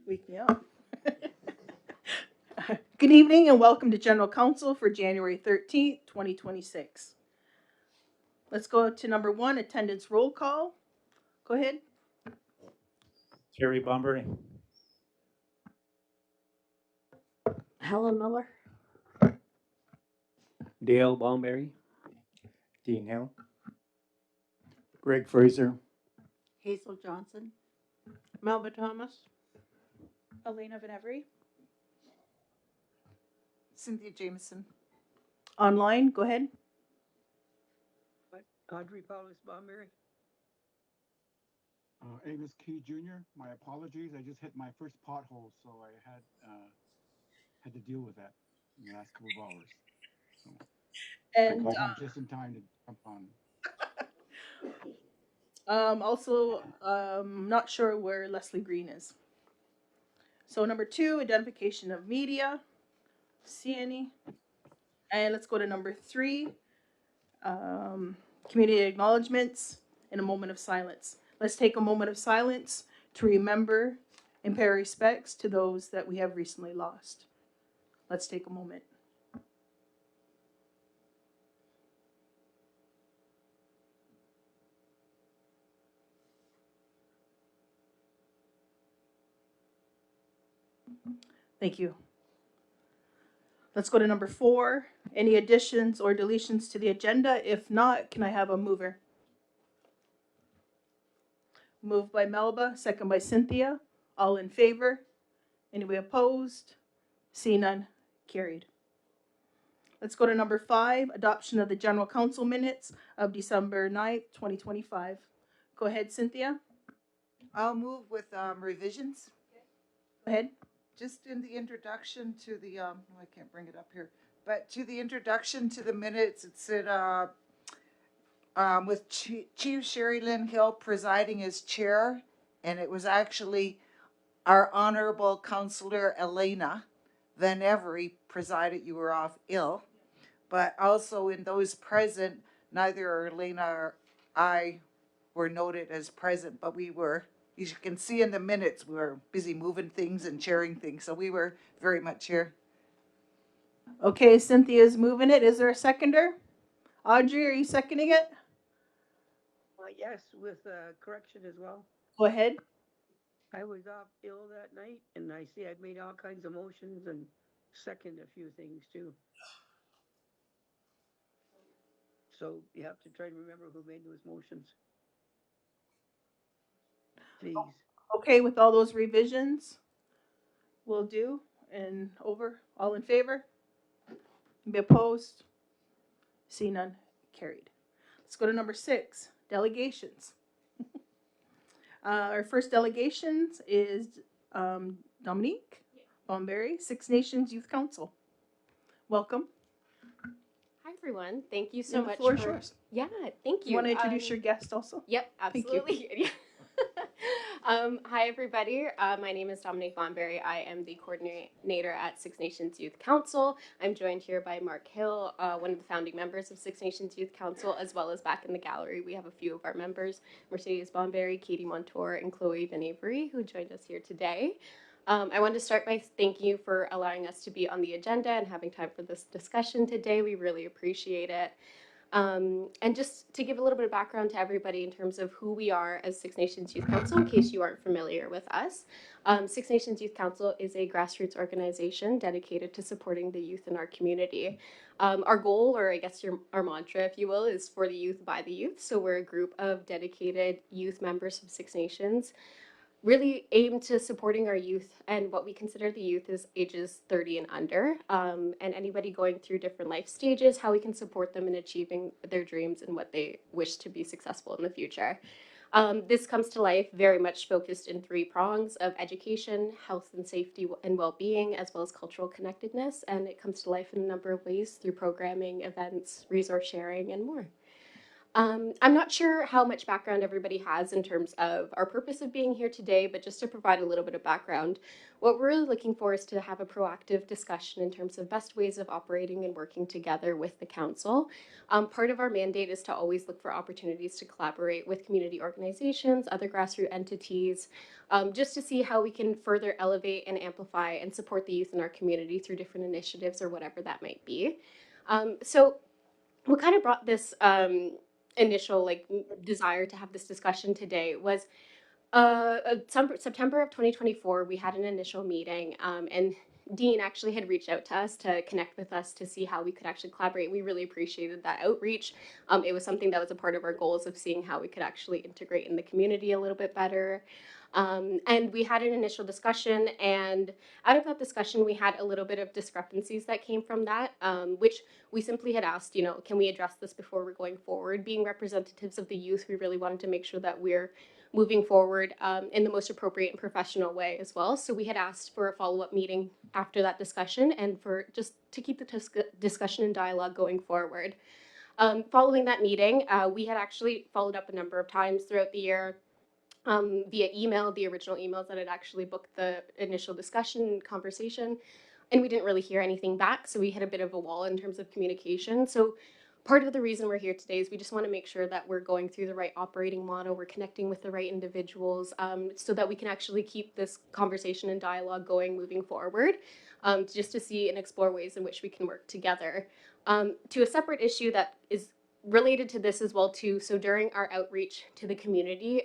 Wake me up. Good evening and welcome to General Council for January 13th, 2026. Let's go to number one, attendance roll call. Go ahead. Terry Bomberry. Helen Miller. Dale Bomberry. Dean Hill. Greg Fraser. Hazel Johnson. Melba Thomas. Elena Venevery. Cynthia Jameson. Online, go ahead. Audrey Paulus Bomberry. Amos Key Jr. My apologies. I just hit my first pothole, so I had to deal with that in the last couple of hours. So I got home just in time to jump on. Also, not sure where Leslie Green is. So number two, identification of media. See any? And let's go to number three, community acknowledgements and a moment of silence. Let's take a moment of silence to remember and pay respects to those that we have recently lost. Let's take a moment. Thank you. Let's go to number four. Any additions or deletions to the agenda? If not, can I have a mover? Moved by Melba, second by Cynthia. All in favor? Anybody opposed? See none. Carried. Let's go to number five, adoption of the General Council minutes of December 9th, 2025. Go ahead, Cynthia. I'll move with revisions. Go ahead. Just in the introduction to the, I can't bring it up here, but to the introduction to the minutes, it said, with Chief Sherry Lynn Hill presiding as chair, and it was actually our Honorable Councillor Elena Venevery presided. You were off ill, but also in those present, neither Elena or I were noted as present, but we were, as you can see in the minutes, we were busy moving things and chairing things, so we were very much here. Okay, Cynthia's moving it. Is there a seconder? Audrey, are you seconding it? Yes, with correction as well. Go ahead. I was off ill that night, and I see I've made all kinds of motions and second a few things too. So you have to try to remember who made those motions. Please. Okay, with all those revisions, we'll do. And over. All in favor? Be opposed? See none. Carried. Let's go to number six, delegations. Our first delegations is Dominique Bomberry, Six Nations Youth Council. Welcome. Hi everyone. Thank you so much. For yours. Yeah, thank you. You want to introduce your guest also? Yep, absolutely. Hi everybody. My name is Dominique Bonberry. I am the coordinator at Six Nations Youth Council. I'm joined here by Mark Hill, one of the founding members of Six Nations Youth Council, as well as back in the gallery we have a few of our members, Mercedes Bonberry, Katie Montour, and Chloe Van Avery, who joined us here today. I want to start by thanking you for allowing us to be on the agenda and having time for this discussion today. We really appreciate it. And just to give a little bit of background to everybody in terms of who we are as Six Nations Youth Council, in case you aren't familiar with us. Six Nations Youth Council is a grassroots organization dedicated to supporting the youth in our community. Our goal, or I guess our mantra, if you will, is for the youth by the youth. So we're a group of dedicated youth members of Six Nations, really aim to supporting our youth, and what we consider the youth is ages 30 and under, and anybody going through different life stages, how we can support them in achieving their dreams and what they wish to be successful in the future. This comes to life very much focused in three prongs of education, health and safety and well-being, as well as cultural connectedness, and it comes to life in a number of ways through programming, events, resource sharing, and more. I'm not sure how much background everybody has in terms of our purpose of being here today, but just to provide a little bit of background, what we're really looking for is to have a proactive discussion in terms of best ways of operating and working together with the council. Part of our mandate is to always look for opportunities to collaborate with community organizations, other grassroots entities, just to see how we can further elevate and amplify and support the youth in our community through different initiatives or whatever that might be. So what kind of brought this initial desire to have this discussion today was September of 2024, we had an initial meeting, and Dean actually had reached out to us to connect with us to see how we could actually collaborate. We really appreciated that outreach. It was something that was a part of our goals of seeing how we could actually integrate in the community a little bit better. And we had an initial discussion, and out of that discussion, we had a little bit of discrepancies that came from that, which we simply had asked, can we address this before we're going forward? Being representatives of the youth, we really wanted to make sure that we're moving forward in the most appropriate and professional way as well. So we had asked for a follow-up meeting after that discussion and for just to keep the discussion and dialogue going forward. Following that meeting, we had actually followed up a number of times throughout the year via email, the original emails that had actually booked the initial discussion conversation, and we didn't really hear anything back. So we hit a bit of a wall in terms of communication. So part of the reason we're here today is we just want to make sure that we're going through the right operating model, we're connecting with the right individuals, so that we can actually keep this conversation and dialogue going moving forward, just to see and explore ways in which we can work together. To a separate issue that is related to this as well too. So during our outreach to the community,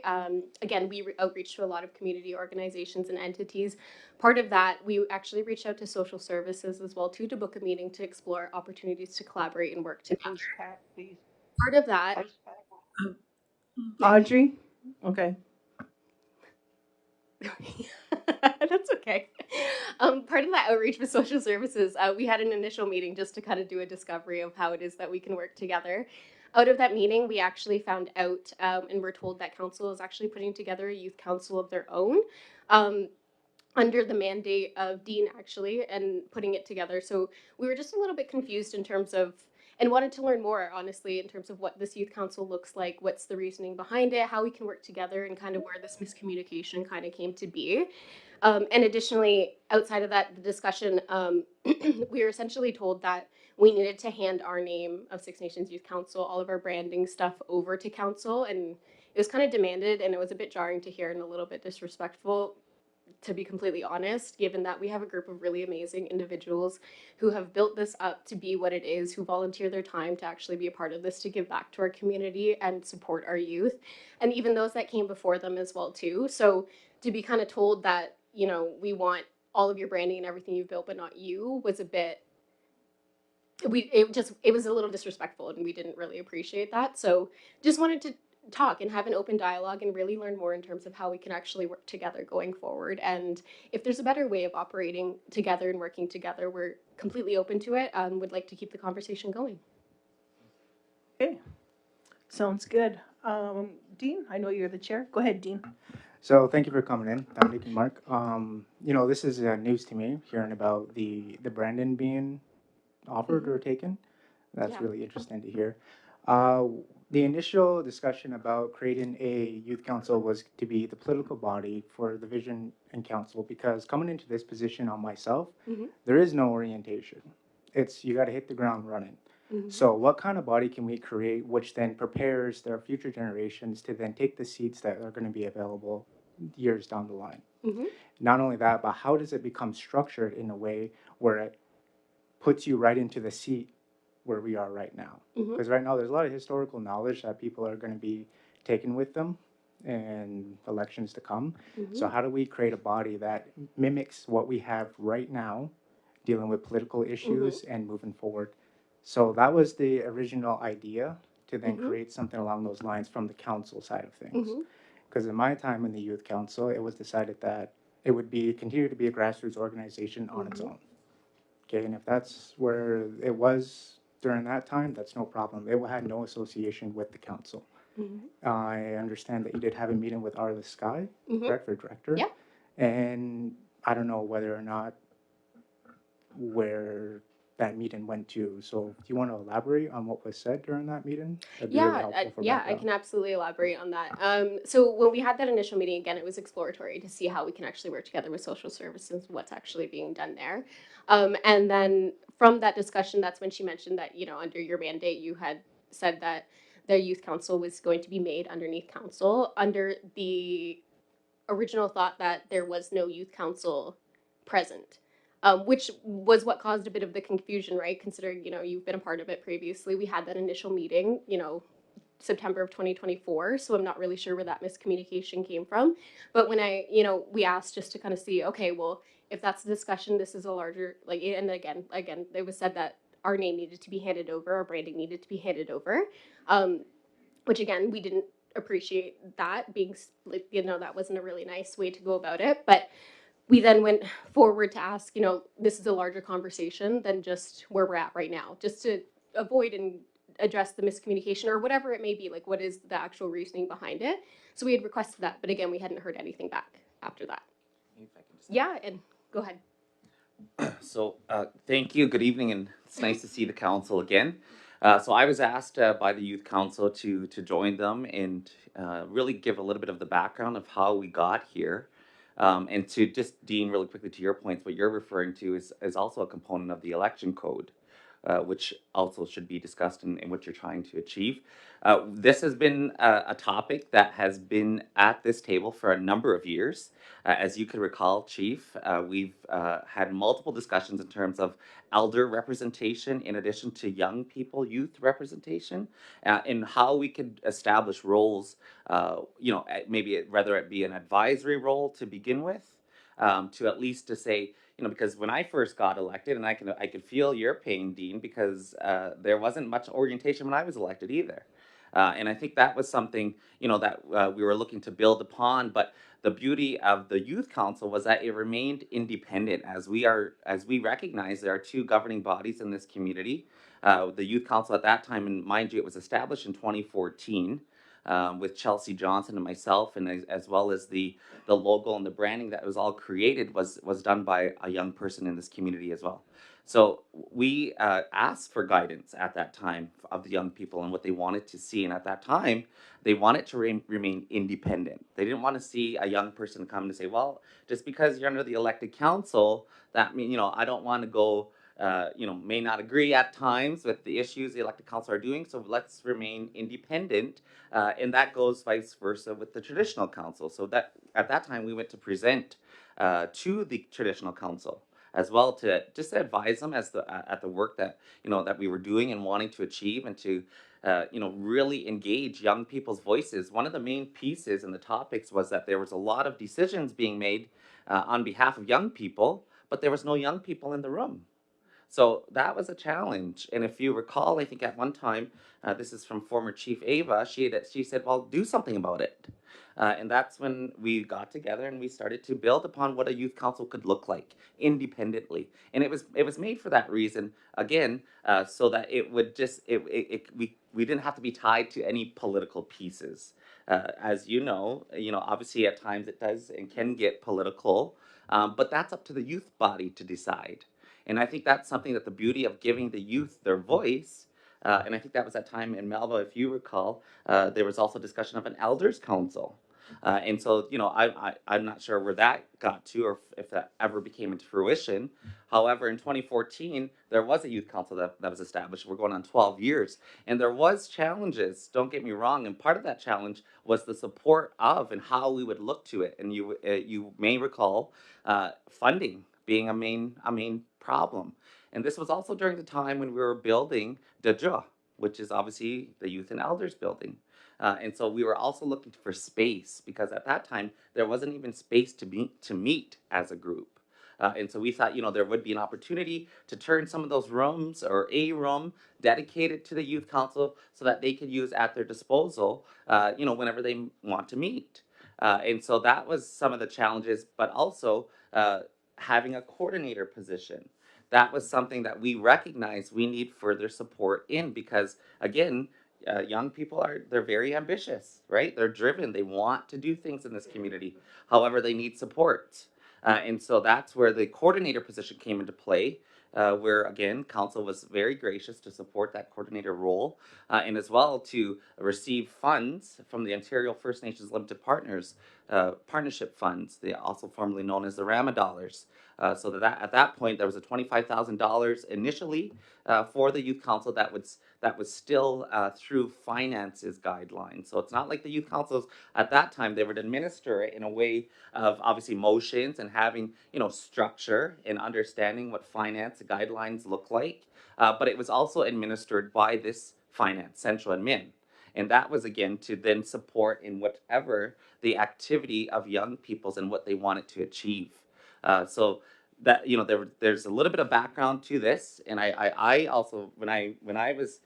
again, we outreach to a lot of community organizations and entities. Part of that, we actually reached out to social services as well too to book a meeting to explore opportunities to collaborate and work together. Ice pack, please. Part of that, Ice pack. Audrey? Okay. that's okay. Part of that outreach with social services, we had an initial meeting just to kind of do a discovery of how it is that we can work together. Out of that meeting, we actually found out and we're told that council is actually putting together a youth council of their own. Under the mandate of Dean actually and putting it together. So we were just a little bit confused in terms of and wanted to learn more honestly in terms of what this youth council looks like, what's the reasoning behind it, how we can work together, and kind of where this miscommunication kind of came to be. And additionally, outside of that, the discussion, we were essentially told that we needed to hand our name of Six Nations Youth Council, all of our branding stuff over to council, and it was kind of demanded, and it was a bit jarring to hear and a little bit disrespectful, to be completely honest, given that we have a group of really amazing individuals who have built this up to be what it is, who volunteer their time to actually be a part of this, to give back to our community and support our youth, and even those that came before them as well too. So to be kind of told that, we want all of your branding and everything you've built, but not you, was a bit, it was a little disrespectful, and we didn't really appreciate that. So just wanted to talk and have an open dialogue and really learn more in terms of how we can actually work together going forward. And if there's a better way of operating together and working together, we're completely open to it. Would like to keep the conversation going. Okay. Sounds good. Dean, I know you're the chair. Go ahead, Dean. So thank you for coming in, Dominique and Mark. This is news to me, hearing about the Brandon being offered or taken. That's Yeah. really interesting to hear. The initial discussion about creating a youth council was to be the political body for the vision and council, because coming into this position on myself, there is no orientation. It's you got to hit the ground running. So what kind of body can we create which then prepares their future generations to then take the seats that are going to be available years down the line? Not only that, but how does it become structured in a way where it puts you right into the seat where we are right now? Because right now there's a lot of historical knowledge that people are going to be taking with them in elections to come. So how do we create a body that mimics what we have right now, dealing with political issues and moving forward? So that was the original idea, to then create something along those lines from the council side of things. Because in my time in the youth council, it was decided that it would continue to be a grassroots organization on its own. Okay, and if that's where it was during that time, that's no problem. It had no association with the council. I understand that you did have a meeting with Arliss Sky, correct, for director? Yeah. And I don't know whether or not that meeting went to. So do you want to elaborate on what was said during that meeting? That'd be really helpful for Yeah, I background. can absolutely elaborate on that. So when we had that initial meeting, again, it was exploratory to see how we can actually work together with social services, what's actually being done there. And then from that discussion, that's when she mentioned that, you know, under your mandate, you had said that the youth council was going to be made underneath council under the original thought that there was no youth council present, which was what caused a bit of the confusion, right? Considering, you know, you've been a part of it previously. We had that initial meeting, you know, September of 2024. So I'm not really sure where that miscommunication came from. But when you know, we asked just to kind of see, okay, well, if that's the discussion, this is a larger, like, and again, it was said that our name needed to be handed over, our branding needed to be handed over. Um, which again, we didn't appreciate that being, like, you know, that wasn't a really nice way to go about it. But we then went forward to ask, you know, this is a larger conversation than just where we're at right now, just to avoid and address the miscommunication or whatever it may be, like what is the actual reasoning behind it. So we had requested that, but again, we hadn't heard anything back after that. If I can just- Yeah, and go ahead. So, thank you. Good evening, and it's nice to see the council again. So, I was asked by the youth council to join them and really give a little bit of the background of how we got here, and to just Dean really quickly to your points. What you're referring to is also a component of the election code, which also should be discussed in what you're trying to achieve. This has been a topic that has been at this table for a number of years. As you could recall, Chief, we've had multiple discussions in terms of elder representation in addition to young people, youth representation, and how we could establish roles, you know, maybe whether it be an advisory role to begin with, to at least to say, you know, because when I first got elected, and I could feel your pain, Dean, because there wasn't much orientation when I was elected either. And I think that was something, you know, that we were looking to build upon. But the beauty of the youth council was that it remained independent, as we recognize there are two governing bodies in this community. The youth council at that time, and mind you, it was established in 2014. With Chelsea Johnson and myself, and as well as the logo and the branding that was all created was done by a young person in this community as well. So we asked for guidance at that time of the young people and what they wanted to see. And at that time, they wanted to remain independent. They didn't want to see a young person come to say, well, just because you're under the elected council, that means, you know, I don't want to go, you know, may not agree at times with the issues the elected council are doing. So let's remain independent. And that goes vice versa with the traditional council. So that at that time, we went to present to the traditional council as well, to just advise them as at the work that, you know, that we were doing and wanting to achieve, and to you know, really engage young people's voices. One of the main pieces in the topics was that there was a lot of decisions being made on behalf of young people, but there was no young people in the room. So that was a challenge. And if you recall, I think at one time, this is from former Chief Ava, she said, well, do something about it. And that's when we got together and we started to build upon what a youth council could look like independently. And it was made for that reason, again, so that it would just, we didn't have to be tied to any political pieces. As you know, obviously at times it does and can get political, but that's up to the youth body to decide. And I think that's something that the beauty of giving the youth their voice, and I think that was that time in Melba, if you recall, there was also discussion of an elders council. And so, you know, I'm not sure where that got to, or if that ever became into fruition. However, in 2014, there was a youth council that was established. We're going on 12 years. And there was challenges, don't get me wrong. And part of that challenge was the support of and how we would look to it. And you may recall funding being a main problem. And this was also during the time when we were building DEJA, which is obviously the Youth and Elders building. And so we were also looking for space, because at that time there wasn't even space to meet as a group. And so we thought, you know, there would be an opportunity to turn some of those rooms, or a room dedicated to the youth council, so that they could use at their disposal, you know, whenever they want to meet. And so that was some of the challenges, but also having a coordinator position. That was something that we recognize we need further support in, because again, young people they're very ambitious, right? They're driven, they want to do things in this community. However, they need support. And so that's where the coordinator position came into play. where again, council was very gracious to support that coordinator role, and as well to receive funds from the Ontario First Nations Limited Partners partnership funds, they also formerly known as the Rama dollars. So that at that point there was a $25,000 initially for the youth council that was still through finances guidelines. So it's not like the youth councils at that time, they would administer it in a way of obviously motions and having, structure and understanding what finance guidelines look like. But it was also administered by this finance central admin. And that was again to then support in whatever the activity of young peoples and what they wanted to achieve. So that there's a little bit of background to this, and I also when I was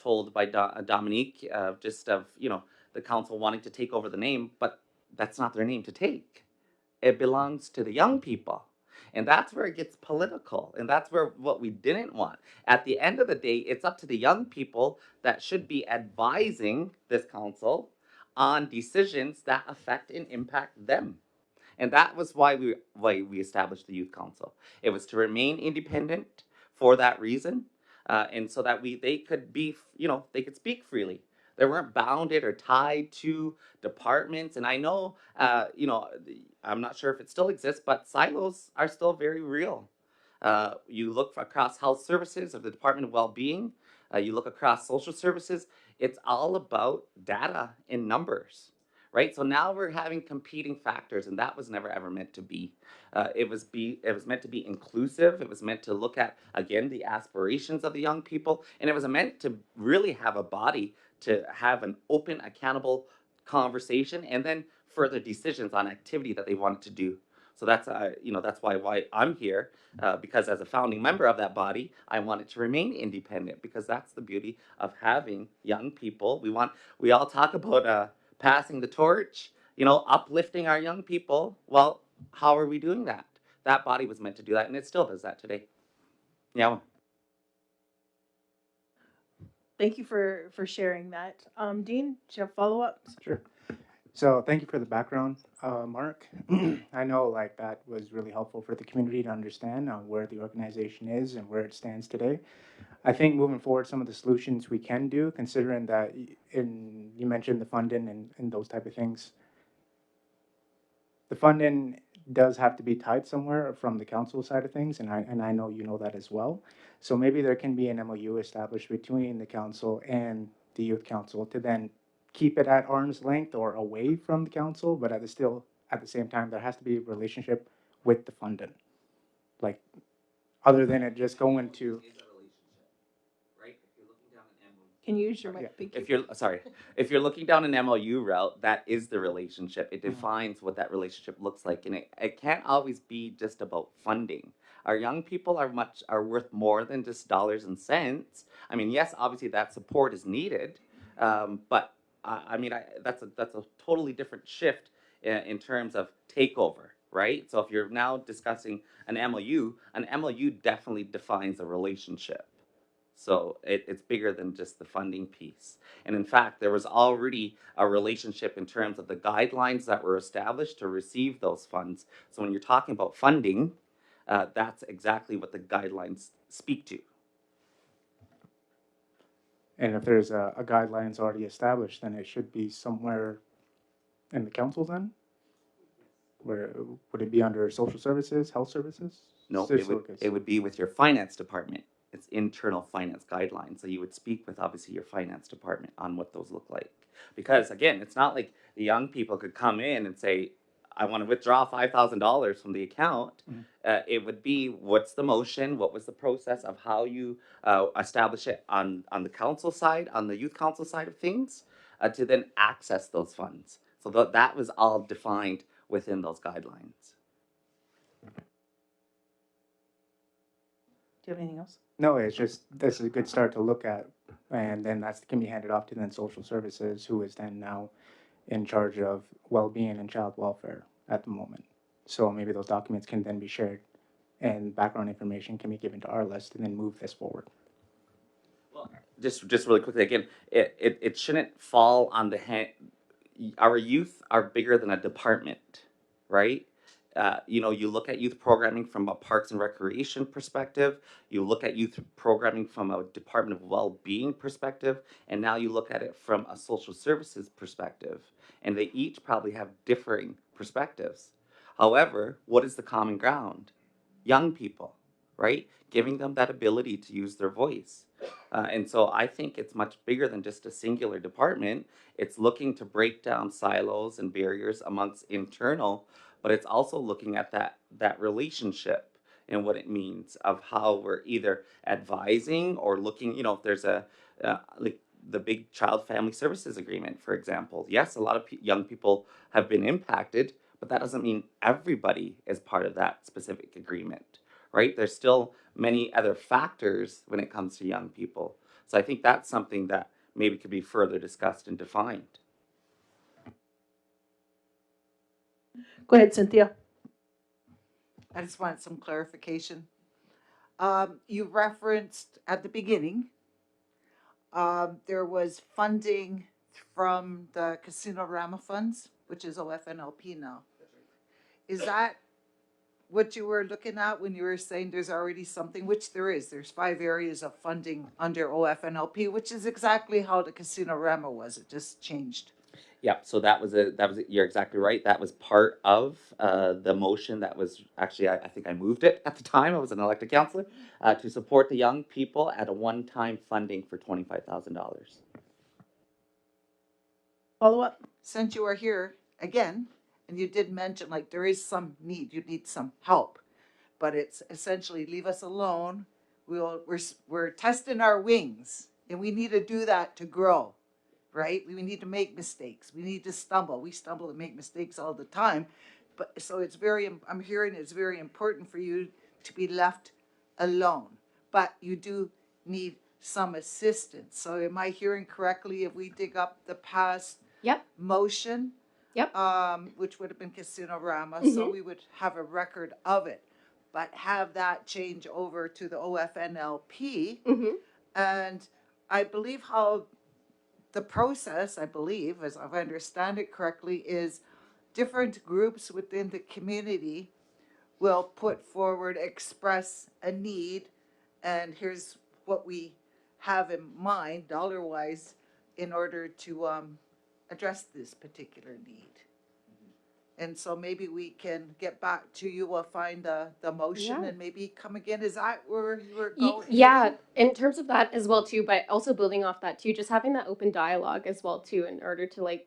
told by Dominique just of the council wanting to take over the name, but that's not their name to take. It belongs to the young people. And that's where it gets political. And that's where what we didn't want. At the end of the day, it's up to the young people that should be advising this council on decisions that affect and impact them. And that was why we established the youth council. It was to remain independent for that reason, and so that they could be, they could speak freely. They weren't bounded or tied to departments. And I know, I'm not sure if it still exists, but silos are still very real. You look across health services or the Department of Well-being, you look across social services, it's all about data and numbers, right? So now we're having competing factors, and that was never ever meant to be. It was meant to be inclusive. It was meant to look at again the aspirations of the young people, and it was meant to really have a body to have an open, accountable conversation, and then further decisions on activity that they wanted to do. So that's that's why I'm here, because as a founding member of that body, I want it to remain independent, because that's the beauty of having young people. We all talk about passing the torch, uplifting our young people. Well, how are we doing that? That body was meant to do that, and it still does that today. Yeah. Thank you for sharing that. Dean, do you have follow-ups? Sure. So thank you for the background, Mark. I know like that was really helpful for the community to understand where the organization is and where it stands today. I think moving forward, some of the solutions we can do, considering that you mentioned the funding and those type of things. The funding does have to be tied somewhere from the council side of things, and I know you know that as well. So maybe there can be an MOU established between the council and the youth council to then keep it at arm's length or away from the council, but at the same time there has to be a relationship with the funding, like other than it just going to. Can you use your Yeah. mic? Thank you. If you're looking down an MOU route, that is the relationship. It defines what that relationship looks like, and it can't always be just about funding. Our young people are worth more than just dollars and cents. I mean, yes, obviously that support is needed, but that's a totally different shift in terms of takeover, right? So if you're now discussing an MOU definitely defines a relationship. So it's bigger than just the funding piece. And in fact, there was already a relationship in terms of the guidelines that were established to receive those funds. So when you're talking about funding, that's exactly what the guidelines speak to. And if there's a guidelines already established, then it should be somewhere in the council then? Where would it be under social services, health services? No, it would be with your finance department. It's internal finance guidelines. So you would speak with obviously your finance department on what those look like. Because again, it's not like the young people could come in and say, I want to withdraw $5,000 from the account. It would be, what's the motion? What was the process of how you establish it on the council side, on the youth council side of things, to then access those funds. So that was all defined within those guidelines. Do you have anything else? No, it's just this is a good start to look at, and then that can be handed off to then social services, who is then now in charge of well-being and child welfare at the moment. So maybe those documents can then be shared, and background information can be given to our list, and then move this forward. Well, just really quickly again, it shouldn't fall on the hand. Our youth are bigger than a department, right? You look at youth programming from a parks and recreation perspective, you look at youth programming from a Department of Well-being perspective, and now you look at it from a social services perspective. And they each probably have differing perspectives. However, what is the common ground? Young people, right? Giving them that ability to use their voice. And so I think it's much bigger than just a singular department. It's looking to break down silos and barriers amongst internal, but it's also looking at that relationship and what it means of how we're either advising or looking, if there's like the big child family services agreement, for example. Yes, a lot of young people have been impacted, but that doesn't mean everybody is part of that specific agreement, right? There's still many other factors when it comes to young people. So I think that's something that maybe could be further discussed and defined. Go ahead, Cynthia. I just want some clarification. You referenced at the beginning, there was funding from the Casino Rama funds, which is OFNLP now. Is that what you were looking at when you were saying there's already something, which there is? There's 5 areas of funding under OFNLP, which is exactly how the Casino Rama was. It just changed. Yeah, so that was you're exactly right. That was part of the motion that was actually, I think I moved it at the time. I was an elected councillor to support the young people at a one-time funding for $25,000. Follow up? Since you are here again, and you did mention like there is some need, you need some help, but it's essentially leave us alone. We're testing our wings, and we need to do that to grow, right? We need to make mistakes. We need to stumble. We stumble and make mistakes all the time, but so it's I'm hearing it's very important for you to be left alone, but you do need some assistance. So am I hearing correctly? If we dig up the past Yep. motion, Yep. which would have been Casino Rama, so we would have a record of it, but have that change over to the OFNLP. And I believe how the process, as I understand it correctly, is different groups within the community will put forward, express a need, and here's what we have in mind, dollar-wise, in order to address this particular need. And so maybe we can get back to you. We'll find the motion and maybe come again. Is that where you were going? Yeah, in terms of that as well too, but also building off that too, just having that open dialogue as well too, in order to like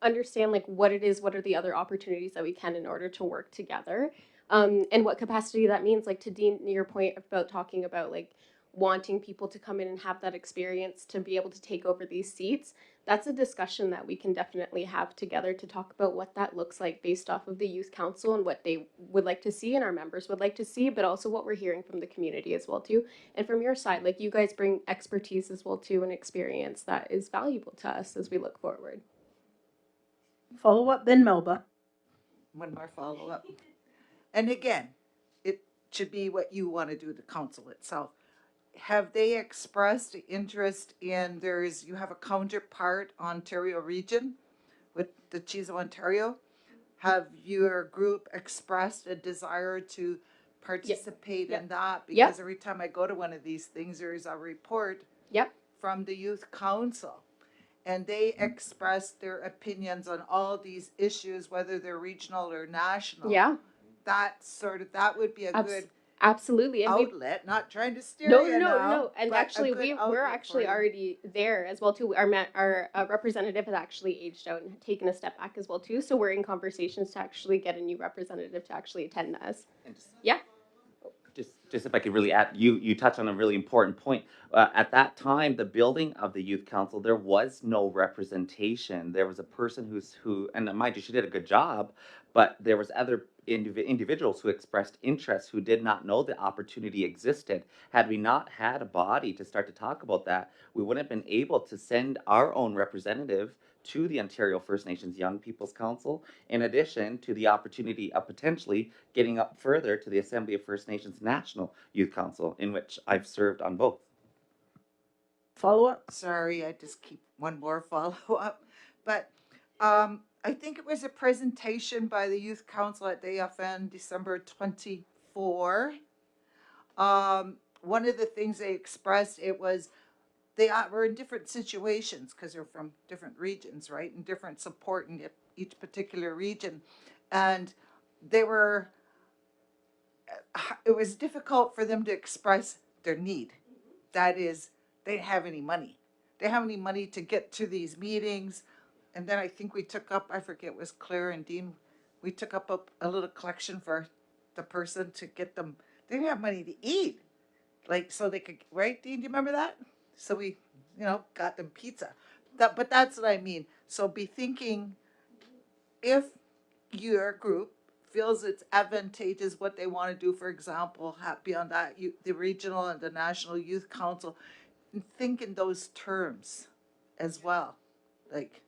understand like what it is, what are the other opportunities that we can in order to work together, and what capacity that means. Like to Dean, your point about talking about like wanting people to come in and have that experience to be able to take over these seats, that's a discussion that we can definitely have together to talk about what that looks like based off of the youth council and what they would like to see and our members would like to see, but also what we're hearing from the community as well too. And from your side, like you guys bring expertise as well too and experience that is valuable to us as we look forward. Follow up, then Melba. One more follow up. And again, it should be what you want to do, the council itself. Have they expressed interest in you have a counterpart, Ontario region, with the Chiefs of Ontario? Have your group expressed a desire to participate in that? Because every time I go to one of these things, there is a report from the youth council, and they express their opinions on all these issues, whether they're regional or national. Yeah. That would be a good absolutely and outlet. Not trying to steer no, you now, and actually we're actually already there as well too. Our representative has actually aged out and taken a step back as well too. So we're in conversations to actually get a new representative to actually attend us. Just if I could really add, you touched on a really important point. At that time, the building of the youth council, there was no representation. There was a person who, and mind you, she did a good job, but there was other individuals who expressed interest who did not know the opportunity existed. Had we not had a body to start to talk about that, we wouldn't have been able to send our own representative to the Ontario First Nations Young People's Council, in addition to the opportunity of potentially getting up further to the Assembly of First Nations National Youth Council, in which I've served on both. Follow up? Sorry, I just keep one more follow up. But I think it was a presentation by the Youth Council at the AFN December 24. One of the things they expressed, it was they were in different situations because they're from different regions, right? And different support in each particular region. And they were, it was difficult for them to express their need. That is, they didn't have any money. They didn't have any money to get to these meetings. And then I think we took up, I forget, it was Claire and Dean, we took up a little collection for the person to get them, they didn't have money to eat. Like, so they could, right, Dean, do you remember that? So we, got them pizza. But that's what I mean. So be thinking, if your group feels it's advantageous what they want to do, for example, beyond that, the regional and the national youth council, think in those terms as well. Like,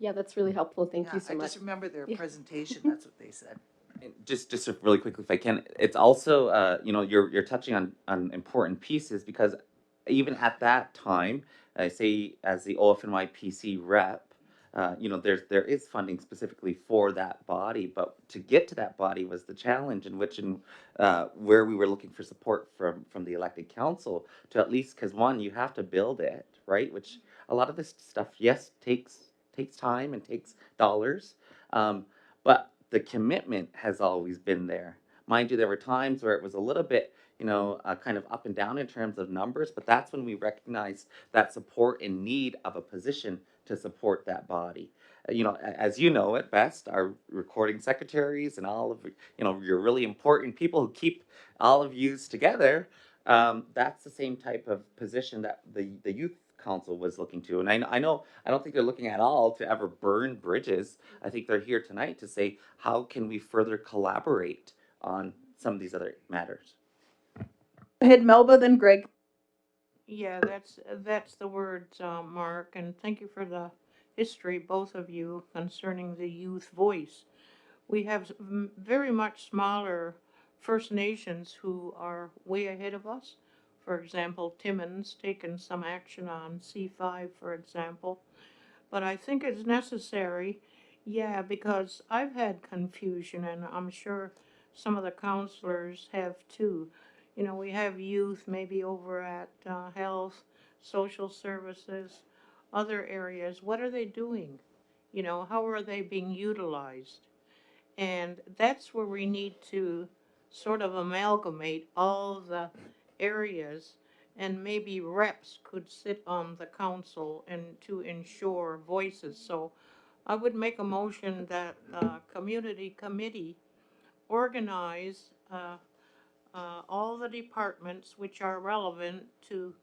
Yeah, that's really helpful. Thank yeah, you so I much. just remember their Yeah. presentation. That's what they said. And just really quickly, if I can, it's also you're touching on important pieces because even at that time, I say as the OFNYPC rep, there is funding specifically for that body, but to get to that body was the challenge in which where we were looking for support from the elected council to at least because one you have to build it, right, which a lot of this stuff yes takes time and takes dollars, but the commitment has always been there. Mind you, there were times where it was a little bit, kind of up and down in terms of numbers, but that's when we recognized that support and need of a position to support that body. As you know it best, our recording secretaries and all of, your really important people who keep all of yous together, that's the same type of position that the youth council was looking to. And I know, I don't think they're looking at all to ever burn bridges. I think they're here tonight to say, how can we further collaborate on some of these other matters? Go ahead, Melba, then Greg. Yeah, that's the words, Mark, and thank you for the history, both of you, concerning the youth voice. We have very much smaller First Nations who are way ahead of us. For example, Timmins taken some action on C5, for example. But I think it's necessary, yeah, because I've had confusion, and I'm sure some of the counselors have too. We have youth maybe over at health, social services, other areas. What are they doing? How are they being utilized? And that's where we need to sort of amalgamate all the areas, and maybe reps could sit on the council and to ensure voices. So I would make a motion that community committee organize all the departments which are relevant to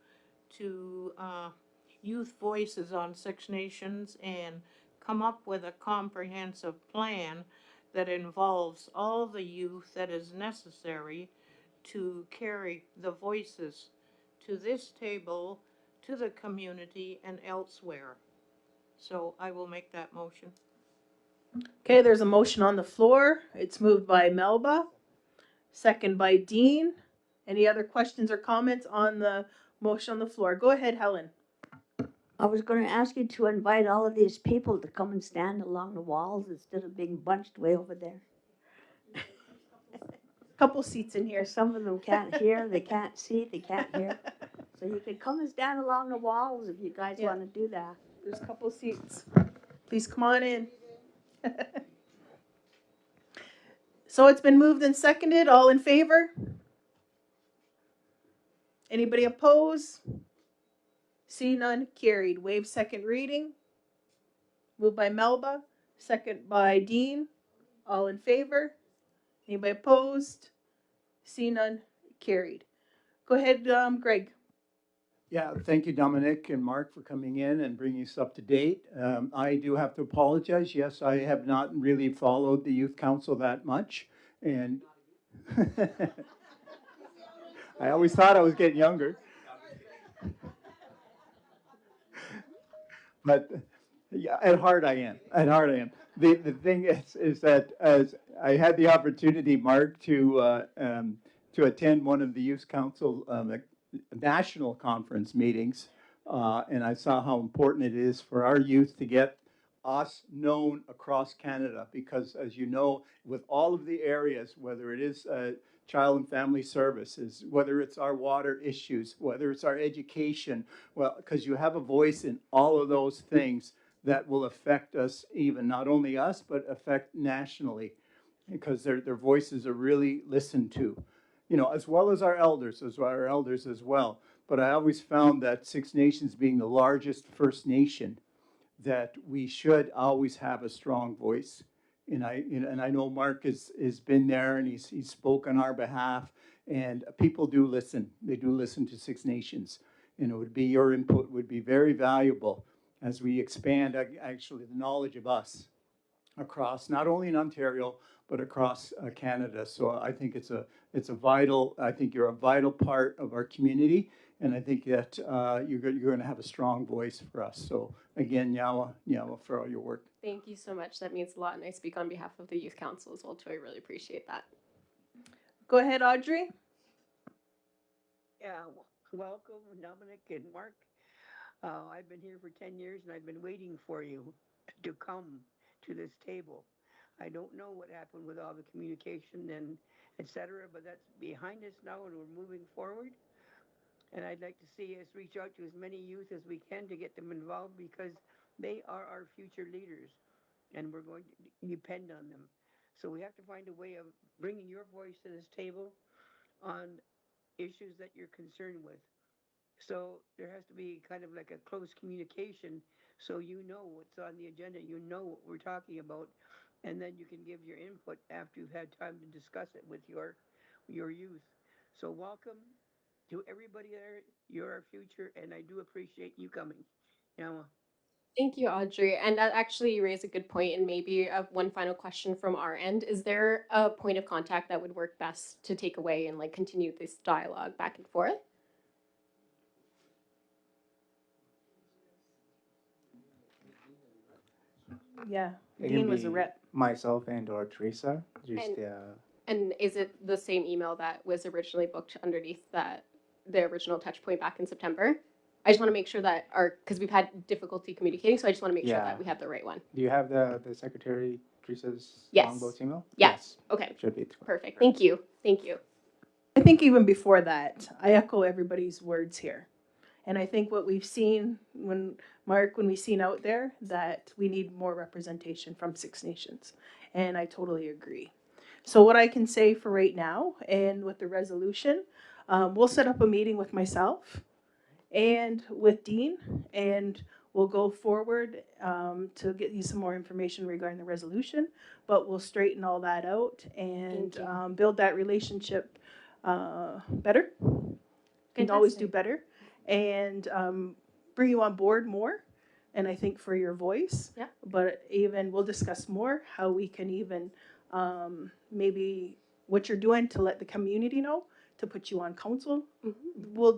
youth voices on Six Nations and come up with a comprehensive plan that involves all the youth that is necessary to carry the voices to this table, to the community, and elsewhere. So I will make that motion. Okay, there's a motion on the floor. It's moved by Melba, second by Dean. Any other questions or comments on the motion on the floor? Go ahead, Helen. I was going to ask you to invite all of these people to come and stand along the walls instead of being bunched way over there. Couple seats in here. Some of them can't hear, they can't see, they can't hear. So you could come and stand along the walls if you guys want to do that. There's a couple seats. Please come on in. So it's been moved and seconded. All in favor? Anybody oppose? See none, carried. Waive second reading. Moved by Melba, second by Dean. All in favor? Anybody opposed? See none, carried. Go ahead, Greg. Yeah, thank you, Dominic and Mark, for coming in and bringing us up to date. I do have to apologize. Yes, I have not really followed the youth council that much. And I always thought I was getting younger. But yeah, at heart I am. At heart I am. The thing is that as I had the opportunity, Mark, to attend one of the youth council national conference meetings, and I saw how important it is for our youth to get us known across Canada, because as you know, with all of the areas, whether it is child and family services, whether it's our water issues, whether it's our education, well, because you have a voice in all of those things that will affect us, even not only us, but affect nationally, because their voices are really listened to, as well as our elders, as well. But I always found that Six Nations being the largest First Nation, that we should always have a strong voice. And I know Mark has been there, and he's spoke on our behalf, and people do listen. They do listen to Six Nations, and your input would be very valuable as we expand actually the knowledge of us across, not only in Ontario, but across Canada. So I think it's a vital. I think you're a vital part of our community, and I think that you're going to have a strong voice for us. So again, Nyawa for all your work. Thank you so much. That means a lot, and I speak on behalf of the Youth Council as well too. I really appreciate that. Go ahead, Audrey. Yeah, welcome, Dominic and Mark. I've been here for 10 years and I've been waiting for you to come to this table. I don't know what happened with all the communication and et cetera, but that's behind us now and we're moving forward. And I'd like to see us reach out to as many youth as we can to get them involved because they are our future leaders and we're going to depend on them. So we have to find a way of bringing your voice to this table on issues that you're concerned with. So there has to be kind of like a close communication so you know what's on the agenda, you know what we're talking about, and then you can give your input after you've had time to discuss it with your youth. So welcome to everybody there. You're our future, and I do appreciate you coming. Now, Thank you, Audrey. And that actually you raise a good point, and maybe one final question from our end. Is there a point of contact that would work best to take away and like continue this dialogue back and forth? Yeah, It Dean can was a be rep. myself and or Teresa. Just And is it the same email that was originally booked underneath the original touch point back in September? I just want to make sure that because we've had difficulty communicating, so I just want to make sure that we have the right one. Do you have the Secretary Teresa's Yes. Longboat's email? Yeah. Yes. Okay. Should be. Perfect. Thank you. Thank you. I think even before that, I echo everybody's words here. And I think what we've seen when we've seen out there that we need more representation from Six Nations. And I totally agree. So what I can say for right now and with the resolution, we'll set up a meeting with myself and with Dean, and we'll go forward to get you some more information regarding the resolution, but we'll straighten all that out and build that relationship better. Can always do better, and bring you on board more. And I think for your voice, but even we'll discuss more how we can even maybe what you're doing to let the community know to put you on council. Mm-hmm. We'll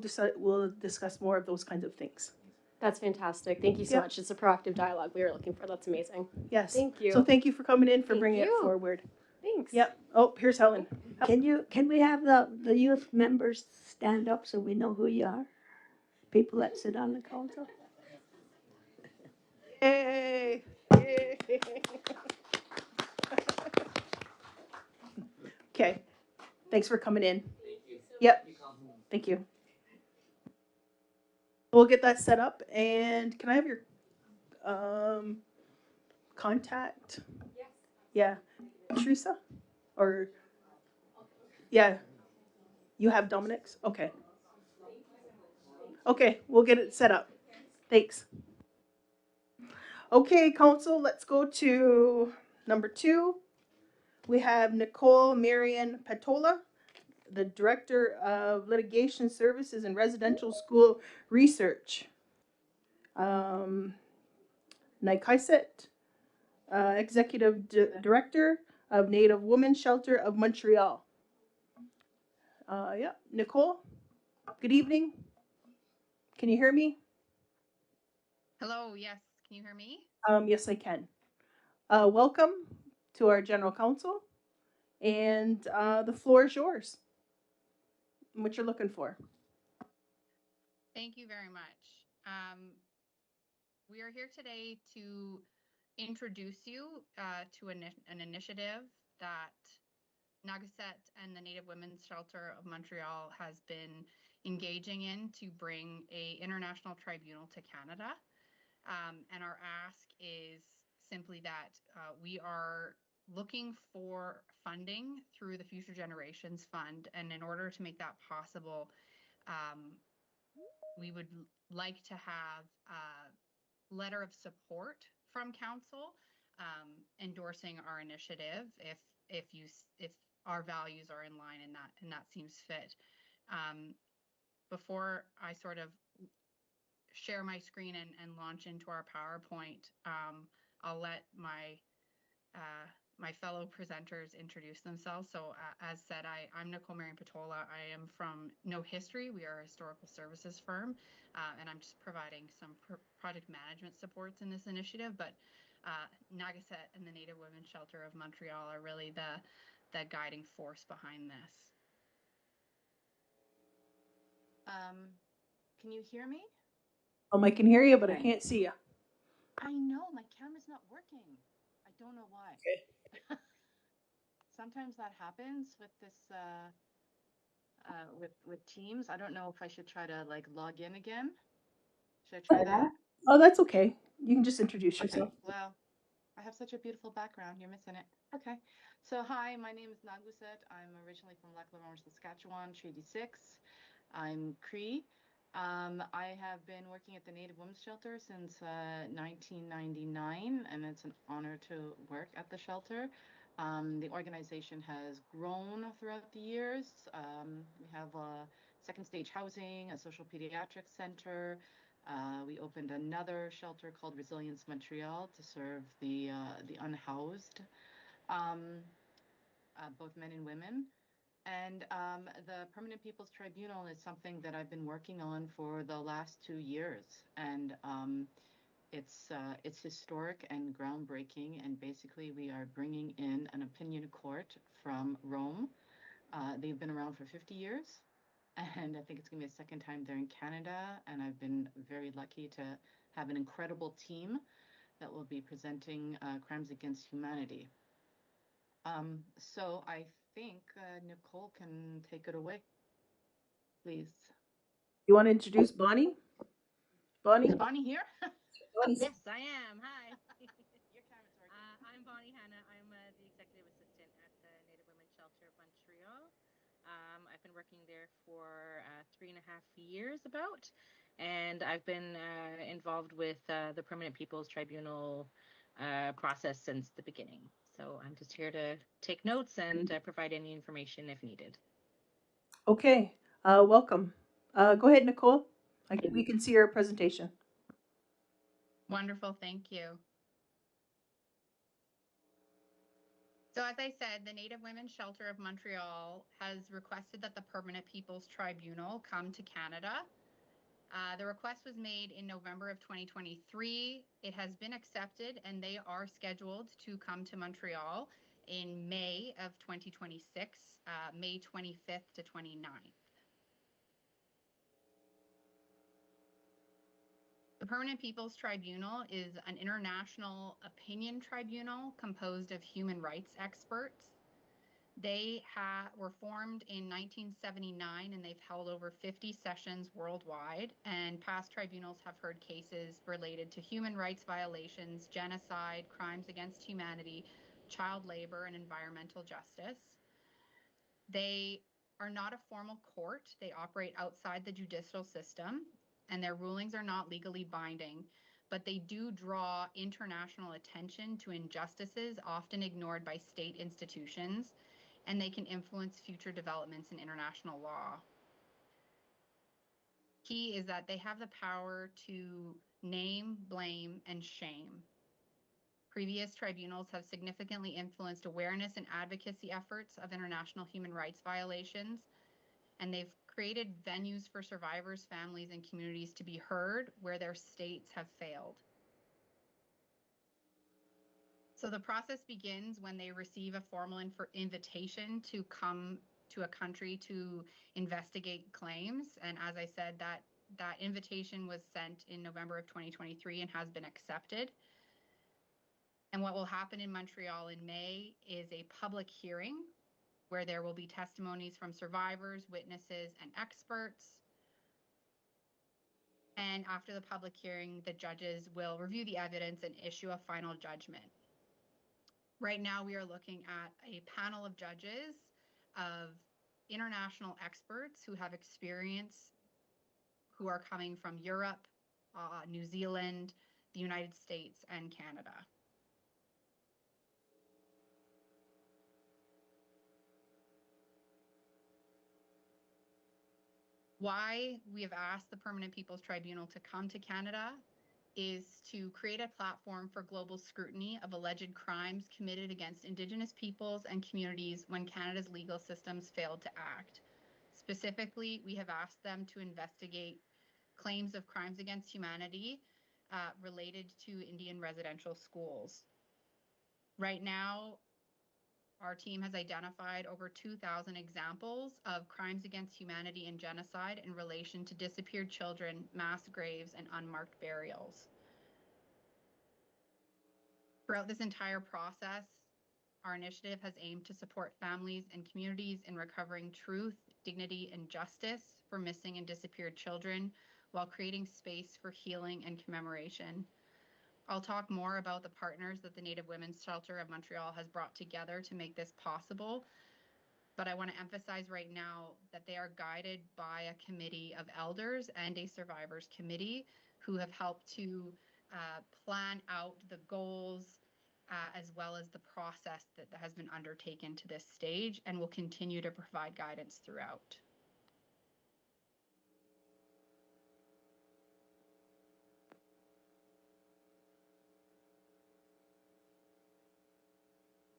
discuss more of those kinds of things. That's fantastic. Thank you so much. It's a proactive dialogue we were looking for. That's amazing. Yes. Thank you. So thank you for coming in, for bringing it forward. Thanks. Yep. Oh, here's Helen. Can we have the youth members stand up so we know who you are? People that sit on the council. Yay! Yay! Okay. Thanks for coming in. Thank you. Yep. Thank you. We'll get that set up. And can I have your contact? Yes. Yeah. Teresa? Or yeah. You have Dominic's? Okay. Okay, we'll get it set up. Thanks. Okay, council, let's go to number 2. We have Nicole Marion Patola, the Director of Litigation Services and Residential School Research. Nykaiset, Executive Director of Native Women's Shelter of Montreal. Nicole, good evening. Can you hear me? Hello, yes. Can you hear me? Yes, I can. Welcome to our General Council, and the floor is yours. What you're looking for. Thank you very much. We are here today to introduce you to an initiative that Nagasette and the Native Women's Shelter of Montreal has been engaging in to bring a international tribunal to Canada. And our ask is simply that we are looking for funding through the Future Generations Fund. And in order to make that possible, we would like to have a letter of support from council endorsing our initiative if our values are in line and that seems fit. Before I sort of share my screen and launch into our PowerPoint, I'll let my fellow presenters introduce themselves. So as said, I'm Nicole Marion Patola. I am from No History. We are a historical services firm, and I'm just providing some project management supports in this initiative. But Nagasette and the Native Women's Shelter of Montreal are really the guiding force behind this. Can you hear me? I can hear you, but I can't see you. I know, my camera's not working. I don't know why. Okay. Sometimes that happens with this, with Teams. I don't know if I should try to like log in again. Should I try that? Oh, that's okay. You can just introduce yourself. Okay. Well, I have such a beautiful background. You're missing it. Okay. So hi, my name is Nagasette. I'm originally from Lac La Ronge, Saskatchewan, Treaty 6. I'm Cree. I have been working at the Native Women's Shelter since 1999, and it's an honor to work at the shelter. The organization has grown throughout the years. We have second stage housing, a social pediatrics center. We opened another shelter called Resilience Montreal to serve the unhoused, both men and women. And the Permanent People's Tribunal is something that I've been working on for the last 2 years. And it's historic and groundbreaking. And basically, we are bringing in an opinion court from Rome. They've been around for 50 years. And I think it's going to be the second time they're in Canada. And I've been very lucky to have an incredible team that will be presenting crimes against humanity. So I think Nicole can take it away, please. You want to introduce Bonnie? Bonnie? Is Bonnie here? Yes, I am. Hi. Your camera's working. I'm Bonnie Hanna. I'm the executive assistant at the Native Women's Shelter of Montreal. I've been working there for 3.5 years about, and I've been involved with the Permanent People's Tribunal process since the beginning. So I'm just here to take notes and provide any information if needed. Okay, welcome. Go ahead, Nicole. We can see your presentation. Wonderful, thank you. So as I said, the Native Women's Shelter of Montreal has requested that the Permanent People's Tribunal come to Canada. The request was made in November of 2023. It has been accepted and they are scheduled to come to Montreal in May of 2026, May 25th to 29th. The Permanent People's Tribunal is an international opinion tribunal composed of human rights experts. They were formed in 1979 and they've held over 50 sessions worldwide, and past tribunals have heard cases related to human rights violations, genocide, crimes against humanity, child labor, and environmental justice. They are not a formal court. They operate outside the judicial system, and their rulings are not legally binding, but they do draw international attention to injustices often ignored by state institutions, and they can influence future developments in international law. Key is that they have the power to name, blame, and shame. Previous tribunals have significantly influenced awareness and advocacy efforts of international human rights violations, and they've created venues for survivors, families, and communities to be heard where their states have failed. So the process begins when they receive a formal invitation to come to a country to investigate claims. And as I said, that invitation was sent in November of 2023 and has been accepted. And what will happen in Montreal in May is a public hearing where there will be testimonies from survivors, witnesses, and experts. And after the public hearing, the judges will review the evidence and issue a final judgment. Right now, we are looking at a panel of judges of international experts who have experience, who are coming from Europe, New Zealand, the United States, and Canada. Why we have asked the Permanent People's Tribunal to come to Canada is to create a platform for global scrutiny of alleged crimes committed against Indigenous peoples and communities when Canada's legal systems failed to act. Specifically, we have asked them to investigate claims of crimes against humanity related to Indian residential schools. Right now, our team has identified over 2,000 examples of crimes against humanity and genocide in relation to disappeared children, mass graves, and unmarked burials. Throughout this entire process, our initiative has aimed to support families and communities in recovering truth, dignity, and justice for missing and disappeared children while creating space for healing and commemoration. I'll talk more about the partners that the Native Women's Shelter of Montreal has brought together to make this possible, but I want to emphasize right now that they are guided by a committee of elders and a survivors committee who have helped to plan out the goals as well as the process that has been undertaken to this stage and will continue to provide guidance throughout.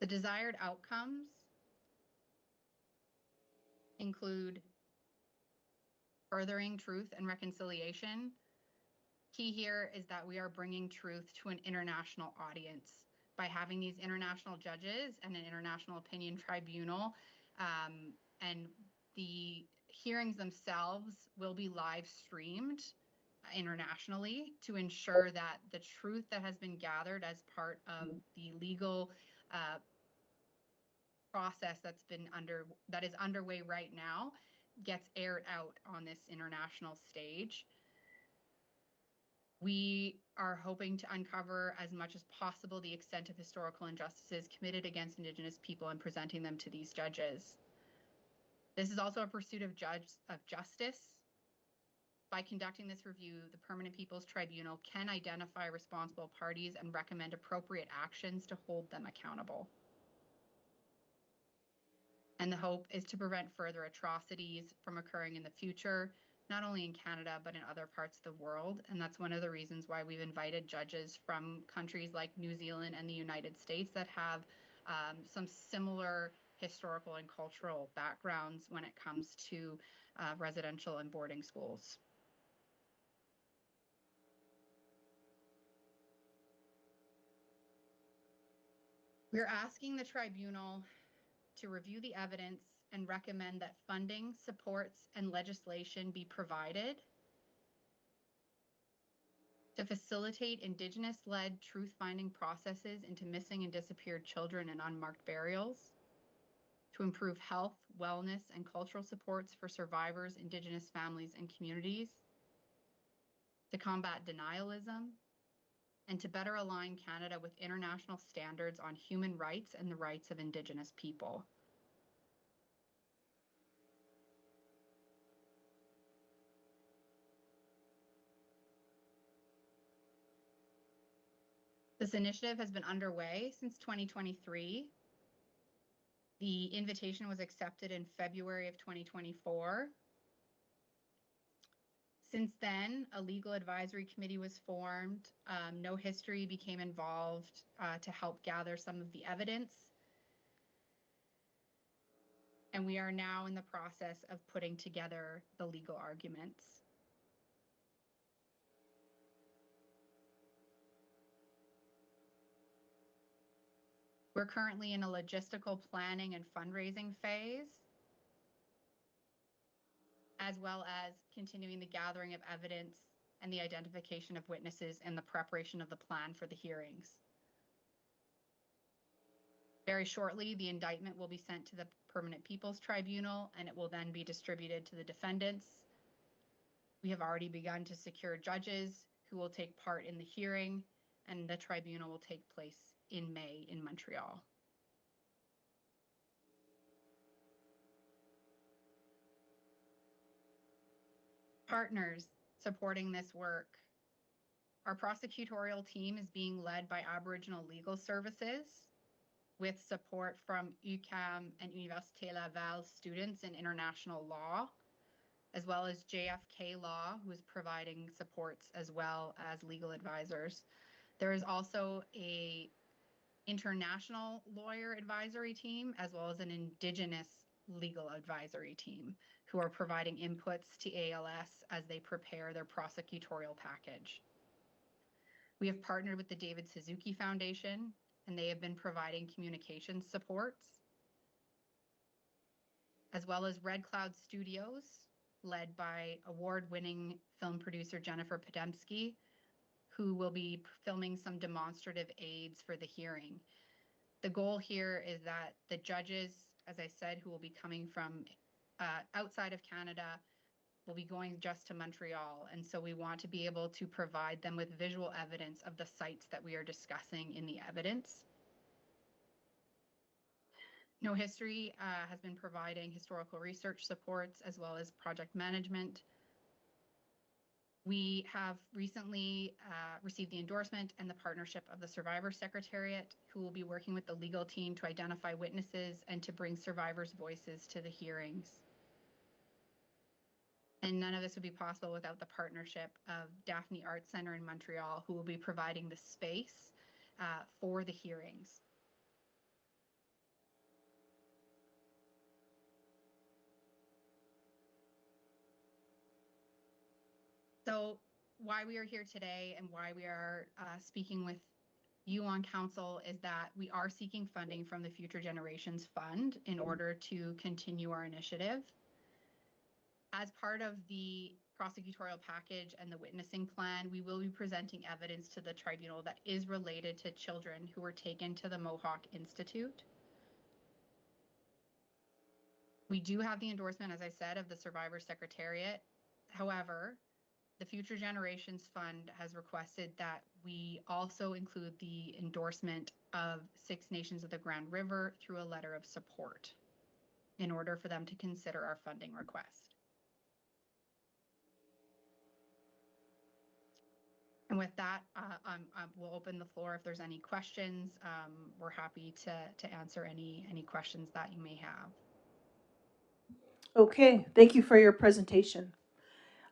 The desired outcomes include furthering truth and reconciliation. Key here is that we are bringing truth to an international audience by having these international judges and an international opinion tribunal, and the hearings themselves will be live streamed internationally to ensure that the truth that has been gathered as part of the legal process that is underway right now gets aired out on this international stage. We are hoping to uncover as much as possible the extent of historical injustices committed against Indigenous people and presenting them to these judges. This is also a pursuit of justice. By conducting this review, the Permanent People's Tribunal can identify responsible parties and recommend appropriate actions to hold them accountable. And the hope is to prevent further atrocities from occurring in the future, not only in Canada, but in other parts of the world. And that's one of the reasons why we've invited judges from countries like New Zealand and the United States that have some similar historical and cultural backgrounds when it comes to residential and boarding schools. We're asking the tribunal to review the evidence and recommend that funding, supports, and legislation be provided to facilitate Indigenous-led truth-finding processes into missing and disappeared children and unmarked burials, to improve health, wellness, and cultural supports for survivors, Indigenous families, and communities, to combat denialism, and to better align Canada with international standards on human rights and the rights of Indigenous people. This initiative has been underway since 2023. The invitation was accepted in February of 2024. Since then, a legal advisory committee was formed. No History became involved to help gather some of the evidence. And we are now in the process of putting together the legal arguments. We're currently in a logistical planning and fundraising phase, as well as continuing the gathering of evidence and the identification of witnesses and the preparation of the plan for the hearings. Very shortly, the indictment will be sent to the Permanent People's Tribunal, and it will then be distributed to the defendants. We have already begun to secure judges who will take part in the hearing, and the tribunal will take place in May in Montreal. Partners supporting this work. Our prosecutorial team is being led by Aboriginal Legal Services with support from UQAM and Université Laval students in international law, as well as JFK Law, who is providing supports as well as legal advisors. There is also a international lawyer advisory team, as well as an Indigenous legal advisory team, who are providing inputs to ALS as they prepare their prosecutorial package. We have partnered with the David Suzuki Foundation, and they have been providing communications supports, as well as Red Cloud Studios, led by award-winning film producer Jennifer Podemski, who will be filming some demonstrative aids for the hearing. The goal here is that the judges, as I said, who will be coming from outside of Canada, will be going just to Montreal. And so we want to be able to provide them with visual evidence of the sites that we are discussing in the evidence. No History has been providing historical research supports as well as project management. We have recently received the endorsement and the partnership of the Survivor Secretariat, who will be working with the legal team to identify witnesses and to bring survivors' voices to the hearings. And none of this would be possible without the partnership of Daphne Arts Center in Montreal, who will be providing the space for the hearings. So why we are here today and why we are speaking with you on council is that we are seeking funding from the Future Generations Fund in order to continue our initiative. As part of the prosecutorial package and the witnessing plan, we will be presenting evidence to the tribunal that is related to children who were taken to the Mohawk Institute. We do have the endorsement, as I said, of the Survivor Secretariat. However, the Future Generations Fund has requested that we also include the endorsement of Six Nations of the Grand River through a letter of support in order for them to consider our funding request. And with that, we'll open the floor if there's any questions. We're happy to answer any questions that you may have. Okay, thank you for your presentation.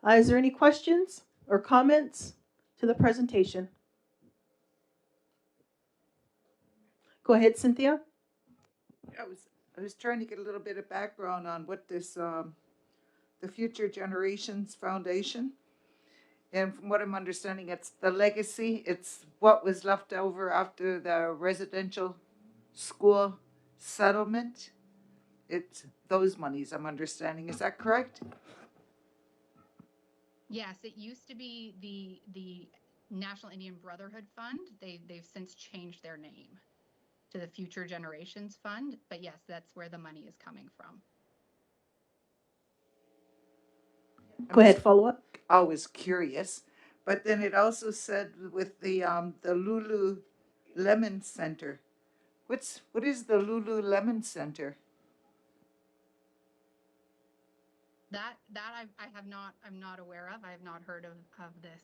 Is there any questions or comments to the presentation? Go ahead, Cynthia. I was trying to get a little bit of background on what this, the Future Generations Foundation. And from what I'm understanding, it's the legacy. It's what was left over after the residential school settlement. It's those monies, I'm understanding. Is that correct? Yes, it used to be the National Indian Brotherhood Fund. They've since changed their name to the Future Generations Fund. But yes, that's where the money is coming from. Go ahead, follow up. I was curious, but then it also said with the Lululemon Center. What is the Lululemon Center? That I'm not aware of. I have not heard of this.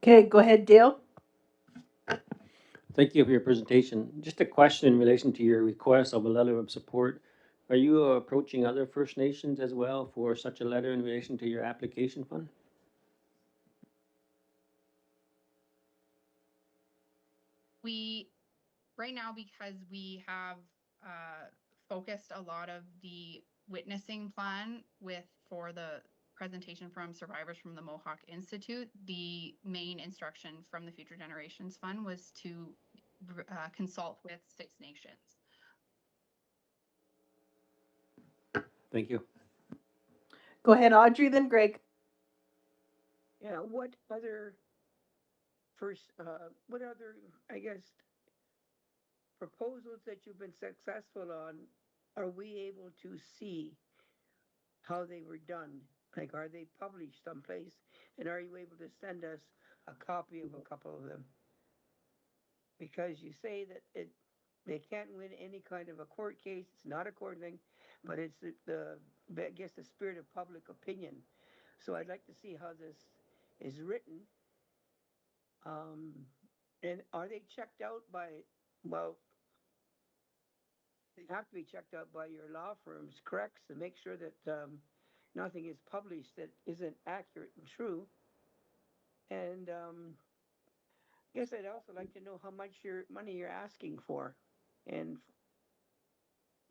Okay, go ahead, Dale. Thank you for your presentation. Just a question in relation to your request of a letter of support. Are you approaching other First Nations as well for such a letter in relation to your application fund? Right now, because we have focused a lot of the witnessing plan for the presentation from survivors from the Mohawk Institute, the main instruction from the Future Generations Fund was to consult with Six Nations. Thank you. Go ahead, Audrey, then Greg. Yeah, what other first, what other, I guess, proposals that you've been successful on, are we able to see how they were done? Like, are they published someplace? And are you able to send us a copy of a couple of them? Because you say that they can't win any kind of a court case. It's not a court thing, but it's I guess the spirit of public opinion. So I'd like to see how this is written. And are they checked out by, well, they have to be checked out by your law firms, correct, to make sure that nothing is published that isn't accurate and true. And I guess I'd also like to know how much money you're asking for, and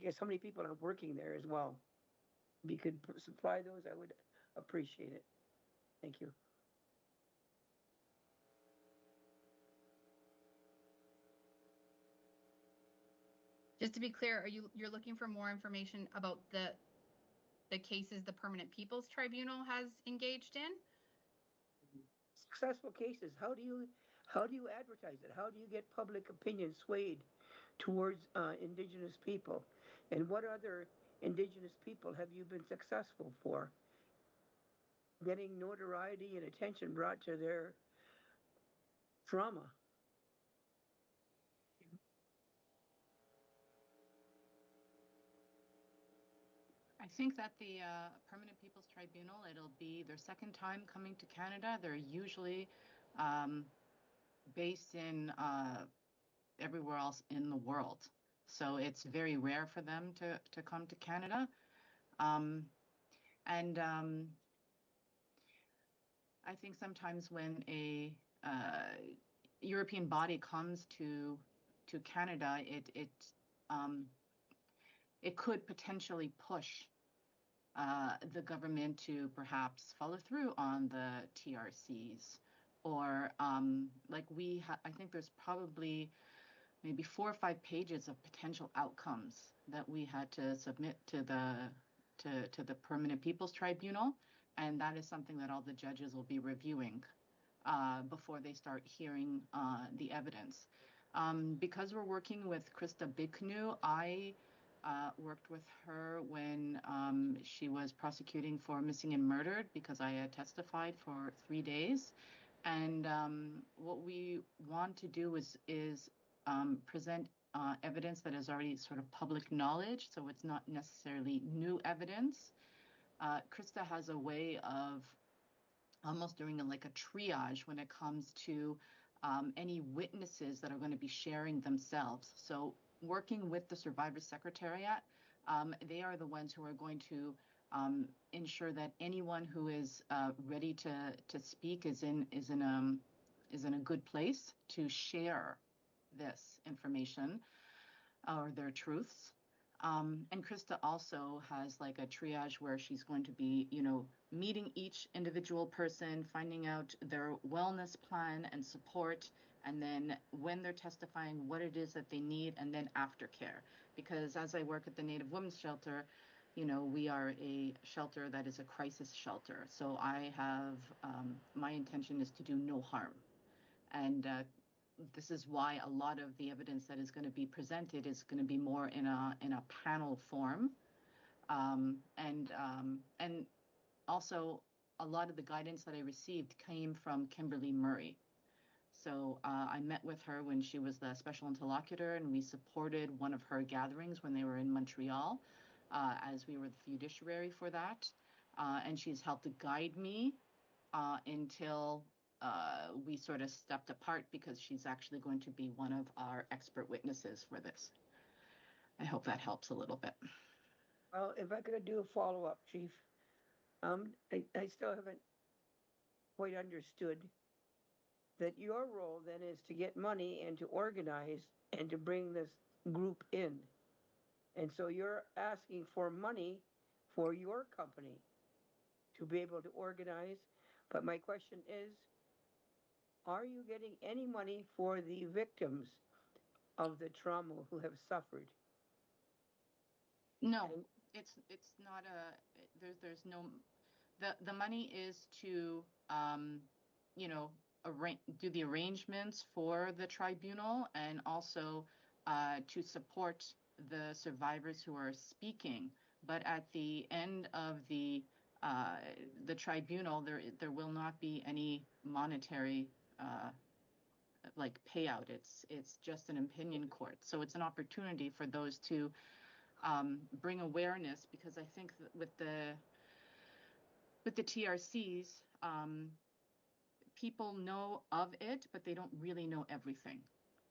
I guess how many people are working there as well. If you could supply those, I would appreciate it. Thank you. Just to be clear, you're looking for more information about the cases the Permanent People's Tribunal has engaged in? Successful cases. How do you advertise it? How do you get public opinion swayed towards Indigenous people? And what other Indigenous people have you been successful for getting notoriety and attention brought to their trauma? I think that the Permanent People's Tribunal, it'll be their second time coming to Canada. They're usually based in everywhere else in the world. So it's very rare for them to come to Canada. And I think sometimes when a European body comes to Canada, it could potentially push the government to perhaps follow through on the TRCs, or like I think there's probably maybe 4 or 5 pages of potential outcomes that we had to submit to the Permanent People's Tribunal, and that is something that all the judges will be reviewing before they start hearing the evidence. Because we're working with Krista Bigcanoe, I worked with her when she was prosecuting for missing and murdered, because I had testified for 3 days. And what we want to do is present evidence that is already sort of public knowledge, so it's not necessarily new evidence. Krista has a way of almost doing like a triage when it comes to any witnesses that are going to be sharing themselves. So working with the Survivor Secretariat, they are the ones who are going to ensure that anyone who is ready to speak is in a good place to share this information or their truths. And Krista also has like a triage where she's going to be, meeting each individual person, finding out their wellness plan and support, and then when they're testifying, what it is that they need, and then aftercare. Because as I work at the Native Women's Shelter, we are a shelter that is a crisis shelter. So I have, my intention is to do no harm. And this is why a lot of the evidence that is going to be presented is going to be more in a panel form, and also a lot of the guidance that I received came from Kimberly Murray. So I met with her when she was the special interlocutor, and we supported one of her gatherings when they were in Montreal, as we were the fiduciary for that, and she's helped to guide me until we sort of stepped apart, because she's actually going to be one of our expert witnesses for this. I hope that helps a little bit. Well, if I could do a follow-up, Chief, I still haven't quite understood that your role then is to get money and to organize and to bring this group in. And so you're asking for money for your company to be able to organize. But my question is, are you getting any money for the victims of the trauma who have suffered? No, it's not there's no, the money is to, do the arrangements for the tribunal, and also to support the survivors who are speaking. But at the end of the tribunal, there will not be any monetary like payout. It's just an opinion court. So it's an opportunity for those to bring awareness, because I think that with the TRCs, people know of it, but they don't really know everything.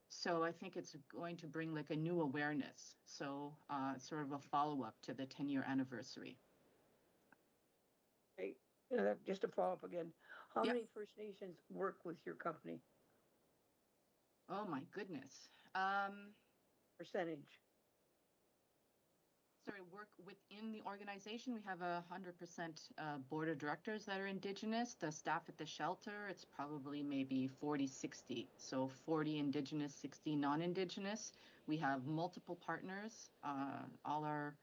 So I think it's going to bring like a new awareness. So sort of a follow-up to the 10-year anniversary. Hey, just to follow up again, how many First Nations work with your company? Oh my goodness. Percentage. Sorry, work within the organization. We have 100% board of directors that are Indigenous. The staff at the shelter, it's probably maybe 40-60. So 40 Indigenous, 60 non-Indigenous. We have multiple partners. All our,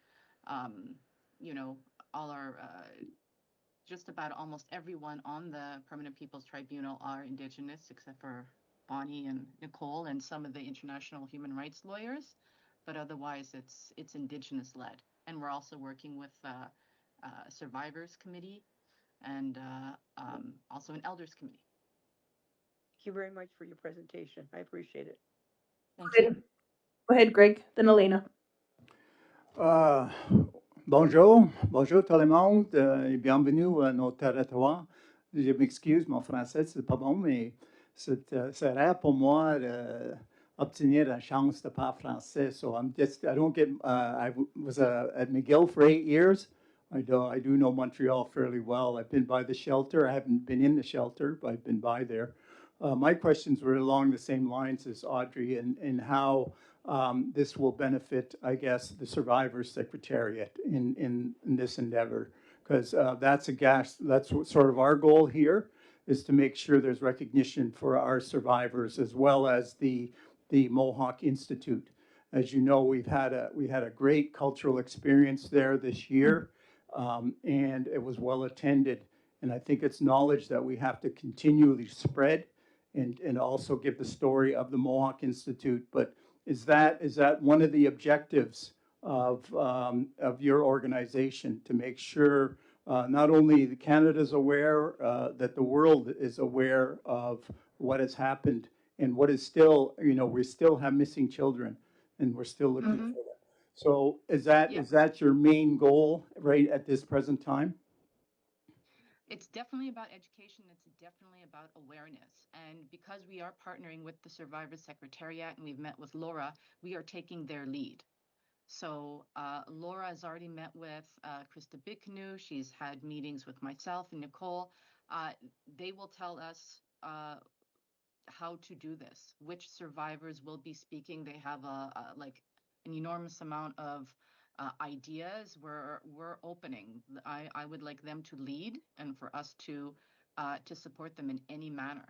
just about almost everyone on the Permanent Peoples Tribunal are Indigenous, except for Bonnie and Nicole and some of the international human rights lawyers. But otherwise, it's Indigenous led, and we're also working with Survivors Committee and also an Elders Committee. Thank you very much for your presentation. I appreciate it. Thank you. Go ahead, Greg, then Elena. Bonjour, bonjour tout le monde et bienvenue à notre territoire. Je m'excuse, mon français, c'est pas bon, mais c'est rare pour moi d'obtenir la chance de parler français. So I don't get, I was at McGill for 8 years. I do know Montreal fairly well. I've been by the shelter. I haven't been in the shelter, but I've been by there. My questions were along the same lines as Audrey and how this will benefit, I guess, the Survivors Secretariat in this endeavor, because that's what sort of our goal here is to make sure there's recognition for our survivors as well as the Mohawk Institute. As you know, we had a great cultural experience there this year, and it was well attended. And I think it's knowledge that we have to continually spread and also give the story of the Mohawk Institute. But is that one of the objectives of your organization, to make sure not only Canada's aware, that the world is aware of what has happened and what is still, we still have missing children and we're still looking for them. So is that your main goal right at this present time? It's definitely about education. It's definitely about awareness. And because we are partnering with the Survivors Secretariat and we've met with Laura, we are taking their lead. So Laura has already met with Krista Bigcanoe. She's had meetings with myself and Nicole. They will tell us how to do this, which survivors will be speaking. They have an enormous amount of ideas. We're opening. I would like them to lead and for us to support them in any manner.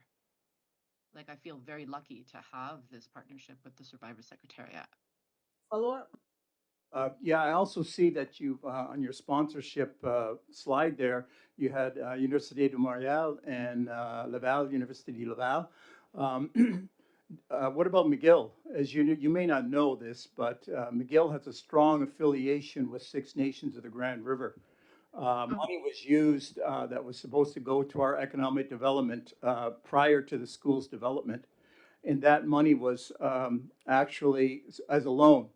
Like, I feel very lucky to have this partnership with the Survivor Secretariat. Follow up? Yeah, I also see that you've on your sponsorship slide there, you had Université de Montréal and Laval, University de Laval. What about McGill? As you may not know this, but McGill has a strong affiliation with Six Nations of the Grand River. Money was used that was supposed to go to our economic development prior to the school's development. And that money was actually as a loan.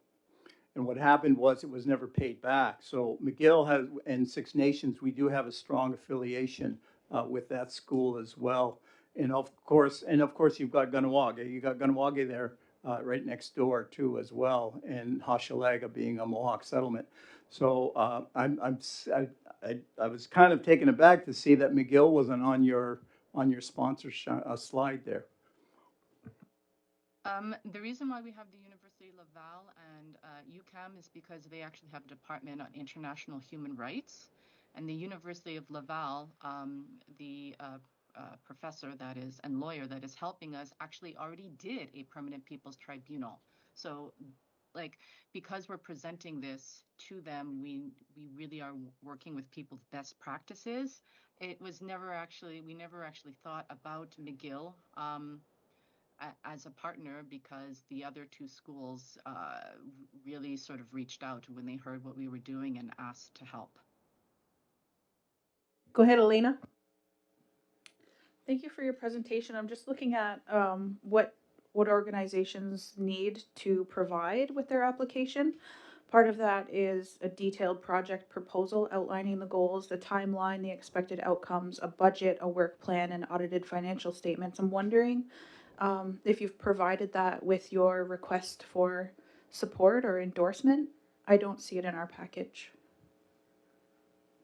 And what happened was it was never paid back. So McGill has, and Six Nations, we do have a strong affiliation with that school as well. And of course, you've got Kahnawake. You got Kahnawake there right next door too as well, and Hochelaga being a Mohawk settlement. So I was kind of taken aback to see that McGill wasn't on your sponsor slide there. The reason why we have the University of Laval and UQAM is because they actually have a department on international human rights. And the University of Laval, the professor that is and lawyer that is helping us actually already did a Permanent Peoples Tribunal. So like, because we're presenting this to them, we really are working with people's best practices. It was never actually, we never actually thought about McGill as a partner, because the other two schools really sort of reached out when they heard what we were doing and asked to help. Go ahead, Elena. Thank you for your presentation. I'm just looking at what organizations need to provide with their application. Part of that is a detailed project proposal outlining the goals, the timeline, the expected outcomes, a budget, a work plan, and audited financial statements. I'm wondering if you've provided that with your request for support or endorsement. I don't see it in our package.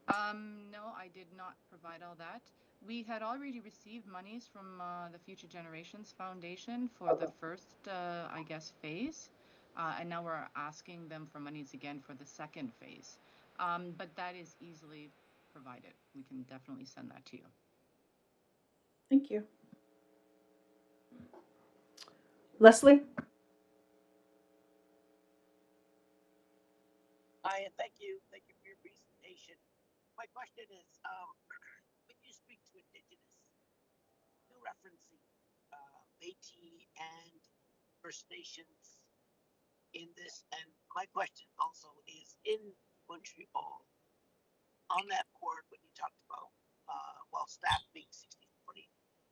No, I did not provide all that. We had already received monies from the Future Generations Foundation for the first, I guess, phase. And now we're asking them for monies again for the second phase. But that is easily provided. We can definitely send that to you. Thank you. Leslie? Hi, and thank you. Thank you for your presentation. My question is, when you speak to Indigenous, you're referencing Métis and First Nations in this. And my question also is, in Montreal, on that board, when you talked about, while staff being 60/40,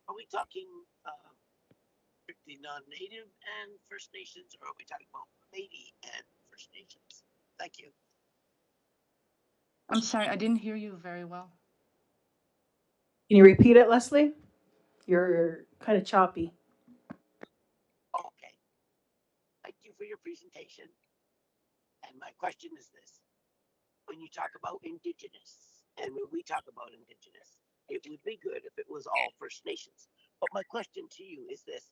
are we talking strictly non-Native and First Nations, or are we talking about Métis and First Nations? Thank you. I'm sorry, I didn't hear you very well. Can you repeat it, Leslie? You're kind of choppy. Okay. Thank you for your presentation. And my question is this. When you talk about Indigenous, and when we talk about Indigenous, it would be good if it was all First Nations. But my question to you is this.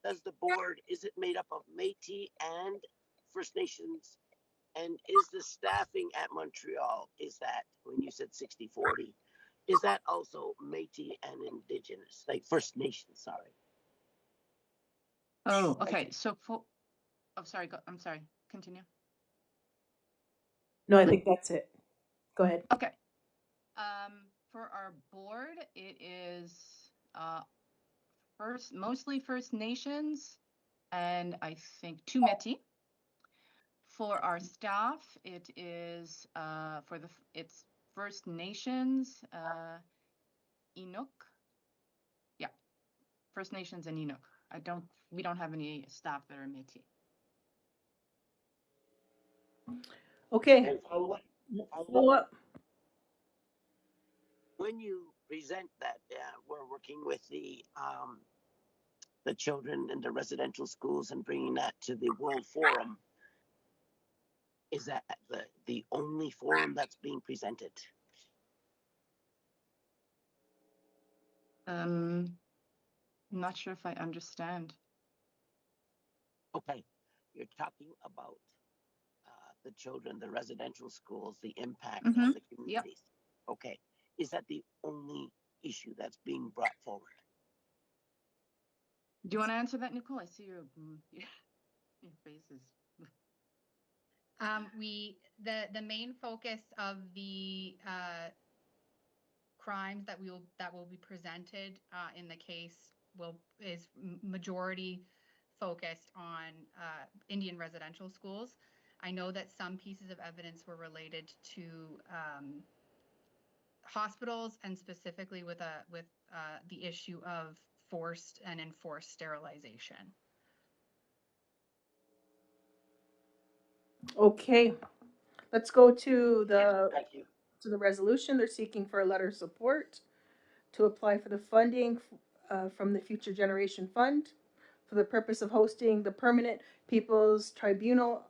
Does the board, is it made up of Métis and First Nations? And is the staffing at Montreal, is that, when you said 60/40, is that also Métis and Indigenous, like First Nations, sorry? Oh, okay. So for, oh, sorry, I'm sorry. Continue. No, I think that's it. Go ahead. Okay. For our board, it is mostly First Nations, and I think 2 Métis. For our staff, it is it's First Nations, Inuk. Yeah, First Nations and Inuk. We don't have any staff that are Métis. Okay. And Follow up. when you present that, we're working with the children in the residential schools and bringing that to the World Forum. Is that the only forum that's being presented? I'm not sure if I understand. Okay, you're talking about the children, the residential schools, the impact on the communities. Yep. Okay, is that the only issue that's being brought forward? Do you want to answer that, Nicole? I see your faces. The main focus of the crimes that will be presented in the case is majority focused on Indian residential schools. I know that some pieces of evidence were related to hospitals, and specifically with the issue of forced and enforced sterilization. Okay. Let's go to Thank you. the resolution. They're seeking for a letter of support to apply for the funding from the Future Generation Fund for the purpose of hosting the Permanent People's Tribunal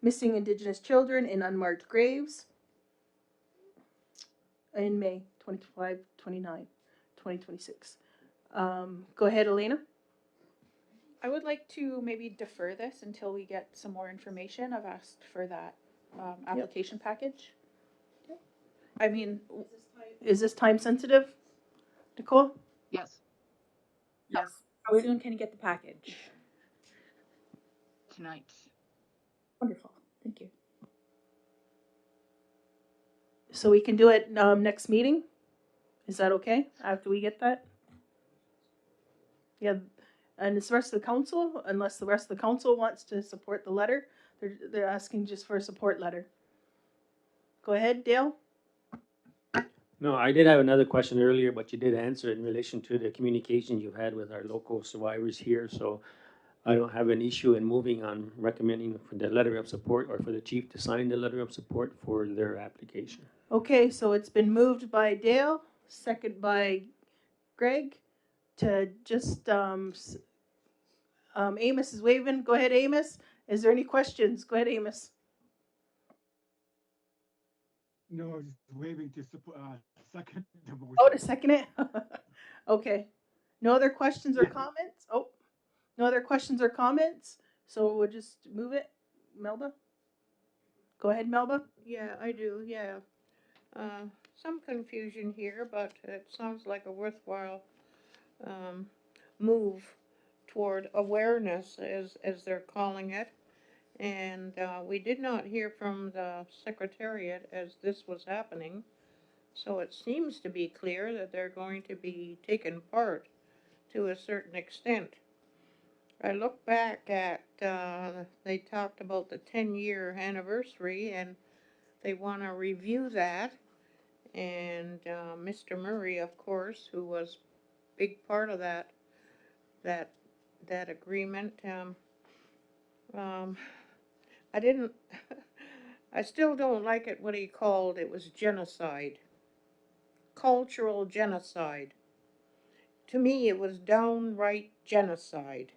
Missing Indigenous Children in Unmarked Graves in May 25, 29, 2026. Go ahead, Elena. I would like to maybe defer this until we get some more information. I've asked for that application package. I mean, is this time sensitive, Nicole? Yes. Yes. How soon can you get the package? Tonight. Wonderful, thank you. So we can do it next meeting? Is that okay, after we get that? Yeah, and it's the rest of the council, unless the rest of the council wants to support the letter, they're asking just for a support letter. Go ahead, Dale. No, I did have another question earlier, but you did answer it in relation to the communication you had with our local survivors here. So I don't have an issue in moving on recommending for the letter of support or for the chief to sign the letter of support for their application. Okay, so it's been moved by Dale, second by Greg, to just, Amos is waving. Go ahead, Amos. Is there any questions? Go ahead, Amos. No, I was just waving to second the motion. Oh, to second it? Okay. No other questions or Yeah. comments? Oh, no other questions or comments? So we'll just move it. Melba? Go ahead, Melba. Yeah, I do, yeah. Some confusion here, but it sounds like a worthwhile move toward awareness, as they're calling it. And we did not hear from the Secretariat as this was happening. So it seems to be clear that they're going to be taking part to a certain extent. I look back at, they talked about the 10-year anniversary, and they want to review that. And Mr. Murray, of course, who was a big part of that agreement. I didn't. I still don't like it. What he called it was genocide, cultural genocide. To me, it was downright genocide,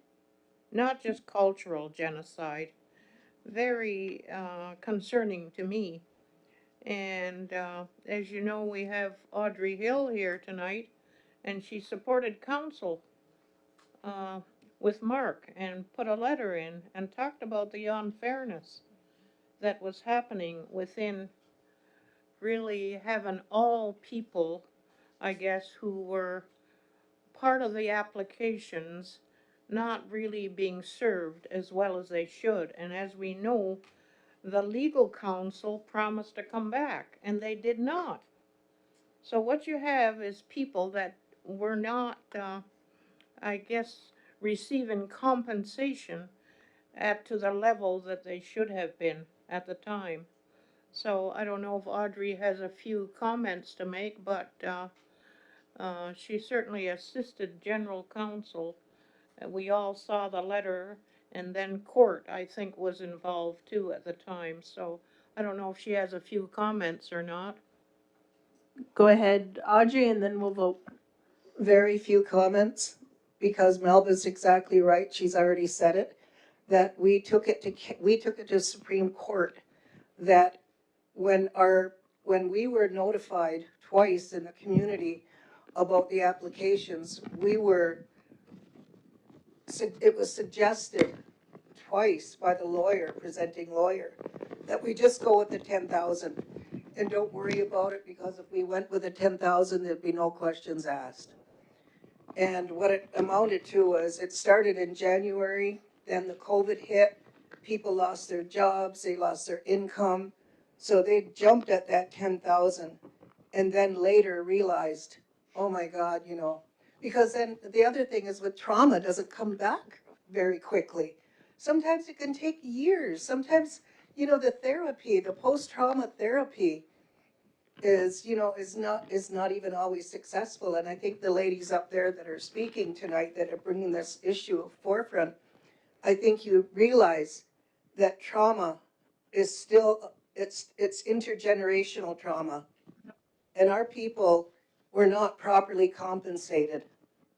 not just cultural genocide. Very concerning to me. And as you know, we have Audrey Hill here tonight, and she supported council with Mark and put a letter in and talked about the unfairness that was happening within really having all people, I guess, who were part of the applications not really being served as well as they should. And as we know, the legal counsel promised to come back, and they did not. So what you have is people that were not, I guess, receiving compensation to the level that they should have been at the time. So I don't know if Audrey has a few comments to make, but she certainly assisted general counsel. We all saw the letter, and then court, I think, was involved too at the time. So I don't know if she has a few comments or not. Go ahead, Audrey, and then we'll vote. Very few comments, because Melba's exactly right. She's already said it, that we took it to Supreme Court, that when we were notified twice in the community about the applications, it was suggested twice by the presenting lawyer, that we just go with the 10,000 and don't worry about it, because if we went with the 10,000, there'd be no questions asked. And what it amounted to was, it started in January, then the COVID hit, people lost their jobs, they lost their income, so they jumped at that 10,000, and then later realized, oh my God, because then the other thing is, with trauma, doesn't come back very quickly. Sometimes it can take years. Sometimes, the therapy, the post-trauma therapy is not even always successful. And I think the ladies up there that are speaking tonight, that are bringing this issue of forefront, I think you realize that trauma is still, it's intergenerational trauma, and our people were not properly compensated,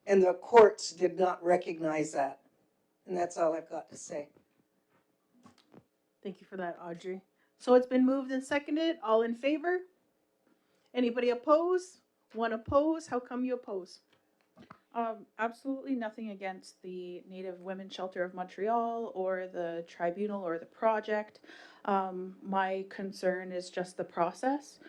and the courts did not recognize that. And that's all I've got to say. Thank you for that, Audrey. So it's been moved and seconded. All in favor? Anybody oppose? One oppose? How come you oppose? Absolutely nothing against the Native Women's Shelter of Montreal or the tribunal or the project. My concern is just the process.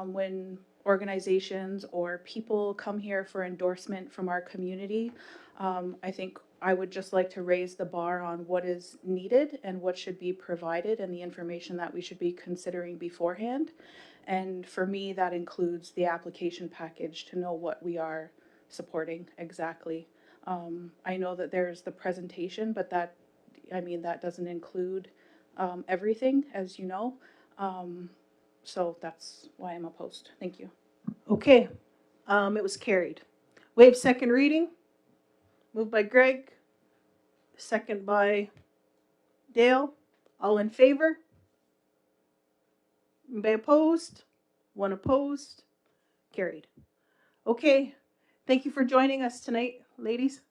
When organizations or people come here for endorsement from our community, I think I would just like to raise the bar on what is needed and what should be provided and the information that we should be considering beforehand. And for me, that includes the application package to know what we are supporting exactly. I know that there's the presentation, but that doesn't include everything, as you know. So that's why I'm opposed. Thank you. Okay, it was carried. Waive second reading. Moved by Greg, second by Dale. All in favor? Anybody opposed? One opposed. Carried. Okay, thank you for joining us tonight, ladies.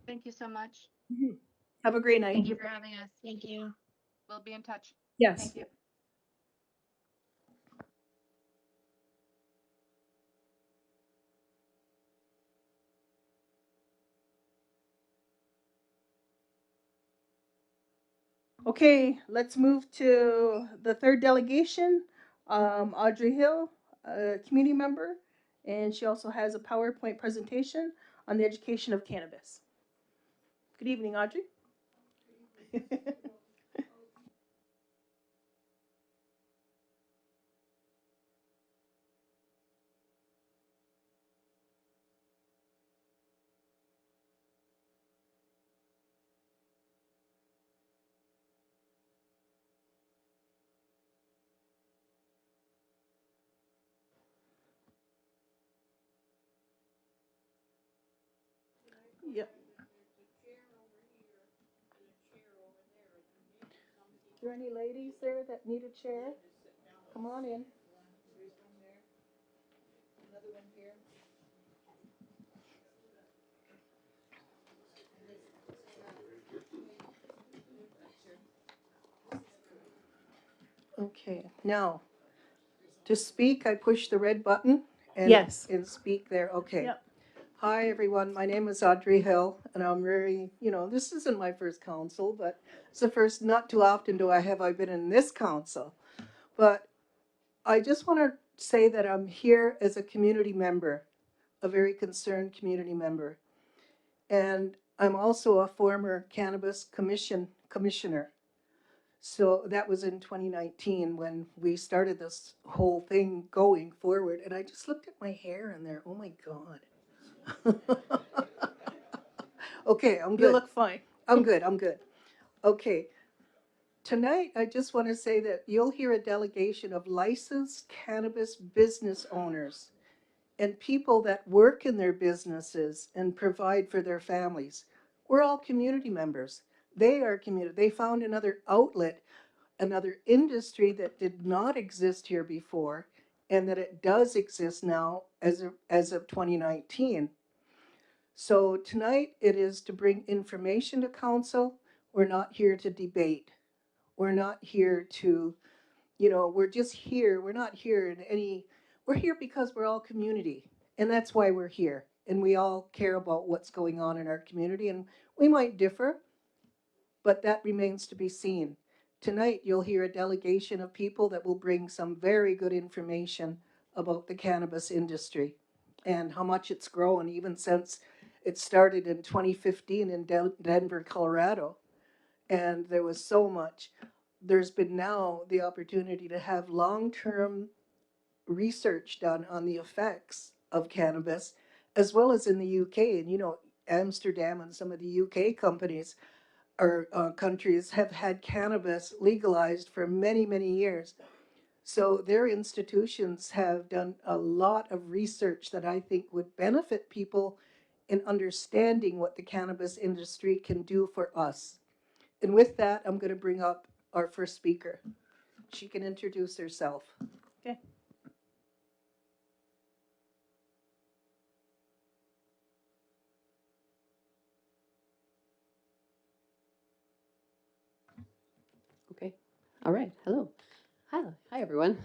Thank you so much. Have a great night. Thank you for having us. Thank you. We'll be in touch. Yes. Thank you. Okay, let's move to the third delegation. Audrey Hill, a community member, and she also has a PowerPoint presentation on the education of cannabis. Good evening, Audrey. Yep. Are there any ladies there that need a chair? Come on in. Okay, now, to speak, I push the red button and, Yes. and speak there. Okay. Yep. Hi, everyone. My name is Audrey Hill, and I'm very, this isn't my first council, but it's the first, not too often have I been in this council. But I just want to say that I'm here as a community member, a very concerned community member. And I'm also a former cannabis commissioner. So that was in 2019 when we started this whole thing going forward. And I just looked at my hair in there. Oh my God. Okay, I'm good. You look fine. I'm good. Okay. Tonight, I just want to say that you'll hear a delegation of licensed cannabis business owners and people that work in their businesses and provide for their families. We're all community members. They are community. They found another outlet, another industry that did not exist here before, and that it does exist now as of 2019. So tonight it is to bring information to council. We're not here to debate. We're not here to, we're just here. We're not here we're here because we're all community. And that's why we're here. And we all care about what's going on in our community. And we might differ, but that remains to be seen. Tonight, you'll hear a delegation of people that will bring some very good information about the cannabis industry and how much it's grown, even since it started in 2015 in Denver, Colorado. And there was so much. There's been now the opportunity to have long-term research done on the effects of cannabis, as well as in the UK. And Amsterdam and some of the UK companies or countries have had cannabis legalized for many, many years. So their institutions have done a lot of research that I think would benefit people in understanding what the cannabis industry can do for us. And with that, I'm going to bring up our first speaker. She can introduce herself. Okay. Okay. All right. Hello. Hi, everyone.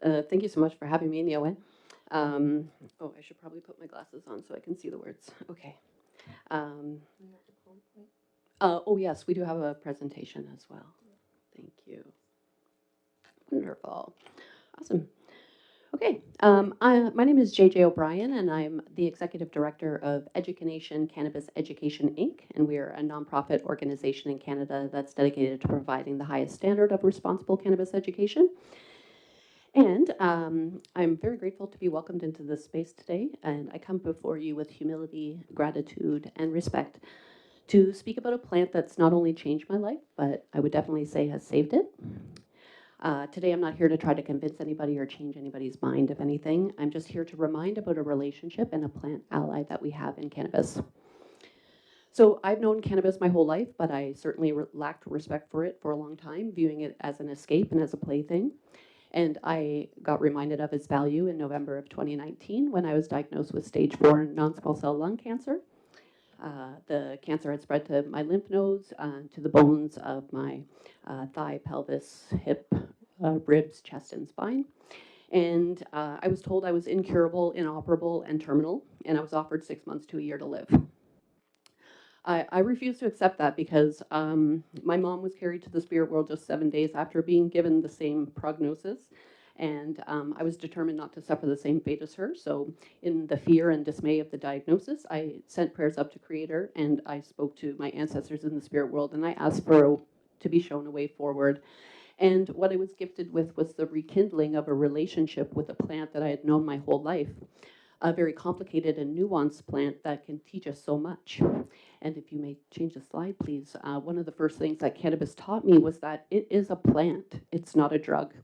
Thank you so much for having me, Neowen. I should probably put my glasses on so I can see the words. Okay. Yes, we do have a presentation as well. Thank you. Wonderful. Awesome. Okay, my name is JJ O'Brien, and I'm the Executive Director of Education Cannabis Education Inc., and we are a nonprofit organization in Canada that's dedicated to providing the highest standard of responsible cannabis education. And I'm very grateful to be welcomed into this space today, and I come before you with humility, gratitude, and respect to speak about a plant that's not only changed my life, but I would definitely say has saved it. Today, I'm not here to try to convince anybody or change anybody's mind of anything. I'm just here to remind about a relationship and a plant ally that we have in cannabis. So I've known cannabis my whole life, but I certainly lacked respect for it for a long time, viewing it as an escape and as a plaything. And I got reminded of its value in November of 2019 when I was diagnosed with stage 4 non-small cell lung cancer. The cancer had spread to my lymph nodes, to the bones of my thigh, pelvis, hip, ribs, chest, and spine. And I was told I was incurable, inoperable, and terminal, and I was offered 6 months to a year to live. I refused to accept that because my mom was carried to the spirit world just 7 days after being given the same prognosis. And I was determined not to suffer the same fate as her. So in the fear and dismay of the diagnosis, I sent prayers up to Creator, and I spoke to my ancestors in the spirit world, and I asked to be shown a way forward. And what I was gifted with was the rekindling of a relationship with a plant that I had known my whole life, a very complicated and nuanced plant that can teach us so much. And if you may change the slide, please. One of the first things that cannabis taught me was that it is a plant. It's not a drug.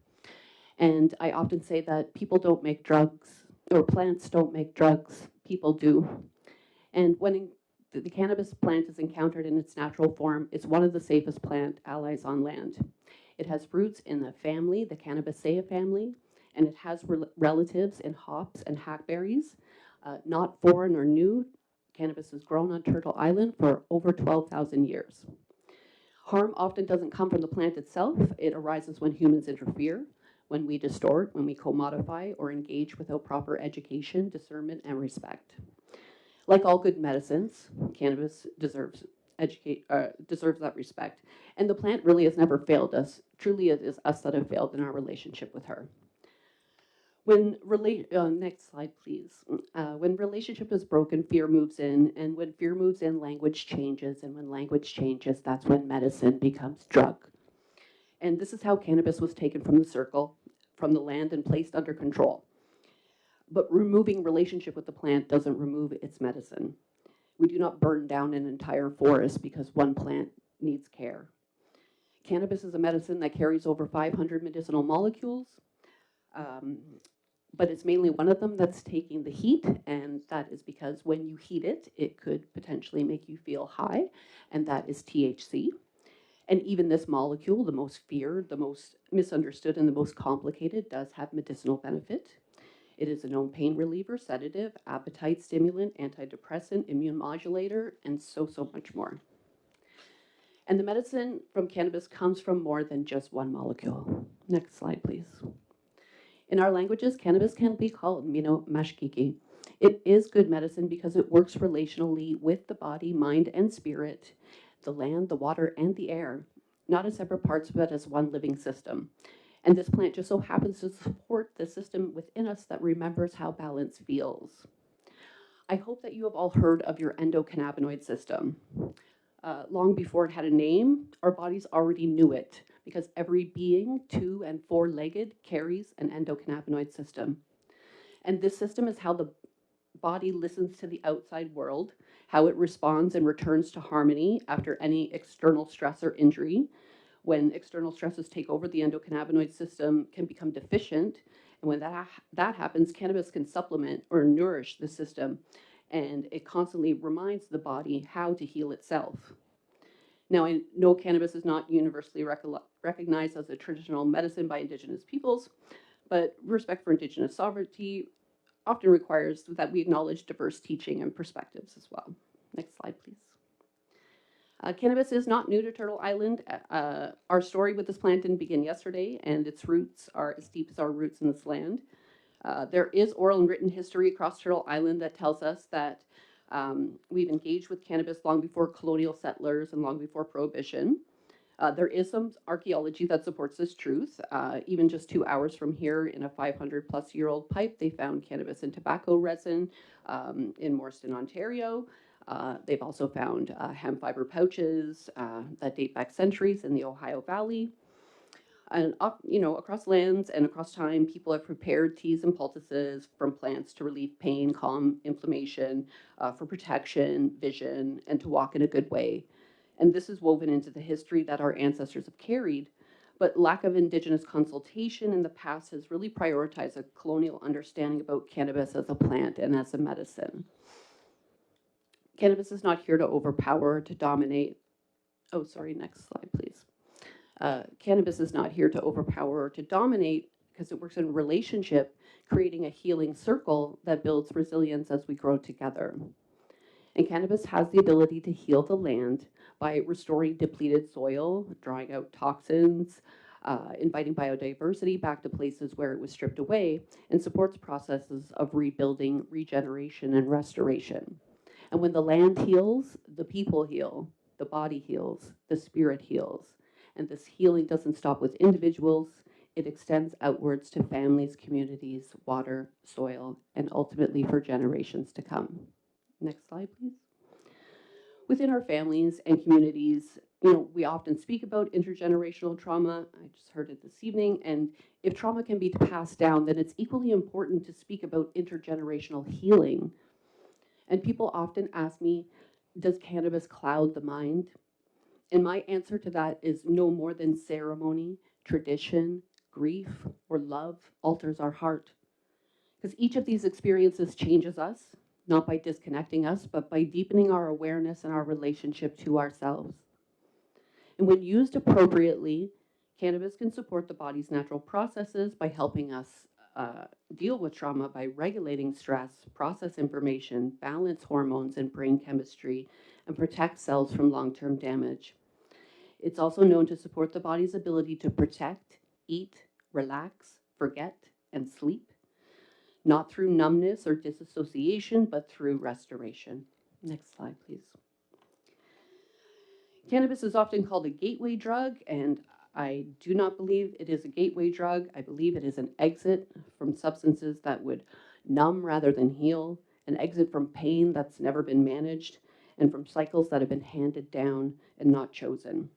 And I often say that people don't make drugs, or plants don't make drugs, people do. And when the cannabis plant is encountered in its natural form, it's one of the safest plant allies on land. It has roots in the family, the Cannabaceae family, and it has relatives in hops and hackberries. Not foreign or new, cannabis is grown on Turtle Island for over 12,000 years. Harm often doesn't come from the plant itself. It arises when humans interfere, when we distort, when we co-modify or engage without proper education, discernment, and respect. Like all good medicines, cannabis deserves that respect. And the plant really has never failed us. Truly, it is us that have failed in our relationship with her. Next slide, please. When relationship is broken, fear moves in, and when fear moves in, language changes, and when language changes, that's when medicine becomes drug. And this is how cannabis was taken from the circle, from the land, and placed under control. But removing relationship with the plant doesn't remove its medicine. We do not burn down an entire forest because one plant needs care. Cannabis is a medicine that carries over 500 medicinal molecules, but it's mainly one of them that's taking the heat, and that is because when you heat it, it could potentially make you feel high, and that is THC. And even this molecule, the most feared, the most misunderstood, and the most complicated, does have medicinal benefit. It is a known pain reliever, sedative, appetite stimulant, antidepressant, immune modulator, and so much more. And the medicine from cannabis comes from more than just one molecule. Next slide, please. In our languages, cannabis can be called mino mashkiki. It is good medicine because it works relationally with the body, mind, and spirit, the land, the water, and the air, not as separate parts, but as one living system. And this plant just so happens to support the system within us that remembers how balance feels. I hope that you have all heard of your endocannabinoid system. Long before it had a name, our bodies already knew it because every being, 2- and 4-legged, carries an endocannabinoid system. And this system is how the body listens to the outside world, how it responds and returns to harmony after any external stress or injury. When external stresses take over, the endocannabinoid system can become deficient. And when that happens, cannabis can supplement or nourish the system. And it constantly reminds the body how to heal itself. Now, I know cannabis is not universally recognized as a traditional medicine by Indigenous peoples, but respect for Indigenous sovereignty often requires that we acknowledge diverse teaching and perspectives as well. Next slide, please. Cannabis is not new to Turtle Island. Our story with this plant didn't begin yesterday, and its roots are as deep as our roots in this land. There is oral and written history across Turtle Island that tells us that we've engaged with cannabis long before colonial settlers and long before Prohibition. There is some archaeology that supports this truth. Even just 2 hours from here, in a 500-plus-year-old pipe, they found cannabis and tobacco resin in Morstan, Ontario. They've also found hemp fiber pouches that date back centuries in the Ohio Valley. And across lands and across time, people have prepared teas and poultices from plants to relieve pain, calm inflammation, for protection, vision, and to walk in a good way. And this is woven into the history that our ancestors have carried. But lack of Indigenous consultation in the past has really prioritized a colonial understanding about cannabis as a plant and as a medicine. Cannabis is not here to overpower or to dominate. Oh, sorry, next slide, please. Cannabis is not here to overpower or to dominate because it works in relationship, creating a healing circle that builds resilience as we grow together. And cannabis has the ability to heal the land by restoring depleted soil, drawing out toxins, inviting biodiversity back to places where it was stripped away, and supports processes of rebuilding, regeneration, and restoration. And when the land heals, the people heal, the body heals, the spirit heals. And this healing doesn't stop with individuals, it extends outwards to families, communities, water, soil, and ultimately for generations to come. Next slide, please. Within our families and communities, we often speak about intergenerational trauma. I just heard it this evening. And if trauma can be passed down, then it's equally important to speak about intergenerational healing. And people often ask me, does cannabis cloud the mind? And my answer to that is no more than ceremony, tradition, grief, or love alters our heart. Because each of these experiences changes us, not by disconnecting us, but by deepening our awareness and our relationship to ourselves. And when used appropriately, cannabis can support the body's natural processes by helping us deal with trauma by regulating stress, process information, balance hormones and brain chemistry, and protect cells from long-term damage. It's also known to support the body's ability to protect, eat, relax, forget, and sleep, not through numbness or disassociation, but through restoration. Next slide, please. Cannabis is often called a gateway drug, and I do not believe it is a gateway drug. I believe it is an exit from substances that would numb rather than heal, an exit from pain that's never been managed, and from cycles that have been handed down and not chosen.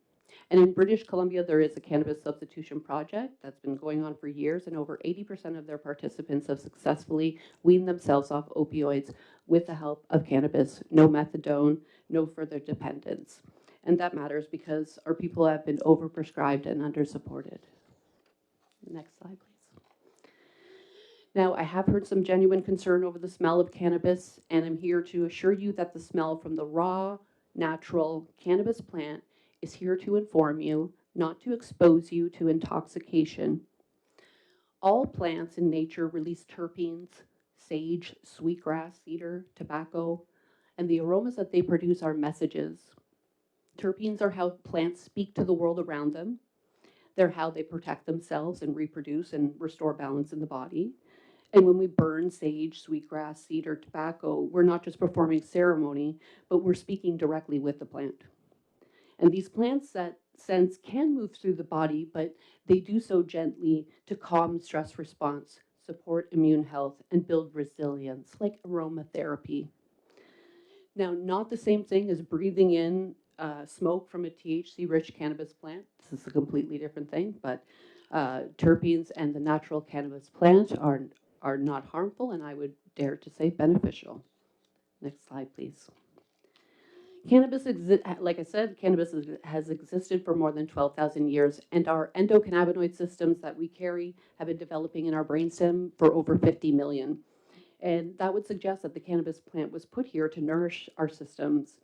And in British Columbia, there is a cannabis substitution project that's been going on for years, and over 80% of their participants have successfully weaned themselves off opioids with the help of cannabis. No methadone, no further dependence. And that matters because our people have been overprescribed and undersupported. Next slide, please. Now, I have heard some genuine concern over the smell of cannabis, and I'm here to assure you that the smell from the raw, natural cannabis plant is here to inform you, not to expose you to intoxication. All plants in nature release terpenes, sage, sweetgrass, cedar, tobacco, and the aromas that they produce are messages. Terpenes are how plants speak to the world around them. They're how they protect themselves and reproduce and restore balance in the body. And when we burn sage, sweetgrass, cedar, tobacco, we're not just performing ceremony, but we're speaking directly with the plant. And these plant scents can move through the body, but they do so gently to calm stress response, support immune health, and build resilience, like aromatherapy. Now, not the same thing as breathing in smoke from a THC-rich cannabis plant. This is a completely different thing, but terpenes and the natural cannabis plant are not harmful, and I would dare to say beneficial. Next slide, please. Cannabis, like I said, cannabis has existed for more than 12,000 years, and our endocannabinoid systems that we carry have been developing in our brainstem for over 50 million. And that would suggest that the cannabis plant was put here to nourish our systems.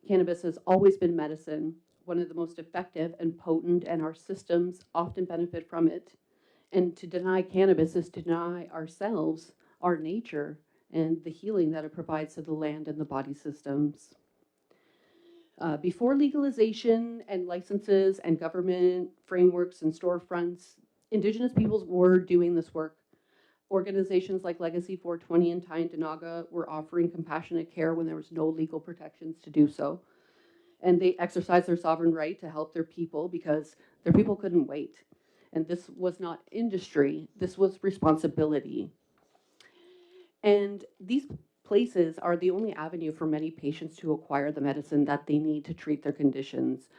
Cannabis has always been medicine, one of the most effective and potent, and our systems often benefit from it. And to deny cannabis is to deny ourselves, our nature, and the healing that it provides to the land and the body systems. Before legalization and licenses and government frameworks and storefronts, Indigenous peoples were doing this work. Organizations like Legacy 420 and Tyne Denaga were offering compassionate care when there was no legal protections to do so. And they exercised their sovereign right to help their people because their people couldn't wait. And this was not industry, this was responsibility. And these places are the only avenue for many patients to acquire the medicine that they need to treat their conditions.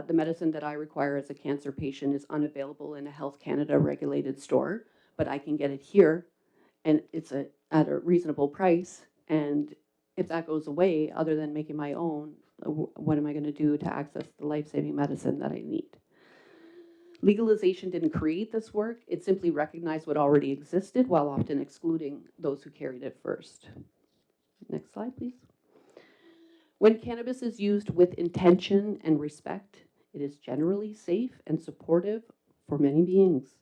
The medicine that I require as a cancer patient is unavailable in a Health Canada regulated store, but I can get it here, and it's at a reasonable price. And if that goes away, other than making my own, what am I going to do to access the life-saving medicine that I need? Legalization didn't create this work, it simply recognized what already existed while often excluding those who carried it first. Next slide, please. When cannabis is used with intention and respect, it is generally safe and supportive for many beings.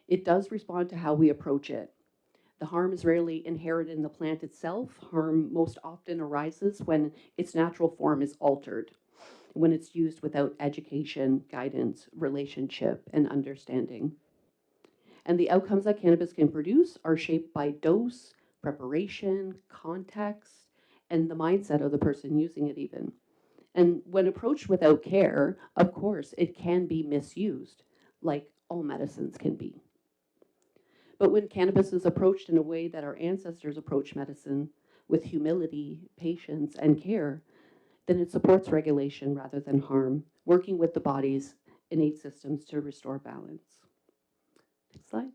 It does respond to how we approach it. The harm is rarely inherent in the plant itself. Harm most often arises when its natural form is altered, when it's used without education, guidance, relationship, and understanding. And the outcomes that cannabis can produce are shaped by dose, preparation, context, and the mindset of the person using it even. And when approached without care, of course, it can be misused, like all medicines can be. But when cannabis is approached in a way that our ancestors approached medicine, with humility, patience, and care, then it supports regulation rather than harm, working with the body's innate systems to restore balance. Next slide.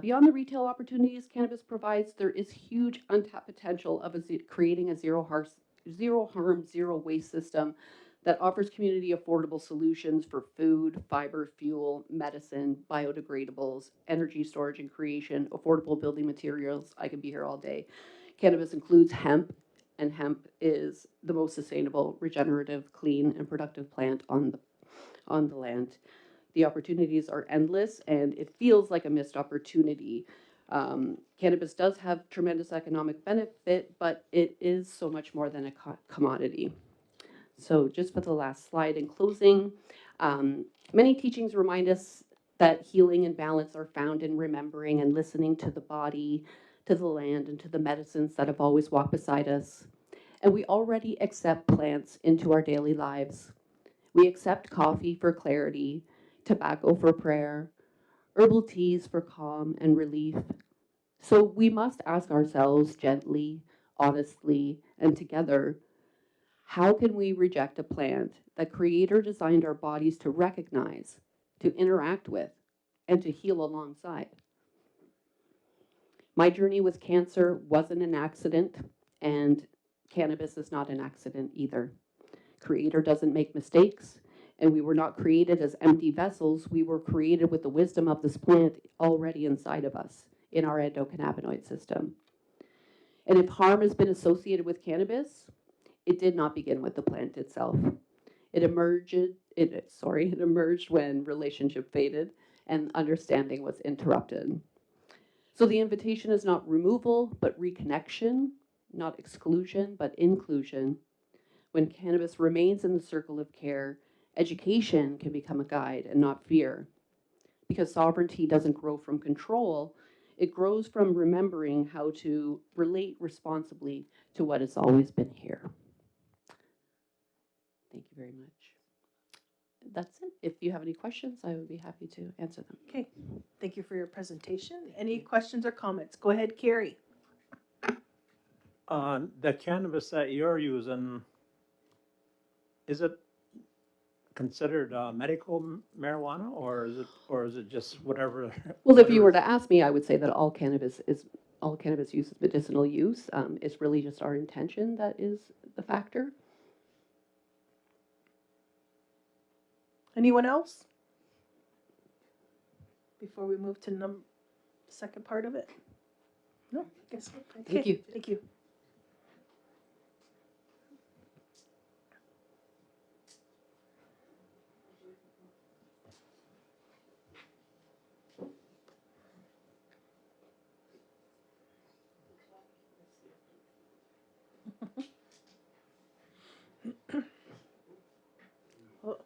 Beyond the retail opportunities cannabis provides, there is huge untapped potential of creating a zero harm, zero waste system that offers community affordable solutions for food, fiber, fuel, medicine, biodegradables, energy storage and creation, affordable building materials. I could be here all day. Cannabis includes hemp, and hemp is the most sustainable, regenerative, clean, and productive plant on the land. The opportunities are endless, and it feels like a missed opportunity. Cannabis does have tremendous economic benefit, but it is so much more than a commodity. So just for the last slide in closing, many teachings remind us that healing and balance are found in remembering and listening to the body, to the land, and to the medicines that have always walked beside us. And we already accept plants into our daily lives. We accept coffee for clarity, tobacco for prayer, herbal teas for calm and relief. So we must ask ourselves gently, honestly, and together, how can we reject a plant that Creator designed our bodies to recognize, to interact with, and to heal alongside? My journey with cancer wasn't an accident, and cannabis is not an accident either. Creator doesn't make mistakes, and we were not created as empty vessels. We were created with the wisdom of this plant already inside of us, in our endocannabinoid system. And if harm has been associated with cannabis, it did not begin with the plant itself. It emerged when relationship faded and understanding was interrupted. So the invitation is not removal, but reconnection, not exclusion, but inclusion. When cannabis remains in the circle of care, education can become a guide and not fear. Because sovereignty doesn't grow from control, it grows from remembering how to relate responsibly to what has always been here. Thank you very much. That's it. If you have any questions, I would be happy to answer them. Okay, thank you for your presentation. Any questions or comments? Go ahead, Carrie. The cannabis that you're using, is it considered medical marijuana, or is it just whatever? Well, if you were to ask me, I would say that all cannabis use is medicinal use. It's really just our intention that is the factor. Anyone else? Before we move to the second part of it? No, I guess. Okay. Thank you. Thank you. Oh.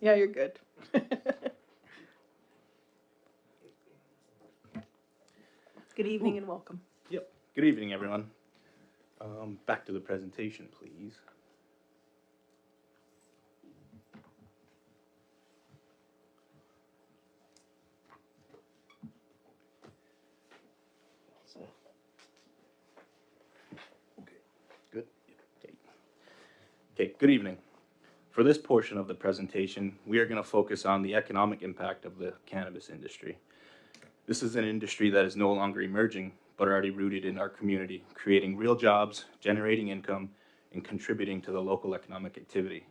Yeah, you're good. Good evening and welcome. Yep. Good evening, everyone. Back to the presentation, please. Okay. Good. Okay. Okay. Good evening. For this portion of the presentation, we are going to focus on the economic impact of the cannabis industry. This is an industry that is no longer emerging, but already rooted in our community, creating real jobs, generating income, and contributing to the local economic activity.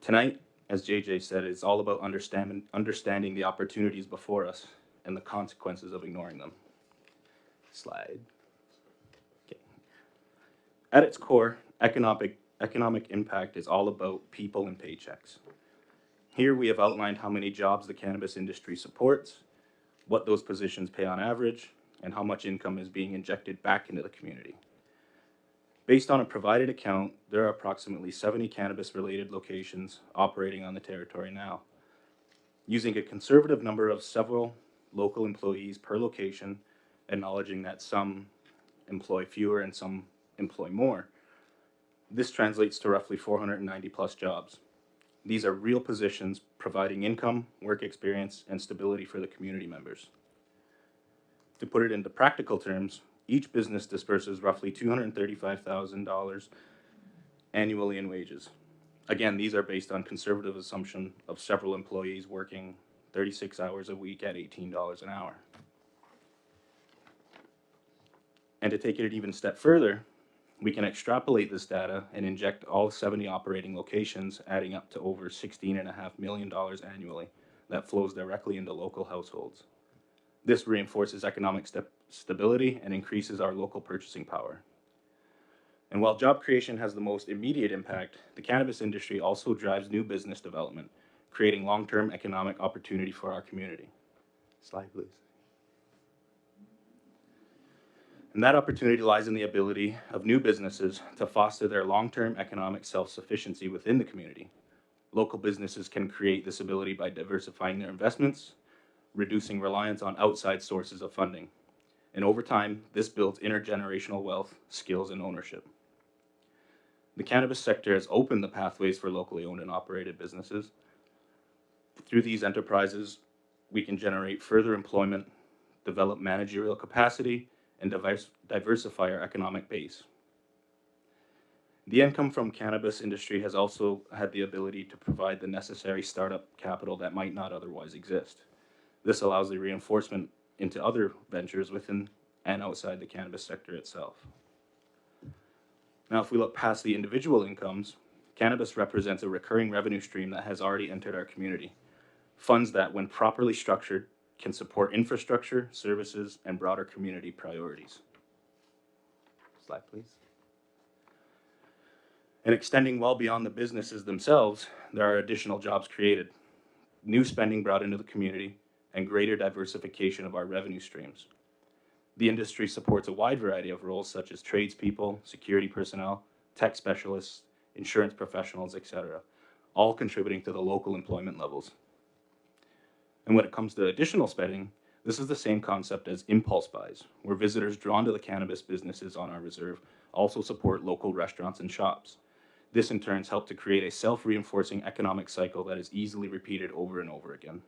Tonight, as JJ said, it's all about understanding the opportunities before us and the consequences of ignoring them. Slide. Okay. At its core, economic impact is all about people and paychecks. Here we have outlined how many jobs the cannabis industry supports, what those positions pay on average, and how much income is being injected back into the community. Based on a provided account, there are approximately 70 cannabis-related locations operating on the territory now. Using a conservative number of several local employees per location, acknowledging that some employ fewer and some employ more, this translates to roughly 490 plus jobs. These are real positions providing income, work experience, and stability for the community members. To put it into practical terms, each business disperses roughly $235,000 annually in wages. Again, these are based on conservative assumption of several employees working 36 hours a week at $18 an hour. And to take it an even step further, we can extrapolate this data and inject all 70 operating locations, adding up to over $16.5 million annually that flows directly into local households. This reinforces economic stability and increases our local purchasing power. And while job creation has the most immediate impact, the cannabis industry also drives new business development, creating long-term economic opportunity for our community. Slide, please. And that opportunity lies in the ability of new businesses to foster their long-term economic self-sufficiency within the community. Local businesses can create this ability by diversifying their investments, reducing reliance on outside sources of funding. And over time, this builds intergenerational wealth, skills, and ownership. The cannabis sector has opened the pathways for locally owned and operated businesses. Through these enterprises, we can generate further employment, develop managerial capacity, and diversify our economic base. The income from cannabis industry has also had the ability to provide the necessary startup capital that might not otherwise exist. This allows the reinforcement into other ventures within and outside the cannabis sector itself. Now, if we look past the individual incomes, cannabis represents a recurring revenue stream that has already entered our community. Funds that, when properly structured, can support infrastructure, services, and broader community priorities. Slide, please. And extending well beyond the businesses themselves, there are additional jobs created, new spending brought into the community, and greater diversification of our revenue streams. The industry supports a wide variety of roles such as tradespeople, security personnel, tech specialists, insurance professionals, etc., all contributing to the local employment levels. And when it comes to additional spending, this is the same concept as impulse buys, where visitors drawn to the cannabis businesses on our reserve also support local restaurants and shops. This in turn helps to create a self-reinforcing economic cycle that is easily repeated over and over again.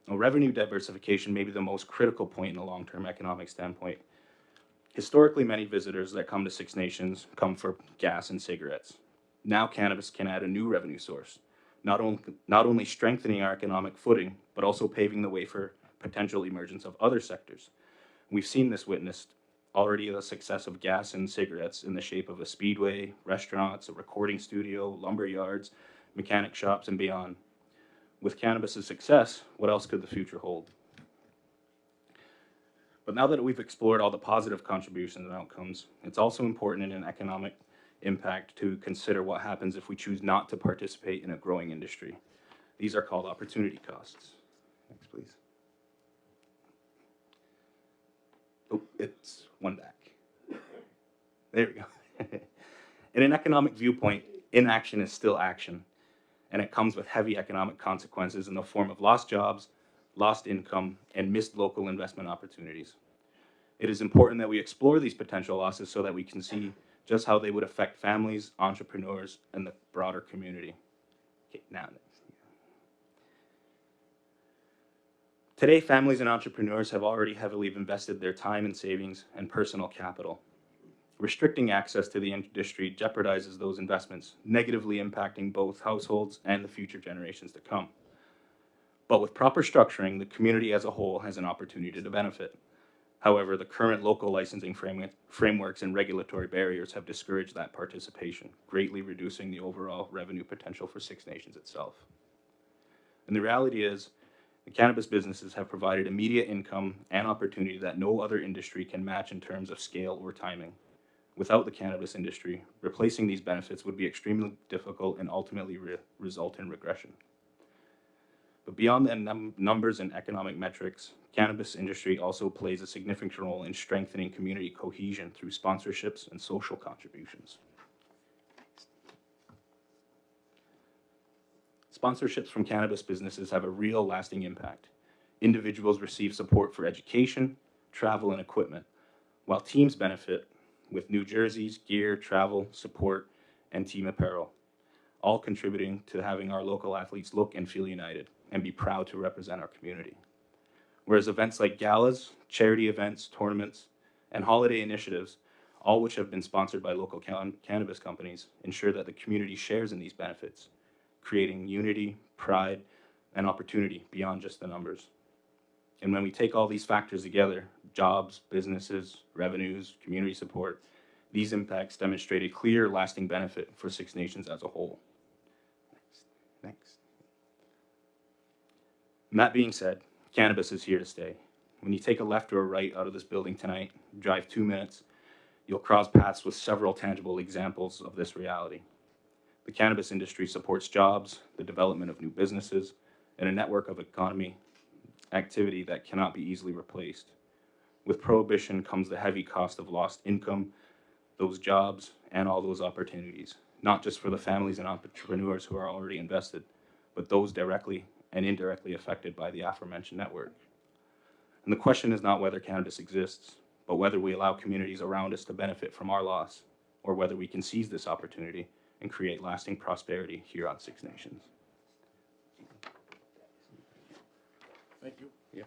Now, revenue diversification may be the most critical point in a long-term economic standpoint. Historically, many visitors that come to Six Nations come for gas and cigarettes. Now cannabis can add a new revenue source, not only strengthening our economic footing, but also paving the way for potential emergence of other sectors. We've seen this witnessed already the success of gas and cigarettes in the shape of a speedway, restaurants, a recording studio, lumber yards, mechanic shops, and beyond. With cannabis's success, what else could the future hold? But now that we've explored all the positive contributions and outcomes, it's also important in an economic impact to consider what happens if we choose not to participate in a growing industry. These are called opportunity costs. Next, please. Oh, it's one back. There we go. In an economic viewpoint, inaction is still action. and it comes with heavy economic consequences in the form of lost jobs, lost income, and missed local investment opportunities. It is important that we explore these potential losses so that we can see just how they would affect families, entrepreneurs, and the broader community. Okay, now. Today, families and entrepreneurs have already heavily invested their time and savings and personal capital. Restricting access to the industry jeopardizes those investments, negatively impacting both households and the future generations to come. But with proper structuring, the community as a whole has an opportunity to benefit. However, the current local licensing frameworks and regulatory barriers have discouraged that participation, greatly reducing the overall revenue potential for Six Nations itself. And the reality is, the cannabis businesses have provided immediate income and opportunity that no other industry can match in terms of scale or timing. Without the cannabis industry, replacing these benefits would be extremely difficult and ultimately result in regression. But beyond the numbers and economic metrics, cannabis industry also plays a significant role in strengthening community cohesion through sponsorships and social contributions. Sponsorships from cannabis businesses have a real lasting impact. Individuals receive support for education, travel, and equipment, while teams benefit with new jerseys, gear, travel, support, and team apparel, all contributing to having our local athletes look and feel united and be proud to represent our community. Whereas events like galas, charity events, tournaments, and holiday initiatives, all which have been sponsored by local cannabis companies, ensure that the community shares in these benefits, creating unity, pride, and opportunity beyond just the numbers. And when we take all these factors together, jobs, businesses, revenues, community support, these impacts demonstrate a clear, lasting benefit for Six Nations as a whole. Next. And that being said, cannabis is here to stay. When you take a left or a right out of this building tonight, drive 2 minutes, you'll cross paths with several tangible examples of this reality. The cannabis industry supports jobs, the development of new businesses, and a network of economy activity that cannot be easily replaced. With prohibition comes the heavy cost of lost income, those jobs, and all those opportunities, not just for the families and entrepreneurs who are already invested, but those directly and indirectly affected by the aforementioned network. And the question is not whether cannabis exists, but whether we allow communities around us to benefit from our loss, or whether we can seize this opportunity and create lasting prosperity here on Six Nations. Thank you. Yeah.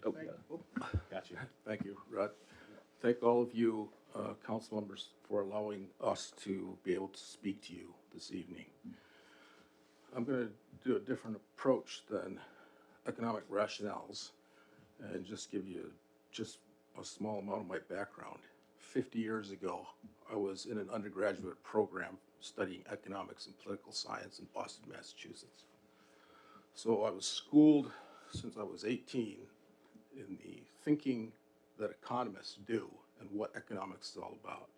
Oh, yeah. Got you. Thank you, Rod. Thank all of you, council members, for allowing us to be able to speak to you this evening. I'm going to do a different approach than economic rationales and just give you just a small amount of my background. 50 years ago, I was in an undergraduate program studying economics and political science in Boston, Massachusetts. So I was schooled since I was 18 in the thinking that economists do and what economics is all about.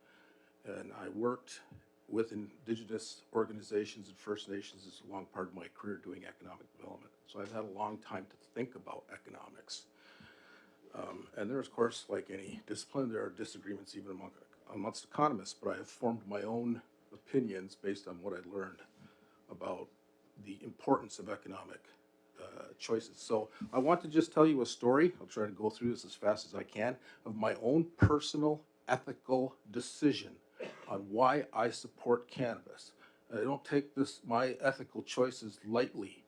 And I worked with indigenous organizations and First Nations as a long part of my career doing economic development. So I've had a long time to think about economics. And there's, of course, like any discipline, there are disagreements even amongst economists, but I have formed my own opinions based on what I learned about the importance of economic choices. So I want to just tell you a story. I'll try to go through this as fast as I can of my own personal ethical decision on why I support cannabis. I don't take my ethical choices lightly.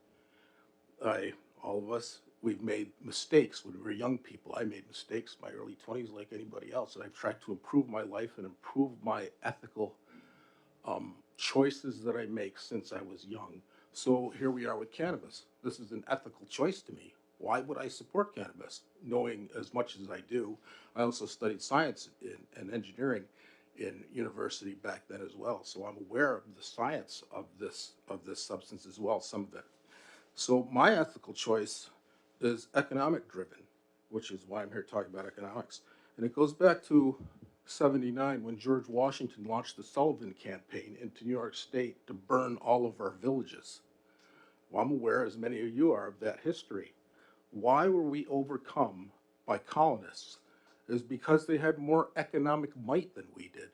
All of us, we've made mistakes when we were young people. I made mistakes in my early 20s like anybody else, and I've tried to improve my life and improve my ethical choices that I make since I was young. So here we are with cannabis. This is an ethical choice to me. Why would I support cannabis? Knowing as much as I do, I also studied science and engineering in university back then as well. So I'm aware of the science of this substance as well, some of it. So my ethical choice is economic driven, which is why I'm here talking about economics. And it goes back to 79 when George Washington launched the Sullivan Campaign into New York State to burn all of our villages. Well, I'm aware, as many of you are, of that history. Why were we overcome by colonists? Is because they had more economic might than we did.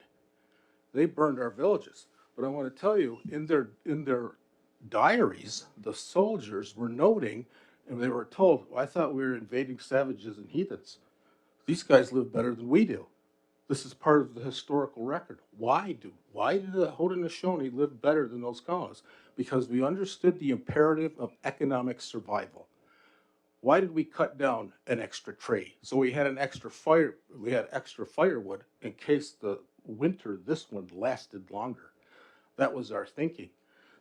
They burned our villages. But I want to tell you, in their diaries, the soldiers were noting, and they were told, I thought we were invading savages and heathens. These guys live better than we do. This is part of the historical record. Why did the Haudenosaunee live better than those colonists? Because we understood the imperative of economic survival. Why did we cut down an extra tree? So we had extra firewood in case the winter, this one, lasted longer. That was our thinking.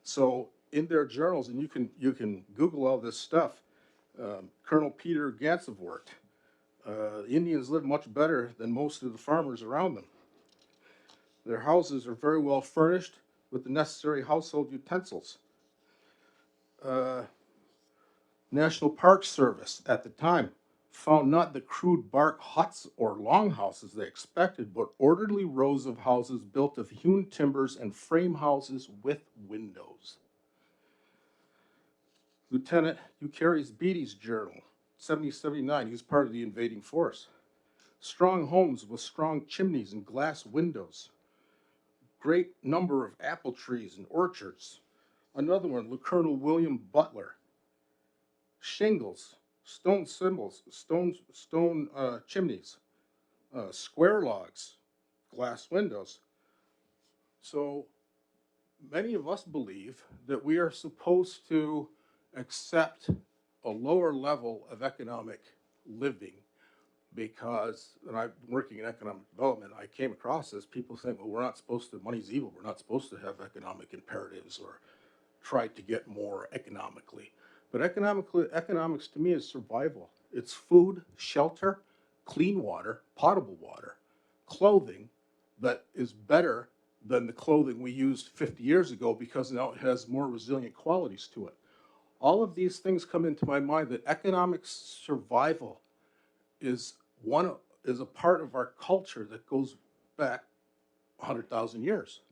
So in their journals, and you can Google all this stuff, Colonel Peter Gansevoort, Indians live much better than most of the farmers around them. Their houses are very well furnished with the necessary household utensils. National Park Service at the time found not the crude bark huts or longhouses they expected, but orderly rows of houses built of hewn timbers and frame houses with windows. Lieutenant Eucarius Beatty's journal, 7079, he was part of the invading force. Strong homes with strong chimneys and glass windows. Great number of apple trees and orchards. Another one, Colonel William Butler. Shingles, stone cymbals, stone chimneys, square logs, glass windows. So many of us believe that we are supposed to accept a lower level of economic living because, and I'm working in economic development, I came across this, people saying, well, we're not supposed to, money's evil, we're not supposed to have economic imperatives or try to get more economically. But economics to me is survival. It's food, shelter, clean water, potable water, clothing that is better than the clothing we used 50 years ago because now it has more resilient qualities to it. All of these things come into my mind that economic survival is a part of our culture that goes back 100,000 years.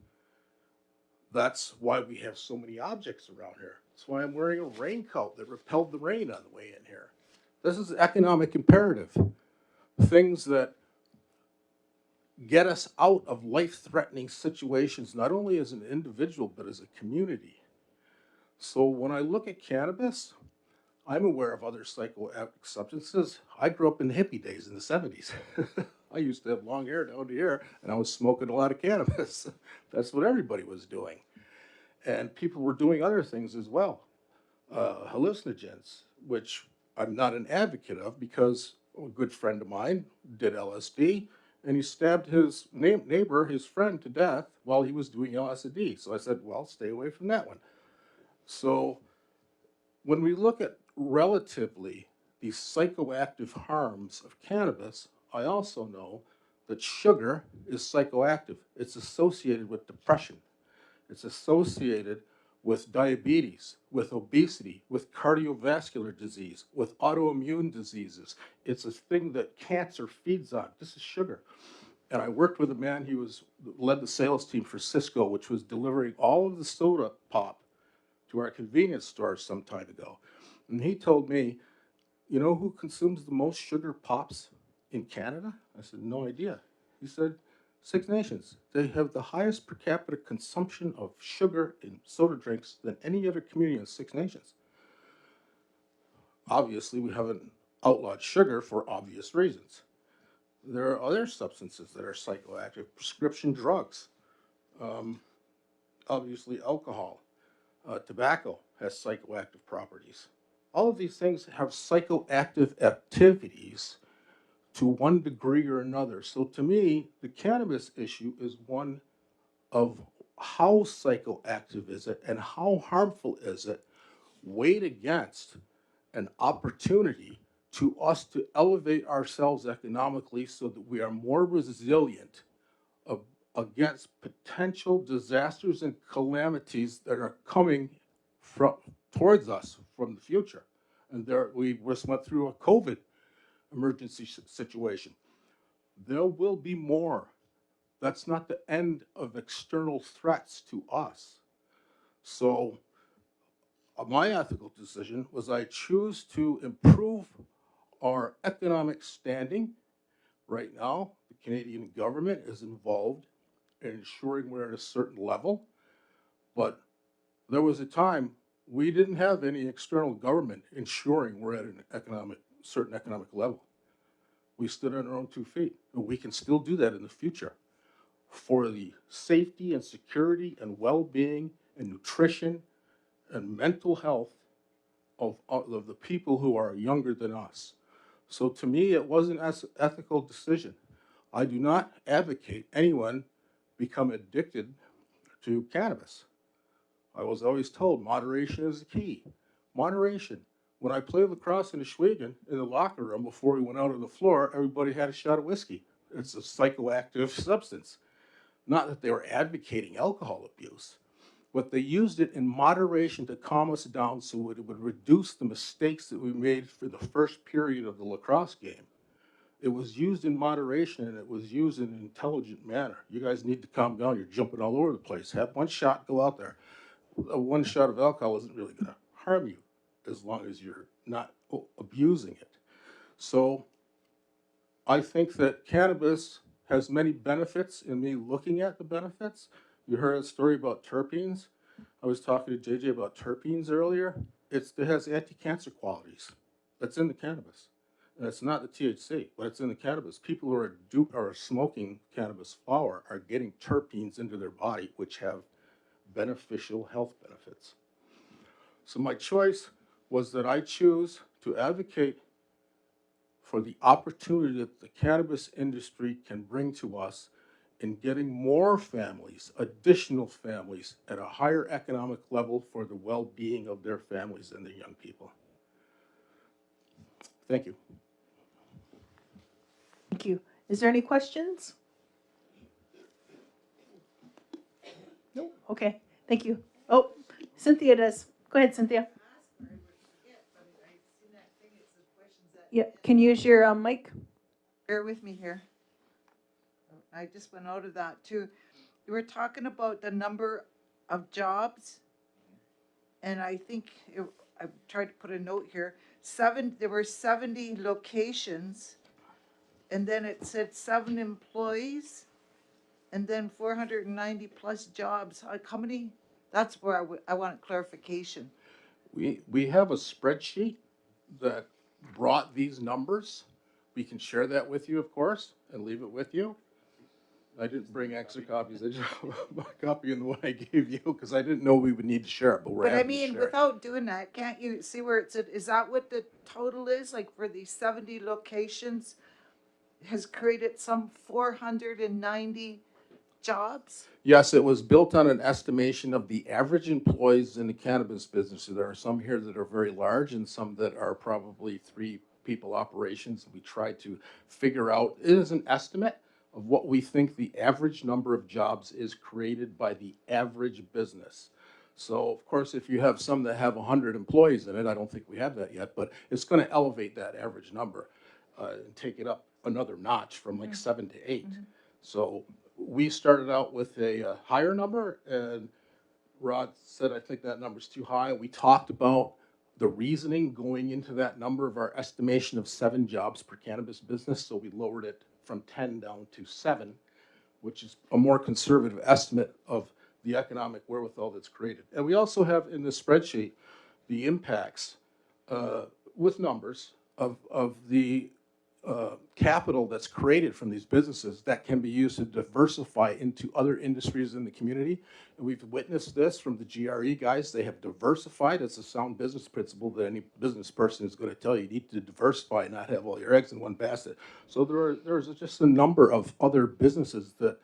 That's why we have so many objects around here. That's why I'm wearing a raincoat that repelled the rain on the way in here. This is economic imperative. Things that get us out of life-threatening situations, not only as an individual, but as a community. So when I look at cannabis, I'm aware of other psychoactive substances. I grew up in the hippie days in the 70s. I used to have long hair down to here, and I was smoking a lot of cannabis. That's what everybody was doing. And people were doing other things as well. Hallucinogens, which I'm not an advocate of because a good friend of mine did LSD, and he stabbed his neighbor, his friend, to death while he was doing LSD. So I said, well, stay away from that one. So when we look at relatively the psychoactive harms of cannabis, I also know that sugar is psychoactive. It's associated with depression. It's associated with diabetes, with obesity, with cardiovascular disease, with autoimmune diseases. It's a thing that cancer feeds on. This is sugar. And I worked with a man, he led the sales team for Cisco, which was delivering all of the soda pop to our convenience stores some time ago. And he told me, you know who consumes the most sugar pops in Canada? I said, no idea. He said, Six Nations. They have the highest per capita consumption of sugar in soda drinks than any other community in Six Nations. Obviously, we haven't outlawed sugar for obvious reasons. There are other substances that are psychoactive, prescription drugs, obviously alcohol, tobacco has psychoactive properties. All of these things have psychoactive activities to one degree or another. So to me, the cannabis issue is one of how psychoactive is it and how harmful is it weighed against an opportunity to us to elevate ourselves economically so that we are more resilient against potential disasters and calamities that are coming towards us from the future. And we just went through a COVID emergency situation. There will be more. That's not the end of external threats to us. So my ethical decision was I choose to improve our economic standing. Right now, the Canadian government is involved in ensuring we're at a certain level. But there was a time we didn't have any external government ensuring we're at an certain economic level. We stood on our own 2 feet, and we can still do that in the future for the safety and security and well-being and nutrition and mental health of the people who are younger than us. So to me, it was an ethical decision. I do not advocate anyone become addicted to cannabis. I was always told moderation is the key. Moderation. When I played lacrosse in Ashwegan, in the locker room before we went out on the floor, everybody had a shot of whiskey. It's a psychoactive substance. Not that they were advocating alcohol abuse, but they used it in moderation to calm us down so it would reduce the mistakes that we made for the first period of the lacrosse game. It was used in moderation, and it was used in an intelligent manner. You guys need to calm down. You're jumping all over the place. Have one shot, go out there. One shot of alcohol isn't really going to harm you as long as you're not abusing it. So I think that cannabis has many benefits. In me looking at the benefits, you heard a story about terpenes. I was talking to JJ about terpenes earlier. It has anti-cancer qualities. That's in the cannabis. And it's not the THC, but it's in the cannabis. People who are smoking cannabis flower are getting terpenes into their body, which have beneficial health benefits. So my choice was that I choose to advocate for the opportunity that the cannabis industry can bring to us in getting more families, additional families, at a higher economic level for the well-being of their families and their young people. Thank you. Thank you. Is there any questions? No? Okay, thank you. Oh, Cynthia does. Go ahead, Cynthia. Yeah, can you use your mic? Bear with me here. I just went out of that too. You were talking about the number of jobs, and I think I tried to put a note here. There were 70 locations, and then it said 7 employees, and then 490 plus jobs. How many? That's where I want clarification. We have a spreadsheet that brought these numbers. We can share that with you, of course, and leave it with you. I didn't bring extra copies. I just have my copy in the one I gave you because I didn't know we would need to share it, but we're But I happy to mean, share it. without doing that, can't you see where it's at? Is that what the total is? Like for these 70 locations has created some 490 jobs? Yes, it was built on an estimation of the average employees in the cannabis business. So there are some here that are very large and some that are probably 3-people operations. We tried to figure out, it is an estimate of what we think the average number of jobs is created by the average business. So of course, if you have some that have 100 employees in it, I don't think we have that yet, but it's going to elevate that average number and take it up another notch from like 7 to 8. So we started out with a higher number, and Rod said, I think that number's too high. We talked about the reasoning going into that number of our estimation of 7 jobs per cannabis business, so we lowered it from 10 down to 7, which is a more conservative estimate of the economic wherewithal that's created. And we also have in the spreadsheet the impacts with numbers of the capital that's created from these businesses that can be used to diversify into other industries in the community. And we've witnessed this from the GRE guys. They have diversified. It's a sound business principle that any business person is going to tell you. You need to diversify and not have all your eggs in one basket. So there's just a number of other businesses that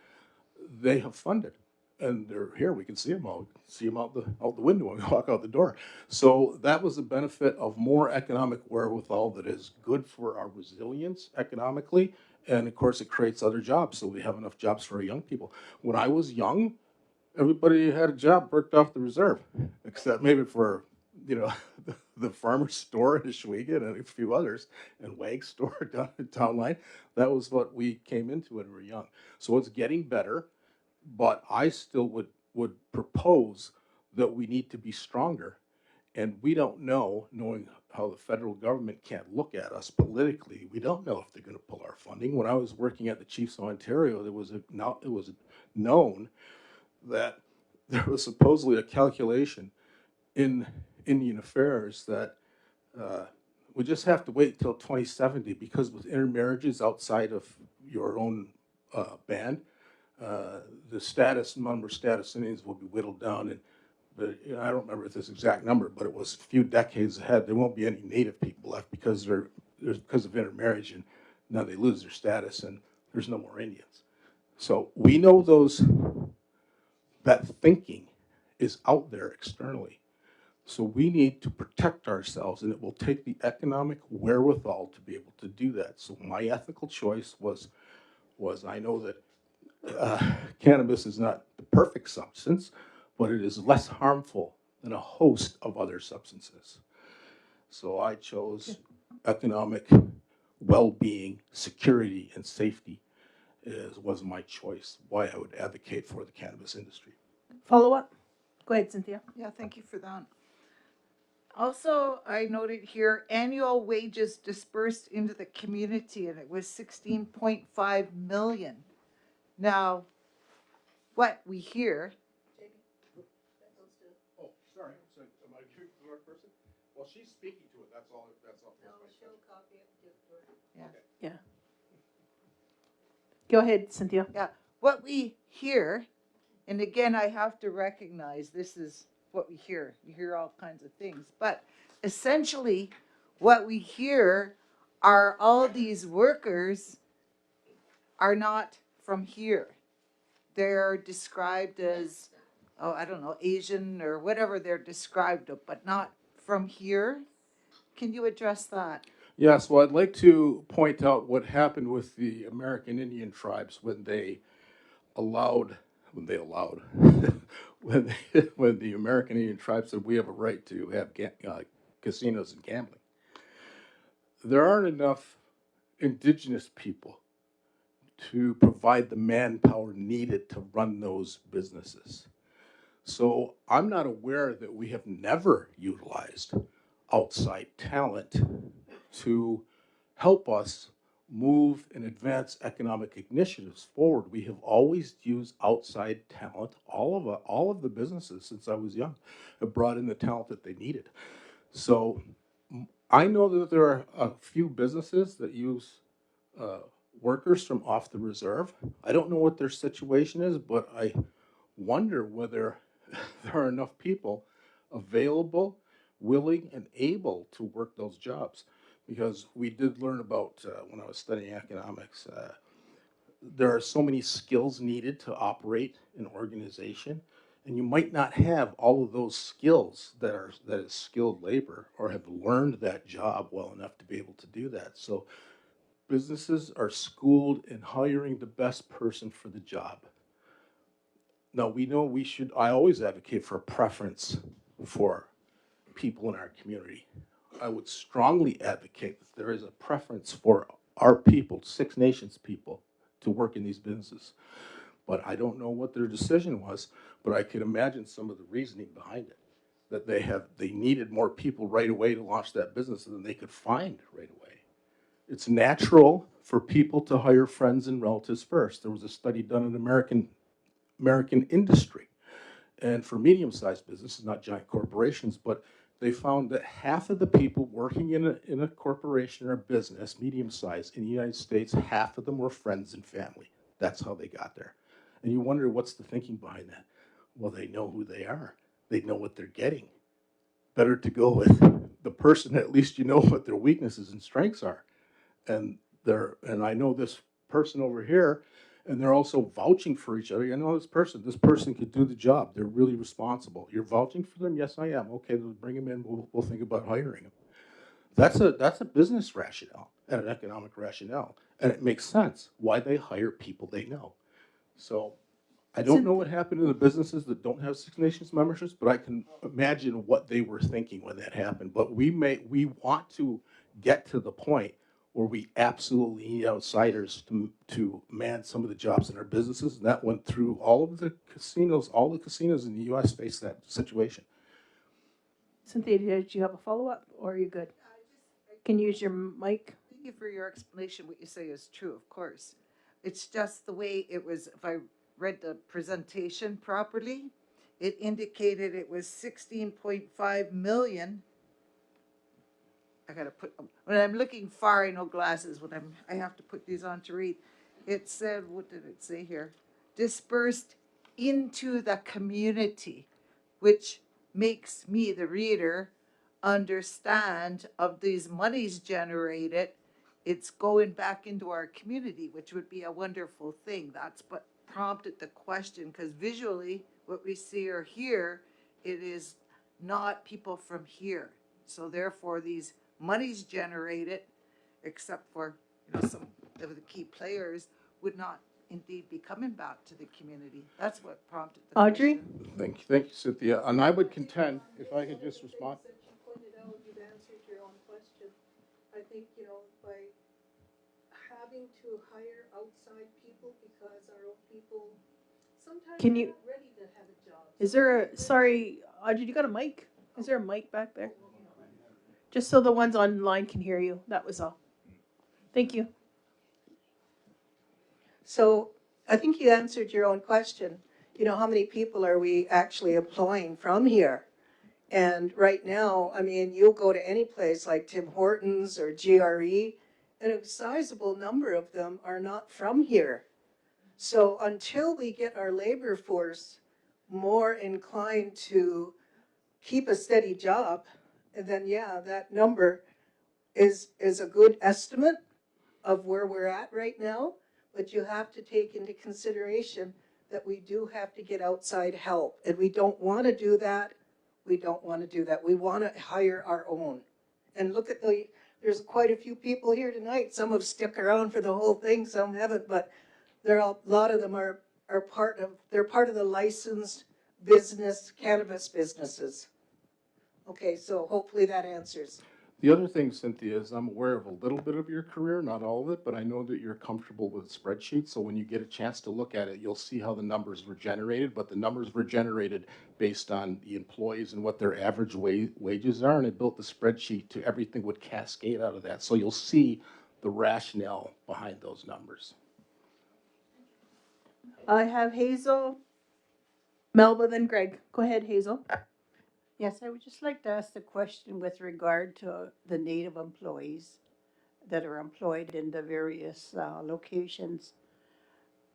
they have funded. And they're here. We can see them all. See them out the window when we walk out the door. So that was the benefit of more economic wherewithal that is good for our resilience economically, and of course it creates other jobs. So we have enough jobs for our young people. When I was young, everybody had a job worked off the reserve, except maybe for the farmer's store in Ashwegan and a few others, and Wag's store down at Town Line. That was what we came into when we were young. So it's getting better. But I still would propose that we need to be stronger. And we don't know, knowing how the federal government can't look at us politically, we don't know if they're going to pull our funding. When I was working at the Chiefs of Ontario, it was known that there was supposedly a calculation in Indian Affairs that we just have to wait till 2070 because with intermarriages outside of your own band, the status, number of status Indians will be whittled down. And I don't remember this exact number, but it was a few decades ahead. There won't be any native people left because because of intermarriage, and now they lose their status and there's no more Indians. So we know that thinking is out there externally. So we need to protect ourselves, and it will take the economic wherewithal to be able to do that. So my ethical choice was I know that cannabis is not the perfect substance, but it is less harmful than a host of other substances. So I chose economic well-being, security, and safety was my choice, why I would advocate for the cannabis industry. Follow up? Go ahead, Cynthia. Yeah, thank you for that. Also, I noted here annual wages dispersed into the community, and it was 16.5 million. Now, what we hear. Oh, sorry. So, am I giving the right person? Well, she's speaking to it. That's all. Yeah. Yeah. Go ahead, Cynthia. Yeah. What we hear, and again, I have to recognize this is what we hear. You hear all kinds of things, but essentially, what we hear are all these workers are not from here. They're described as, oh, I don't know, Asian or whatever they're described of, but not from here. Can you address that? Yes, well, I'd like to point out what happened with the American Indian tribes when they allowed, when the American Indian tribes said we have a right to have casinos and gambling. There aren't enough indigenous people to provide the manpower needed to run those businesses. So I'm not aware that we have never utilized outside talent to help us move and advance economic initiatives forward. We have always used outside talent. All of the businesses since I was young have brought in the talent that they needed. So I know that there are a few businesses that use workers from off the reserve. I don't know what their situation is, but I wonder whether there are enough people available, willing, and able to work those jobs. Because we did learn about, when I was studying economics, there are so many skills needed to operate an organization, and you might not have all of those skills that is skilled labor or have learned that job well enough to be able to do that. So businesses are schooled in hiring the best person for the job. Now, we know I always advocate for a preference for people in our community. I would strongly advocate that there is a preference for our people, Six Nations people, to work in these businesses. But I don't know what their decision was, but I could imagine some of the reasoning behind it, that they needed more people right away to launch that business than they could find right away. It's natural for people to hire friends and relatives first. There was a study done in American industry, and for medium-sized businesses, not giant corporations, but they found that half of the people working in a corporation or business, medium-sized, in the United States, half of them were friends and family. That's how they got there. And you wonder what's the thinking behind that? Well, they know who they are. They know what they're getting. Better to go with the person, at least you know what their weaknesses and strengths are. And I know this person over here, and they're also vouching for each other. I know this person could do the job. They're really responsible. You're vouching for them? Yes, I am. Okay, then bring them in. We'll think about hiring them. That's a business rationale and an economic rationale. And it makes sense why they hire people they know. So I don't know what happened in the businesses that don't have Six Nations memberships, but I can imagine what they were thinking when that happened. But we want to get to the point where we absolutely need outsiders to man some of the jobs in our businesses. And that went through all of the casinos. All the casinos in the U.S. face that situation. Cynthia, did you have a follow-up, or are you good? Can you use your mic? Thank you for your explanation. What you say is true, of course. It's just the way it was, if I read the presentation properly, it indicated it was 16.5 million. I gotta put, when I'm looking far, I know glasses, I have to put these on to read. It said, what did it say here? Dispersed into the community, which makes me, the reader, understand of these monies generated, it's going back into our community, which would be a wonderful thing. That's what prompted the question, because visually, what we see or hear, it is not people from here. So therefore, these monies generated, except for some of the key players, would not indeed be coming back to the community. That's what prompted the Audrey? question. Thank you, Cynthia. And I would contend, if I could just respond. Since you pointed out, you've answered your own question. I think, by having to hire outside people because our own people sometimes Can are you- not ready to have a job. Is there a, sorry, Audrey, you got a mic? Is there a mic back there? Just so the ones online can hear you. That was all. Thank you. So I think you answered your own question. How many people are we actually employing from here? And right now, I mean, you'll go to any place like Tim Hortons or GRE, and a sizable number of them are not from here. So until we get our labor force more inclined to keep a steady job, then yeah, that number is a good estimate of where we're at right now. But you have to take into consideration that we do have to get outside help, and we don't want to do that. We don't want to do that. We want to hire our own. And look at there's quite a few people here tonight. Some have stuck around for the whole thing, some haven't, but a lot of them are part of the licensed business, cannabis businesses. Okay, so hopefully that answers. The other thing, Cynthia, is I'm aware of a little bit of your career, not all of it, but I know that you're comfortable with spreadsheets. So when you get a chance to look at it, you'll see how the numbers were generated. But the numbers were generated based on the employees and what their average wages are. And it built the spreadsheet to everything would cascade out of that. So you'll see the rationale behind those numbers. I have Hazel, Melba, then Greg. Go ahead, Hazel. Yes, I would just like to ask the question with regard to the Native employees that are employed in the various locations.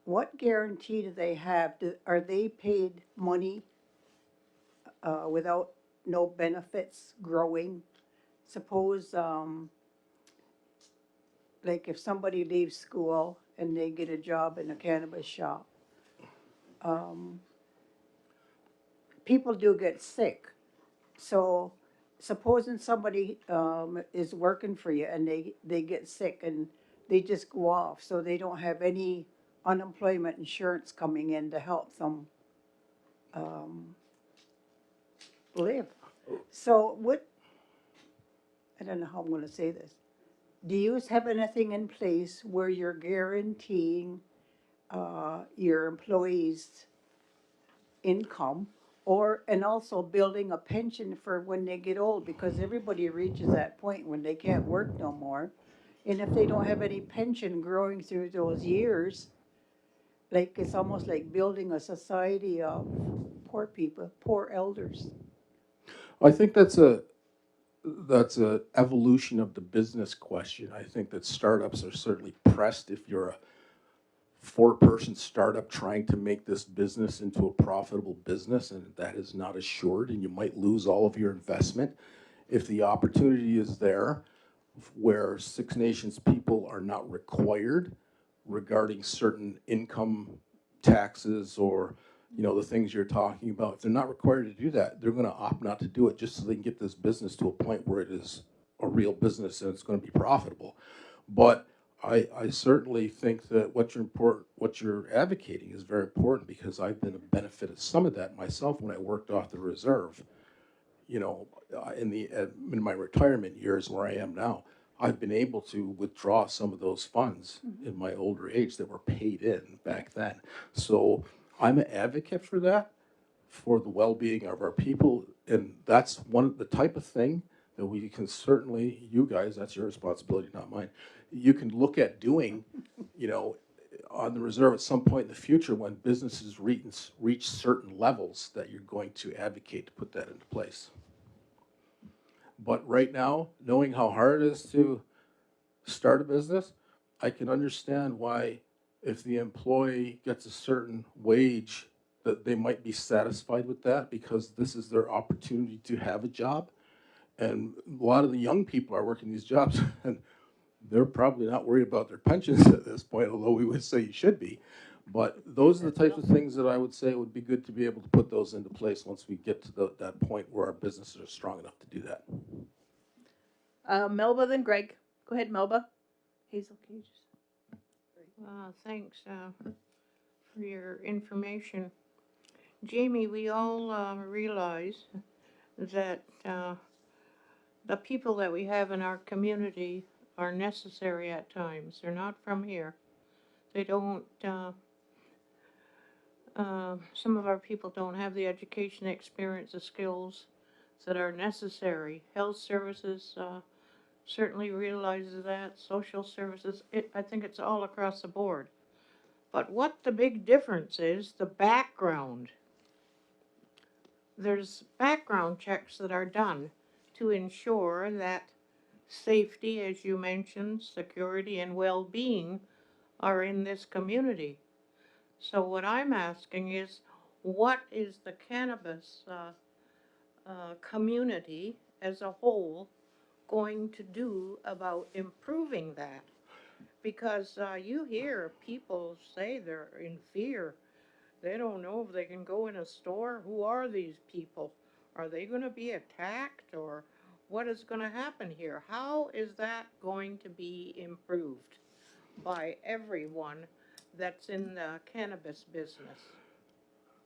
What guarantee do they have? Are they paid money without no benefits growing? Suppose, like if somebody leaves school and they get a job in a cannabis shop, people do get sick. So supposing somebody is working for you and they get sick and they just go off, so they don't have any unemployment insurance coming in to help them live. So I don't know how I'm going to say this. Do you have anything in place where you're guaranteeing your employees' income, and also building a pension for when they get old, because everybody reaches that point when they can't work no more, and if they don't have any pension growing through those years, like it's almost like building a society of poor people, poor elders. I think that's a evolution of the business question. I think that startups are certainly pressed if you're a 4-person startup trying to make this business into a profitable business, and that is not assured, and you might lose all of your investment. If the opportunity is there where Six Nations people are not required regarding certain income taxes or the things you're talking about, if they're not required to do that, they're going to opt not to do it just so they can get this business to a point where it is a real business and it's going to be profitable. But I certainly think that what you're advocating is very important, because I've been a benefit of some of that myself when I worked off the reserve. In my retirement years where I am now, I've been able to withdraw some of those funds in my older age that were paid in back then. So I'm an advocate for that, for the well-being of our people, and that's the type of thing that we can certainly, you guys, that's your responsibility, not mine. You can look at doing, on the reserve at some point in the future when businesses reach certain levels that you're going to advocate to put that into place. But right now, knowing how hard it is to start a business, I can understand why if the employee gets a certain wage that they might be satisfied with that because this is their opportunity to have a job. And a lot of the young people are working these jobs and they're probably not worried about their pensions at this point, although we would say you should be. But those are the types of things that I would say would be good to be able to put those into place once we get to that point where our businesses are strong enough to do that. Melba, then Greg. Go ahead, Melba. Hazel, can you just? Thanks for your information. Jamie, we all realize that the people that we have in our community are necessary at times. They're not from here. They don't, some of our people don't have the education, experience, the skills that are necessary. Health services certainly realizes that. Social services, I think it's all across the board. But what the big difference is, the background. There's background checks that are done to ensure that safety, as you mentioned, security and well-being are in this community. So what I'm asking is, what is the cannabis community as a whole going to do about improving that? Because you hear people say they're in fear. They don't know if they can go in a store. Who are these people? Are they going to be attacked, or what is going to happen here? How is that going to be improved by everyone that's in the cannabis business?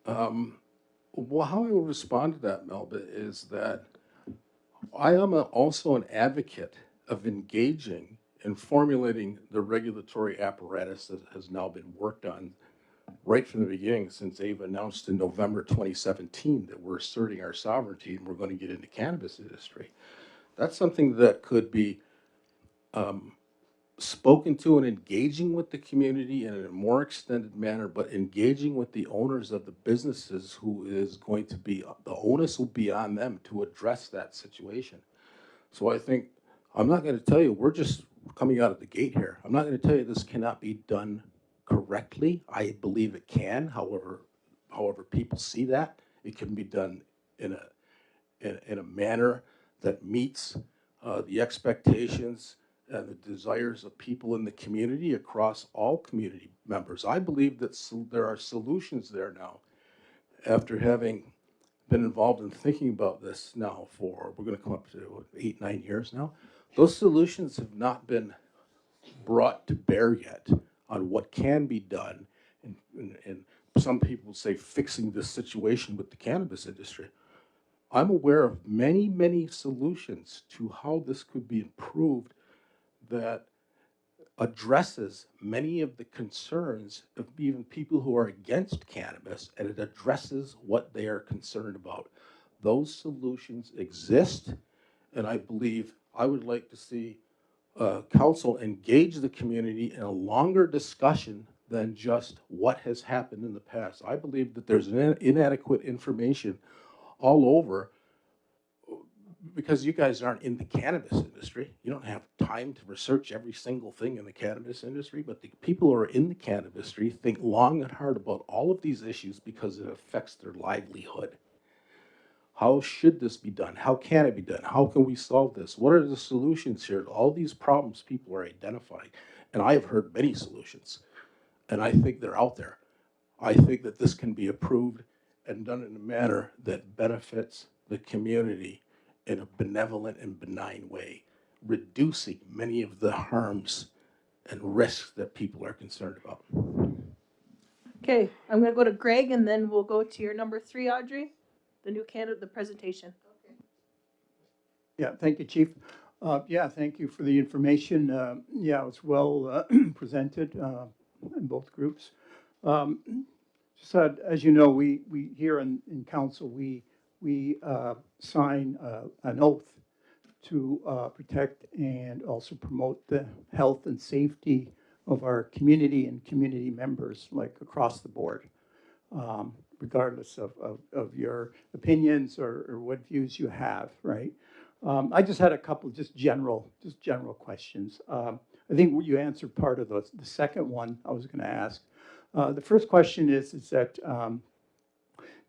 Well, how I will respond to that, Melba, is that I am also an advocate of engaging and formulating the regulatory apparatus that has now been worked on right from the beginning, since they've announced in November 2017 that we're asserting our sovereignty and we're going to get into cannabis industry. That's something that could be spoken to and engaging with the community in a more extended manner, but engaging with the owners of the businesses who is going to be, the onus will be on them to address that situation. So I think, I'm not going to tell you, we're just coming out of the gate here. I'm not going to tell you this cannot be done correctly. I believe it can, however people see that. It can be done in a manner that meets the expectations and the desires of people in the community across all community members. I believe that there are solutions there now. After having been involved in thinking about this now for, we're going to come up to 8, 9 years now, those solutions have not been brought to bear yet on what can be done. And some people say fixing this situation with the cannabis industry. I'm aware of many, many solutions to how this could be improved that addresses many of the concerns of even people who are against cannabis, and it addresses what they are concerned about. Those solutions exist, and I believe I would like to see council engage the community in a longer discussion than just what has happened in the past. I believe that there's inadequate information all over because you guys aren't in the cannabis industry. You don't have time to research every single thing in the cannabis industry, but the people who are in the cannabis industry think long and hard about all of these issues because it affects their livelihood. How should this be done? How can it be done? How can we solve this? What are the solutions here to all these problems people are identifying? And I have heard many solutions, and I think they're out there. I think that this can be approved and done in a manner that benefits the community in a benevolent and benign way, reducing many of the harms and risks that people are concerned about. Okay, I'm going to go to Greg, and then we'll go to your number 3, Audrey, the new candidate, the presentation. Yeah, thank you, Chief. Yeah, thank you for the information. Yeah, it was well presented in both groups. Just as you know, we here in council, we sign an oath to protect and also promote the health and safety our community and community members, like across the board, regardless of your opinions or what views you have, right? I just had a couple just general questions. I think you answered part of the second one I was going to ask. The first question is that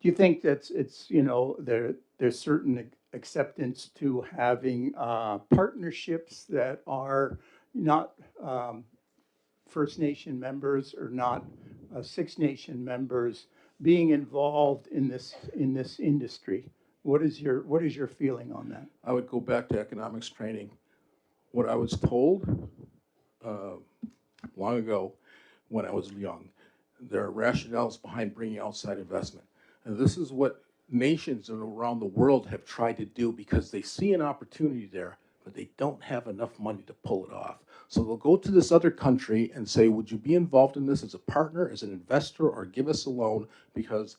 do you think that it's, you know, there's certain acceptance to having partnerships that are not First Nation members or not Six Nation members being involved in this industry? What is your feeling on that? I would go back to economics training. What I was told long ago when I was young, there are rationales behind bringing outside investment. And this is what nations around the world have tried to do because they see an opportunity there, but they don't have enough money to pull it off. So they'll go to this other country and say, would you be involved in this as a partner, as an investor, or give us a loan? Because,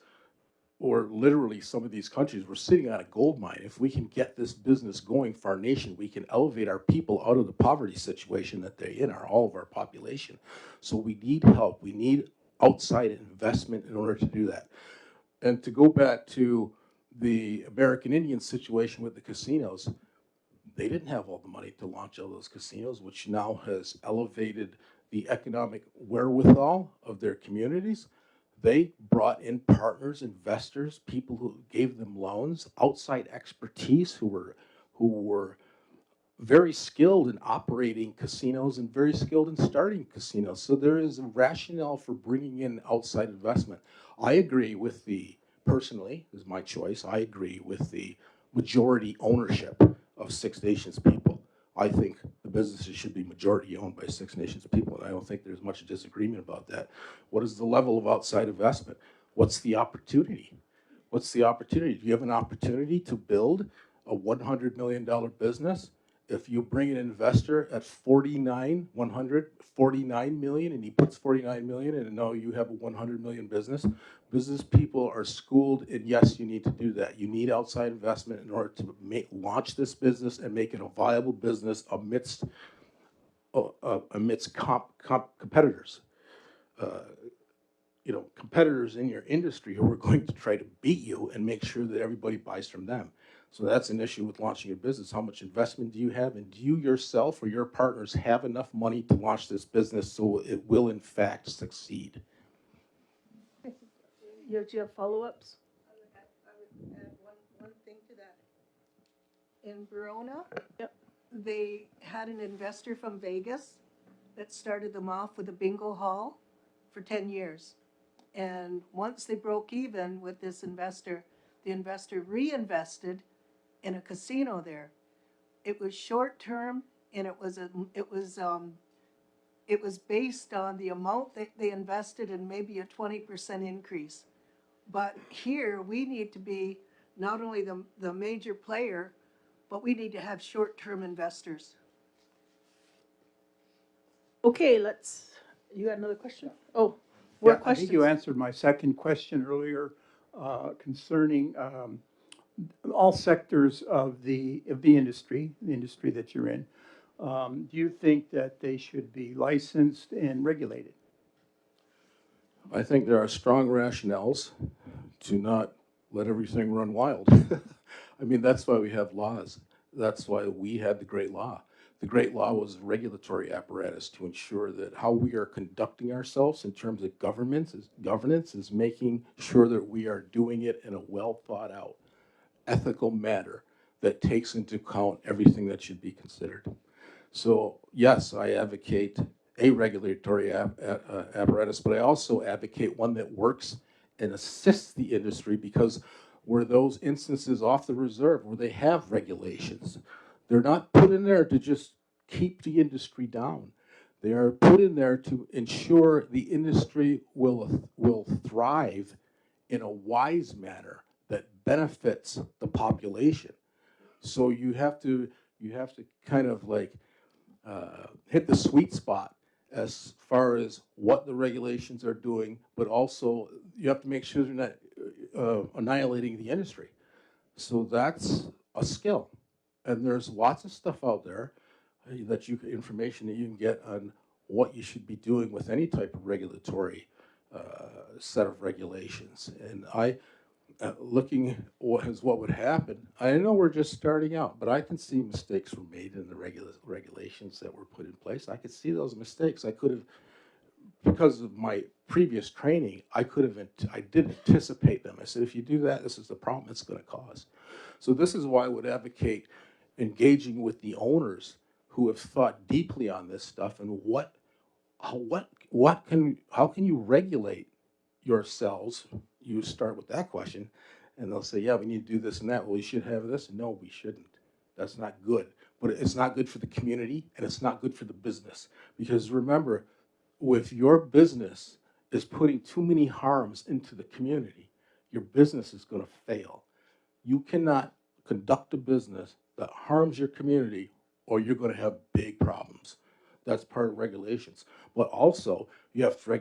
or literally some of these countries, we're sitting on a gold mine. If we can get this business going for our nation, we can elevate our people out of the poverty situation that they're in, all of our population. So we need help. We need outside investment in order to do that. And to go back to the American Indian situation with the casinos, they didn't have all the money to launch all those casinos, which now has elevated the economic wherewithal of their communities. They brought in partners, investors, people who gave them loans, outside expertise who were very skilled in operating casinos and very skilled in starting casinos. So there is a rationale for bringing in outside investment. I agree with personally, is my choice, I agree with the majority ownership of Six Nations people. I think the businesses should be majority owned by Six Nations people, and I don't think there's much disagreement about that. What is the level of outside investment? What's the opportunity? What's the opportunity? Do you have an opportunity to build a $100 million business? If you bring an investor at 49 million, and he puts 49 million in, and now you have a 100 million business, business people are schooled, and yes, you need to do that. You need outside investment in order to launch this business and make it a viable business amidst competitors. You know, competitors in your industry who are going to try to beat you and make sure that everybody buys from them. So that's an issue with launching a business. How much investment do you have? And do you yourself or your partners have enough money to launch this business so it will in fact succeed? Do you have follow-ups? I would add one thing to that. In Verona, Yep. they had an investor from Vegas that started them off with a bingo hall for 10 years. And once they broke even with this investor, the investor reinvested in a casino there. It was short term, and it was based on the amount that they invested and maybe a 20% increase. But here we need to be not only the major player, but we need to have short-term investors. Okay, you got another question? Oh, more Yeah, questions. I think you answered my second question earlier concerning all sectors of the industry that you're in. Do you think that they should be licensed and regulated? I think there are strong rationales to not let everything run wild. I mean, that's why we have laws. That's why we had the Great Law. The Great Law was a regulatory apparatus to ensure that how we are conducting ourselves in terms of governance is making sure that we are doing it in a well thought out, ethical manner that takes into account everything that should be considered. So yes, I advocate a regulatory apparatus, but I also advocate one that works and assists the industry, because where those instances off the reserve where they have regulations, they're not put in there to just keep the industry down. They are put in there to ensure the industry will thrive in a wise manner that benefits the population. So you have to kind of like hit the sweet spot as far as what the regulations are doing, but also you have to make sure they're not annihilating the industry. So that's a skill, and there's lots of stuff out there information that you can get on what you should be doing with any type of regulatory set of regulations. And looking what would happen, I know we're just starting out, but I can see mistakes were made in the regulations that were put in place. I could see those mistakes. I could have, because of my previous training, I did anticipate them. I said, if you do that, this is the problem it's going to cause. So this is why I would advocate engaging with the owners who have thought deeply on this stuff and how can you regulate yourselves? You start with that question, and they'll say, yeah, we need to do this and that. Well, we should have this. No, we shouldn't. That's not good. But it's not good for the community, and it's not good for the business. Because remember, if your business is putting too many harms into the community, your business is going to fail. You cannot conduct a business that harms your community, or you're going to have big problems. That's part of regulations. But also, you have to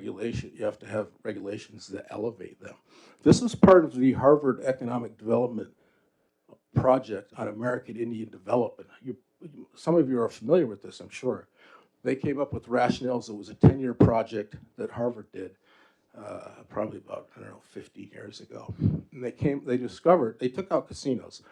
have regulations that elevate them. This is part of the Harvard Economic Development Project on American Indian Development. Some of you are familiar with this, I'm sure. They came up with rationales. It was a 10-year project that Harvard did, probably about, 15 years ago. And they took out casinos,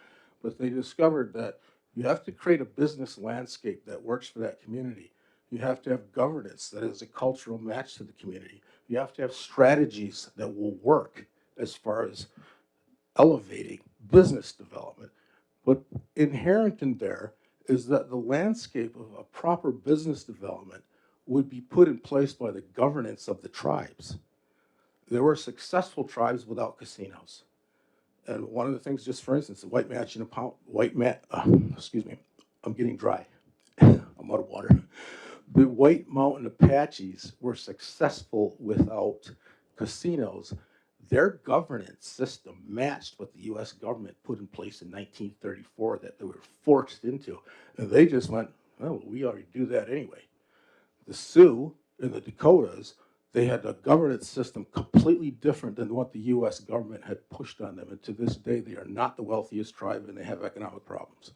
but they discovered that you have to create a business landscape that works for that community. You have to have governance that is a cultural match to the community. You have to have strategies that will work as far as elevating business development. But inherent in there is that the landscape of a proper business development would be put in place by the governance of the tribes. There were successful tribes without casinos. And one of the things, just for instance, the excuse me, I'm getting dry. I'm out of water. The White Mountain Apaches were successful without casinos. Their governance system matched what the U.S. government put in place in 1934 that they were forced into. And they just went, oh, we already do that anyway. The Sioux in the Dakotas, they had a governance system completely different than what the U.S. government had pushed on them. And to this day, they are not the wealthiest tribe and they have economic problems.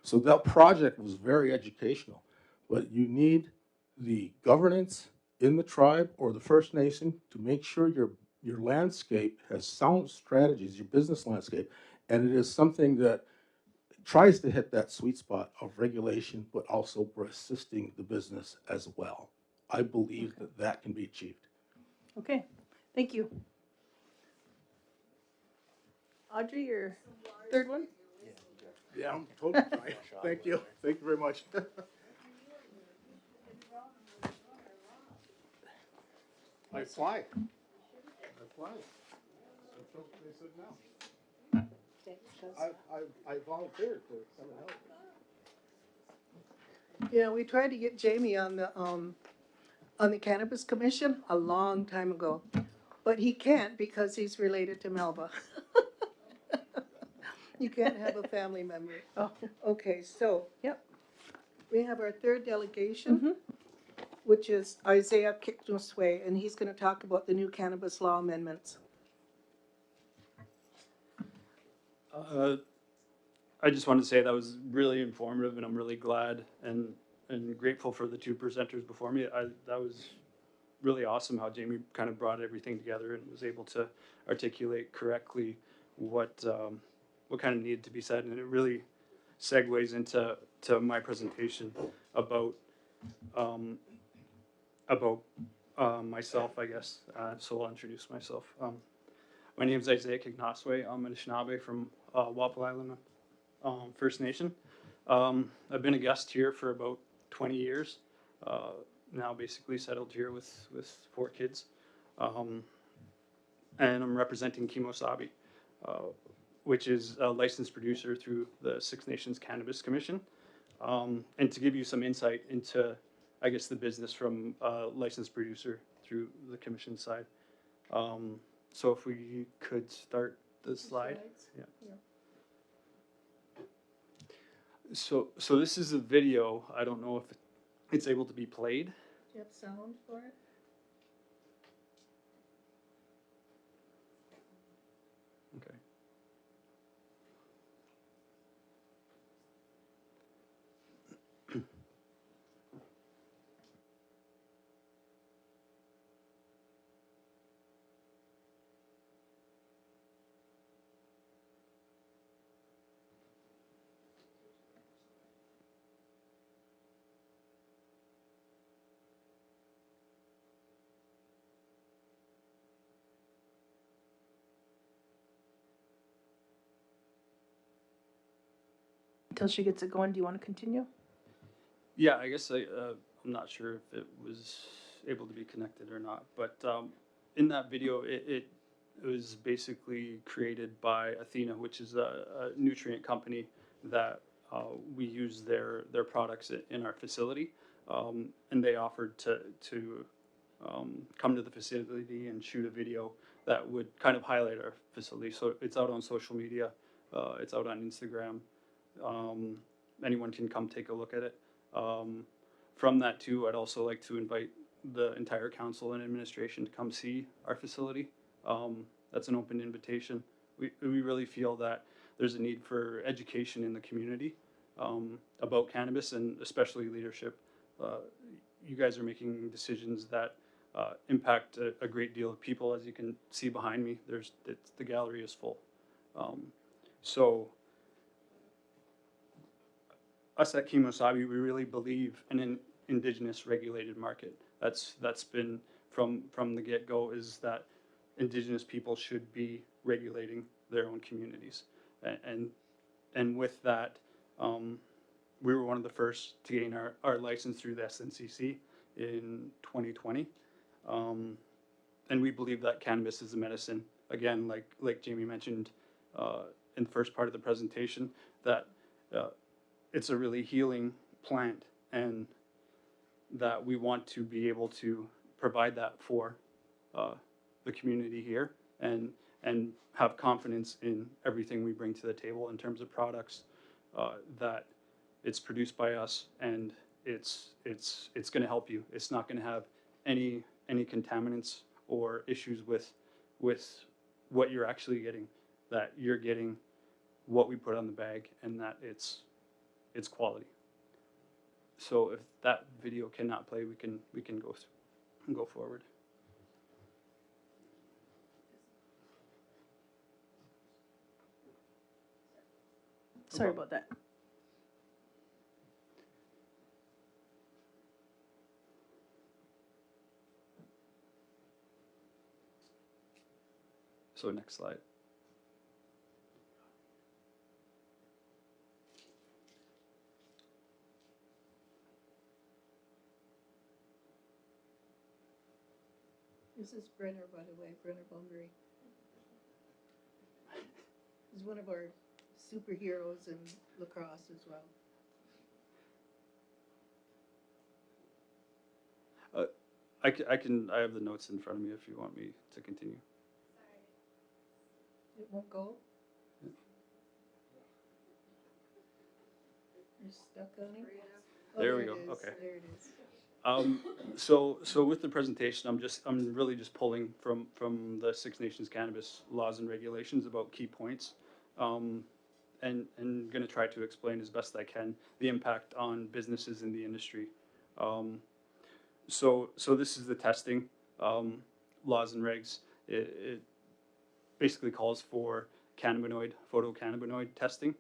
So that project was very educational. But you need the governance in the tribe or the First Nation to make sure your landscape has sound strategies, your business landscape, and it is something that tries to hit that sweet spot of regulation, but also for assisting the business as well. I believe that that can be achieved. Okay, thank you. Audrey, your third one? Yeah, I'm totally fine. Thank you. Thank you very much. I fly. They said no. I volunteered to come and help. Yeah, we tried to get Jamie on the Cannabis Commission a long time ago, but he can't because he's related to Melba. You can't have a family member. Oh, Okay, so. Yep. We have our third delegation, which is Isaiah Kicknusway, and he's going to talk about the new cannabis law amendments. I just wanted to say that was really informative, and I'm really glad and grateful for the two presenters before me. That was really awesome how Jamie kind of brought everything together and was able to articulate correctly what kind of needed to be said, and it really segues into my presentation about myself, I guess. So I'll introduce myself. My name is Isaiah Kicknosway. I'm an Anishinaabe from Walpole Island First Nation. I've been a guest here for about 20 years. Now basically settled here with 4 kids. And I'm representing Kimosabi, which is a licensed producer through the Six Nations Cannabis Commission. And to give you some insight into, I guess, the business from licensed producer through the commission side. So if we could start the slide. Yeah. So this is a video. I don't know if it's able to be played. Do you have sound for it? Okay. Until she gets it going, do you want to continue? Yeah, I guess I'm not sure if it was able to be connected or not, but in that video, it was basically created by Athena, which is a nutrient company that we use their products in our facility, and they offered to come to the facility and shoot a video that would kind of highlight our facility. So it's out on social media, it's out on Instagram. Anyone can come take a look at it. From that too, I'd also like to invite the entire council and administration to come see our facility. That's an open invitation. We really feel that there's a need for education in the community about cannabis, and especially leadership. You guys are making decisions that impact a great deal of people. As you can see behind me, the gallery is full. So us at Kimosabi, we really believe in an indigenous regulated market. That's been from the get-go, is that indigenous people should be regulating their own communities. And with that, we were one of the first to gain our license through the SNCC in 2020. And we believe that cannabis is a medicine. Again, like Jamie mentioned in the first part of the presentation, that it's a really healing plant, and that we want to be able to provide that for the community here, and have confidence in everything we bring to the table in terms of products, that it's produced by us, and it's going to help you. It's not going to have any contaminants or issues with what you're actually getting. That you're getting what we put on the bag, and that it's quality. So if that video cannot play, we can go forward. Sorry about that. So next slide. This is Brenner, by the way, Brenner Bunbury. He's one of our superheroes in lacrosse as well. I have the notes in front of me if you want me to continue. It won't go? You're stuck on it? Oh, There we it go. is. Okay. There it is. So with the presentation, I'm really just pulling from the Six Nations cannabis laws and regulations about key points, and going to try to explain as best I can the impact on businesses in the industry. So this is the testing laws and regs. It basically calls for photocannabinoid testing.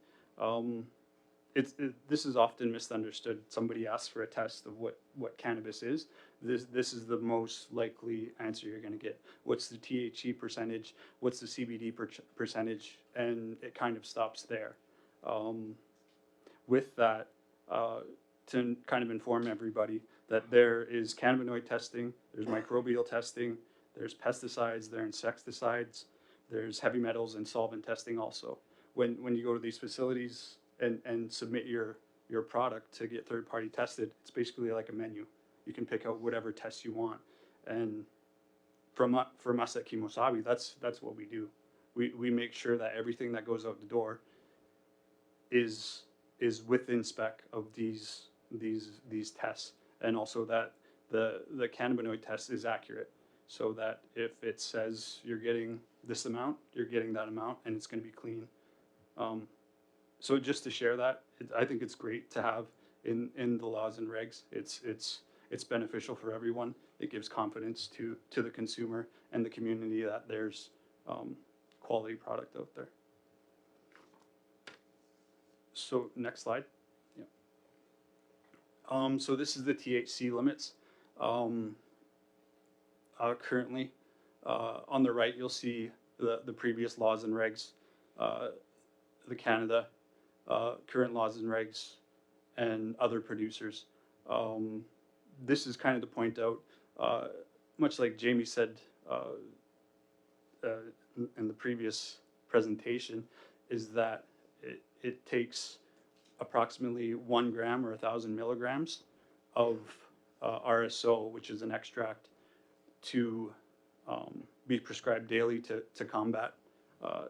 This is often misunderstood. Somebody asks for a test of what cannabis is. This is the most likely answer you're going to get. What's the THC percentage? What's the CBD percentage? And it kind of stops there. With that, to kind of inform everybody that there is cannabinoid testing, there's microbial testing, there's pesticides, there's insecticides, there's heavy metals and solvent testing also. When you go to these facilities and submit your product to get third-party tested, it's basically like a menu. You can pick out whatever test you want. And from us at Kimosabi, that's what we do. We make sure that everything that goes out the door is within spec of these tests, and also that the cannabinoid test is accurate, so that if it says you're getting this amount, you're getting that amount, and it's going to be clean. So just to share that, I think it's great to have in the laws and regs. It's beneficial for everyone. It gives confidence to the consumer and the community that there's quality product out there. So next slide. Yeah. So this is the THC limits. Currently, on the right, you'll see the previous laws and regs. The Canada current laws and regs and other producers. This is kind of to point out, much like Jamie said in the previous presentation, is that it takes approximately 1 gram or 1,000 milligrams of RSO, which is an extract, to be prescribed daily to combat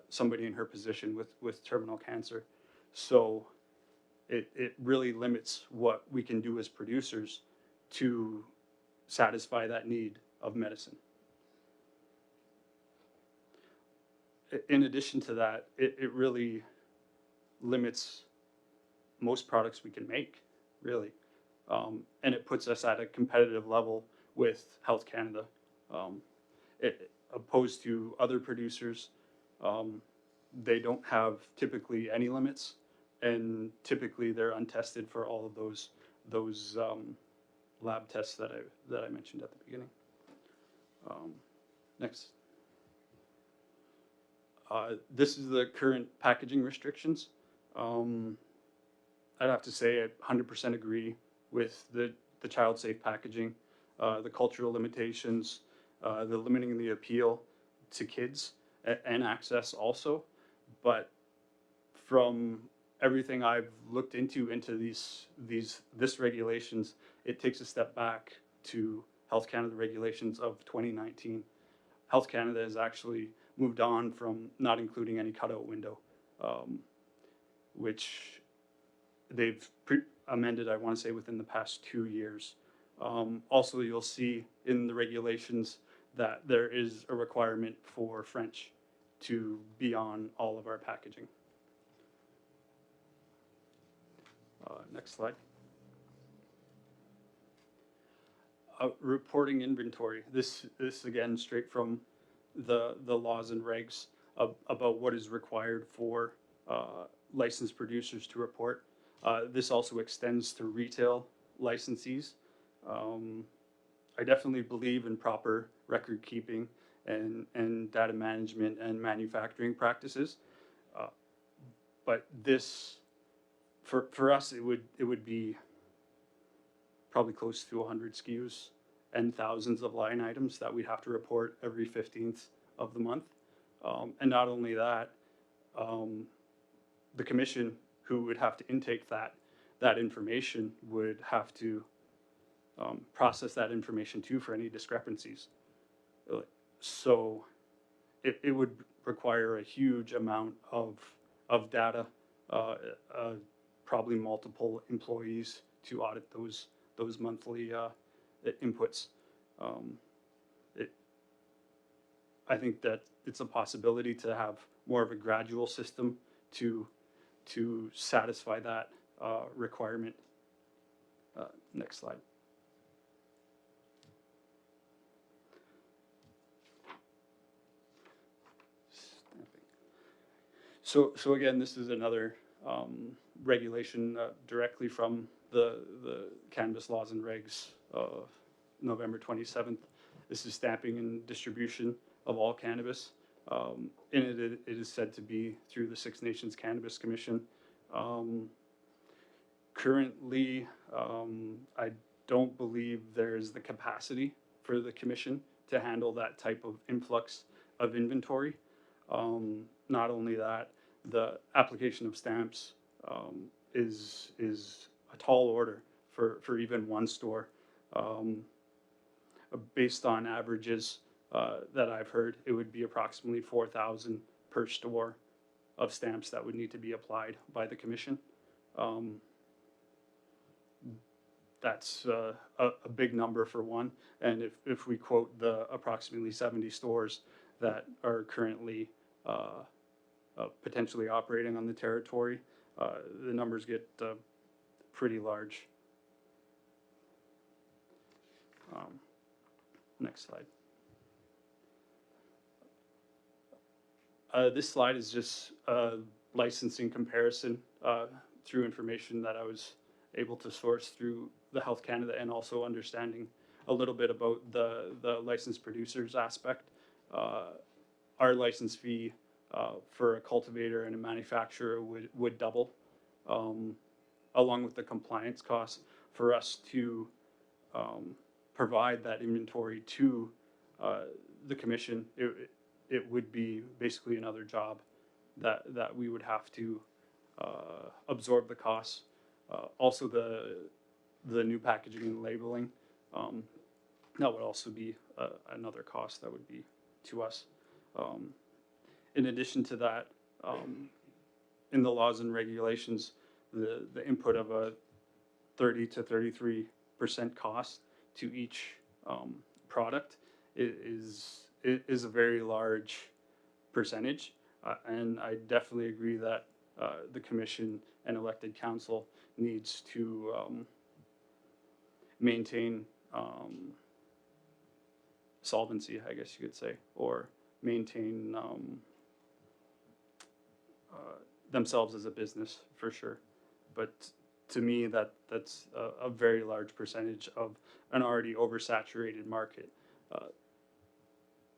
somebody in her position with terminal cancer. So it really limits what we can do as producers to satisfy that need of medicine. In addition to that, it really limits most products we can make, really. And it puts us at a competitive level with Health Canada. Opposed to other producers, they don't have typically any limits, and typically they're untested for all of those lab tests that I mentioned at the beginning. Next. This is the current packaging restrictions. I'd have to say I 100% agree with the child-safe packaging, the cultural limitations, the limiting the appeal to kids and access also. But from everything I've looked into this regulations, it takes a step back to Health Canada regulations of 2019. Health Canada has actually moved on from not including any cutout window, which they've amended, I want to say, within the past 2 years. Also, you'll see in the regulations that there is a requirement for French to be on all of our packaging. Next slide. Reporting inventory. This again straight from the laws and regs about what is required for licensed producers to report. This also extends to retail licensees. I definitely believe in proper record keeping and data management and manufacturing practices. But this, for us, it would be probably close to 100 SKUs and thousands of line items that we have to report every 15th of the month. And not only that, the commission who would have to intake that information would have to process that information too for any discrepancies. So it would require a huge amount of data, probably multiple employees to audit those monthly inputs. I think that it's a possibility to have more of a gradual system to satisfy that requirement. Next slide. So again, this is another regulation directly from the Cannabis Laws and Regs, November 27th. This is stamping and distribution of all cannabis. In it is said to be through the Six Nations Cannabis Commission. Currently, I don't believe there's the capacity for the commission to handle that type of influx of inventory. Not only that, the application of stamps is a tall order for even one store. Based on averages that I've heard, it would be approximately 4,000 per store of stamps that would need to be applied by the commission. That's a big number for one. And if we quote the approximately 70 stores that are currently potentially operating on the territory, the numbers get pretty large. Next slide. This slide is just a licensing comparison through information that I was able to source through the Health Canada, and also understanding a little bit about the licensed producers aspect. Our license fee for a cultivator and a manufacturer would double along with the compliance costs for us to provide that inventory to the commission. It would be basically another job that we would have to absorb the costs. Also, the new packaging and labeling, that would also be another cost that would be to us. In addition to that, in the laws and regulations, the input of a 30 to 33% cost to each product is a very large percentage, and I definitely agree that the commission and elected council needs to maintain solvency, I guess you could say, or maintain themselves as a business for sure. But to me, that's a very large percentage of an already oversaturated market.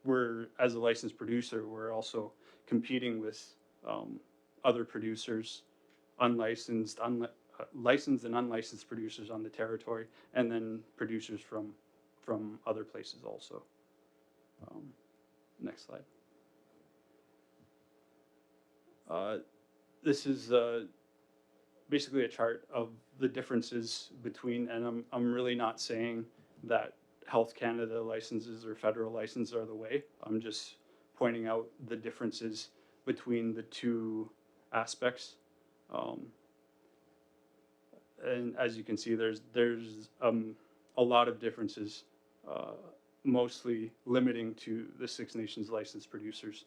We're, as a licensed producer, we're also competing with other producers, unlicensed, licensed and unlicensed producers on the territory, and then producers from other places also. Next slide. This is basically a chart of the differences between, and I'm really not saying that Health Canada licenses or federal licenses are the way. I'm just pointing out the differences between the two aspects. And as you can see, there's a lot of differences, mostly limiting to the Six Nations licensed producers.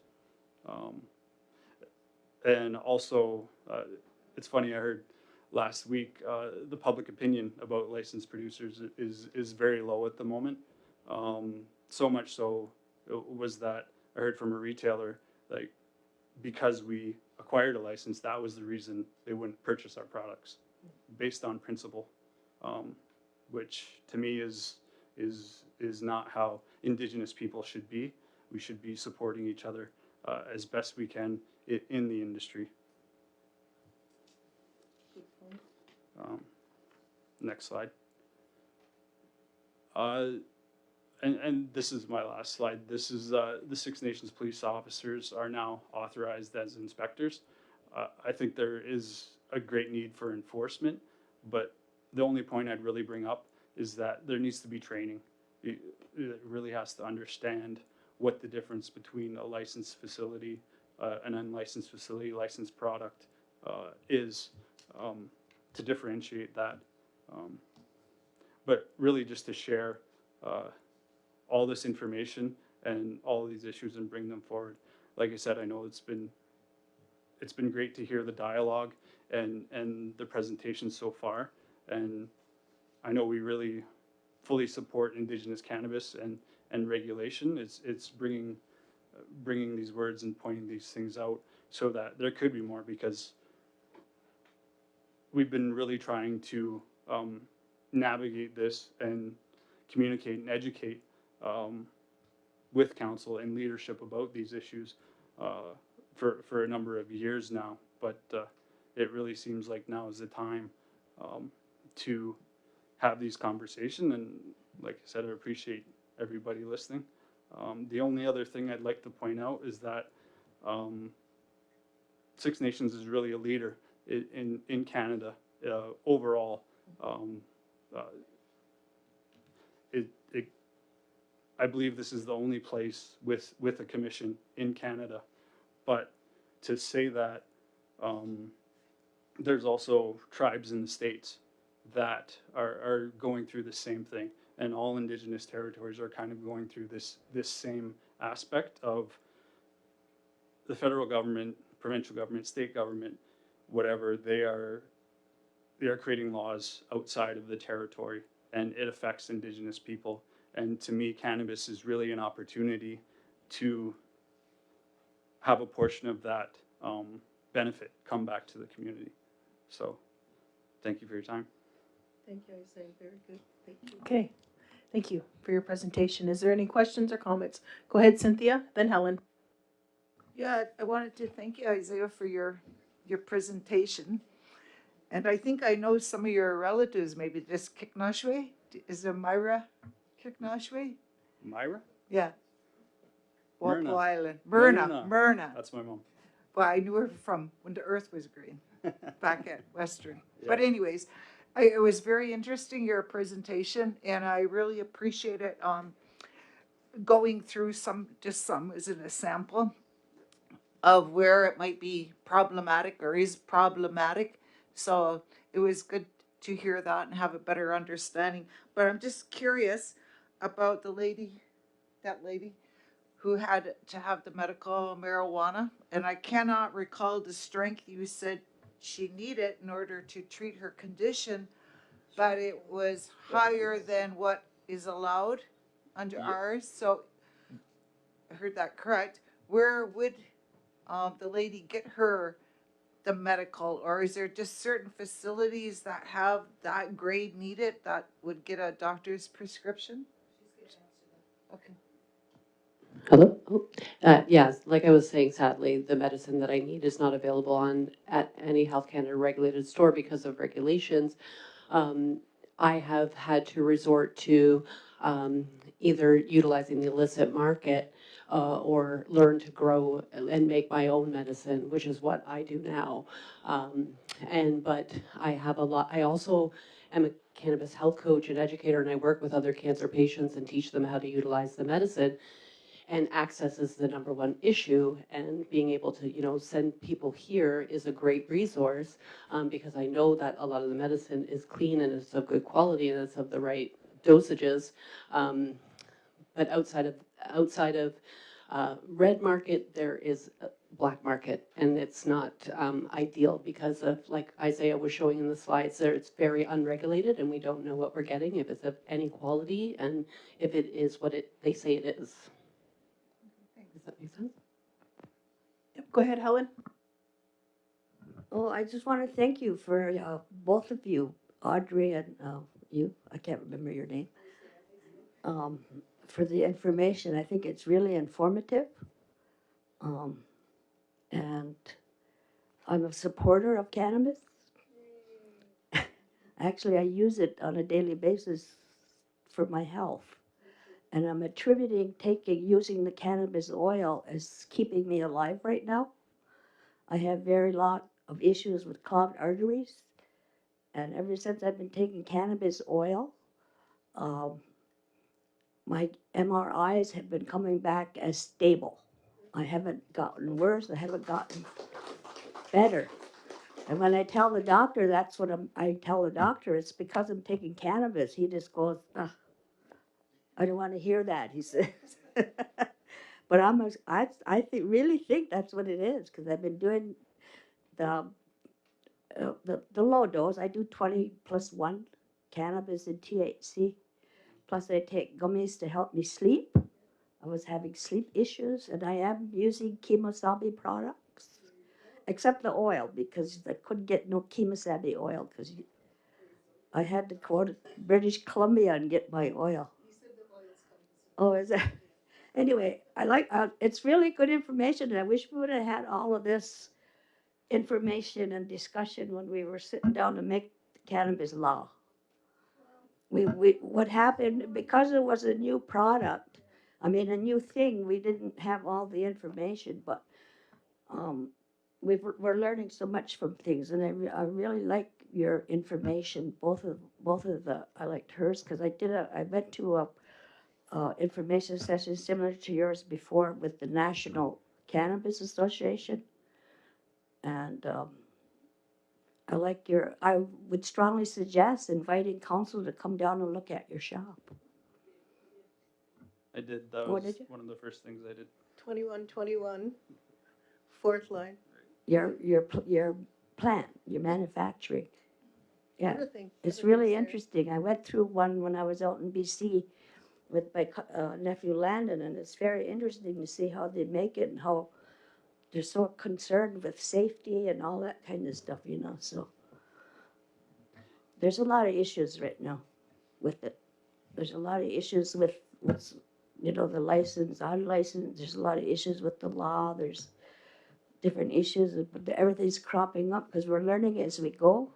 And also, it's funny, I heard last week the public opinion about licensed producers is very low at the moment. So much so was that I heard from a retailer, like, because we acquired a license, that was the reason they wouldn't purchase our products, based on principle, which to me is not how Indigenous people should be. We should be supporting each other as best we can in the industry. Next slide. And this is my last slide. This is the Six Nations police officers are now authorized as inspectors. I think there is a great need for enforcement, but the only point I'd really bring up is that there needs to be training. It really has to understand what the difference between a licensed facility, an unlicensed facility, licensed product is, to differentiate that. But really just to share all this information and all these issues and bring them forward. Like I said, I know it's been great to hear the dialogue and the presentation so far, and I know we really fully support Indigenous cannabis and regulation. It's bringing these words and pointing these things out so that there could be more, because we've been really trying to navigate this and communicate and educate with council and leadership about these issues for a number of years now. But it really seems like now is the time to have these conversations. And like I said, I appreciate everybody listening. The only other thing I'd like to point out is that Six Nations is really a leader in Canada overall. I believe this is the only place with a commission in Canada. But to say that there's also tribes in the States that are going through the same thing, and all Indigenous territories are kind of going through this same aspect of the federal government, provincial government, state government, whatever, they are creating laws outside of the territory, and it affects Indigenous people. And to me, cannabis is really an opportunity to have a portion of that benefit come back to the community. So thank you for your time. Thank you, Isaiah. Very good. Thank you. Okay. Thank you for your presentation. Is there any questions or comments? Go ahead, Cynthia, then Helen. Yeah, I wanted to thank you, Isaiah, for your presentation. And I think I know some of your relatives, maybe this Kiknashwe. Is it Myra Kiknashwe? Myra? Yeah. Myrna. Walpole Island. Myrna. That's my mom. Well, I knew her from when the earth was green, back at Western. Yeah. But anyways, it was very interesting, your presentation, and I really appreciate it. Going through just some, as in a sample of where it might be problematic or is problematic. So it was good to hear that and have a better understanding. But I'm just curious about that lady who had to have the medical marijuana. And I cannot recall the strength you said she needed in order to treat her condition, but it was higher than what is allowed under ours. So I heard that correct. Where would the lady get the medical, or is there just certain facilities that have that grade needed that would get a doctor's prescription? Okay. Hello? Oh, yes, like I was saying, sadly, the medicine that I need is not available at any Health Canada regulated store because of regulations. I have had to resort to either utilizing the illicit market or learn to grow and make my own medicine, which is what I do now. But I have a lot. I also am a cannabis health coach and educator, and I work with other cancer patients and teach them how to utilize the medicine. And access is the number one issue, and being able to, send people here is a great resource because I know that a lot of the medicine is clean and it's of good quality and it's of the right dosages. But outside of red market, there is a black market, and it's not ideal because of, like Isaiah was showing in the slides there, it's very unregulated and we don't know what we're getting, if it's of any quality, and if it is what they say it is. Does that make sense? Yep, go ahead, Helen. Oh, I just want to thank you for both of you, Audrey and you. I can't remember your name. For the information. I think it's really informative. And I'm a supporter of cannabis. Actually, I use it on a daily basis for my health. And I'm attributing using the cannabis oil as keeping me alive right now. I have very lot of issues with clogged arteries. And ever since I've been taking cannabis oil, my MRIs have been coming back as stable. I haven't gotten worse. I haven't gotten better. And when I tell the doctor that's what I tell the doctor, it's because I'm taking cannabis. He just goes, "Ugh, I don't want to hear that," he says. But really think that's what it is, because I've been doing the low dose. I do 20 plus 1 cannabis and THC. Plus I take gummies to help me sleep. I was having sleep issues, and I am using Kemosabe products, except the oil, because I couldn't get no Kemosabe oil, because I had to go to British Columbia and get my oil. Oh, is that? Anyway, it's really good information, and I wish we would have had all of this information and discussion when we were sitting down to make the cannabis law. What happened, because it was a new product, a new thing, we didn't have all the information, but we're learning so much from things, and I really like your information. Both of I liked hers, because I went to a information session similar to yours before with the National Cannabis Association, and I would strongly suggest inviting council to come down and look at your shop. I did. That Oh, was did you? one of the first things I did. 2121, fourth line. Your plant, your manufacturing. Yeah, Everything. it's Everything's really there. interesting. I went through one when I was out in BC with my nephew Landon, and it's very interesting to see how they make it and how they're so concerned with safety and all that kind of stuff, so there's a lot of issues right now with it. There's a lot of issues with the license, unlicensed. There's a lot of issues with the law. There's different issues, but everything's cropping up because we're learning as we go.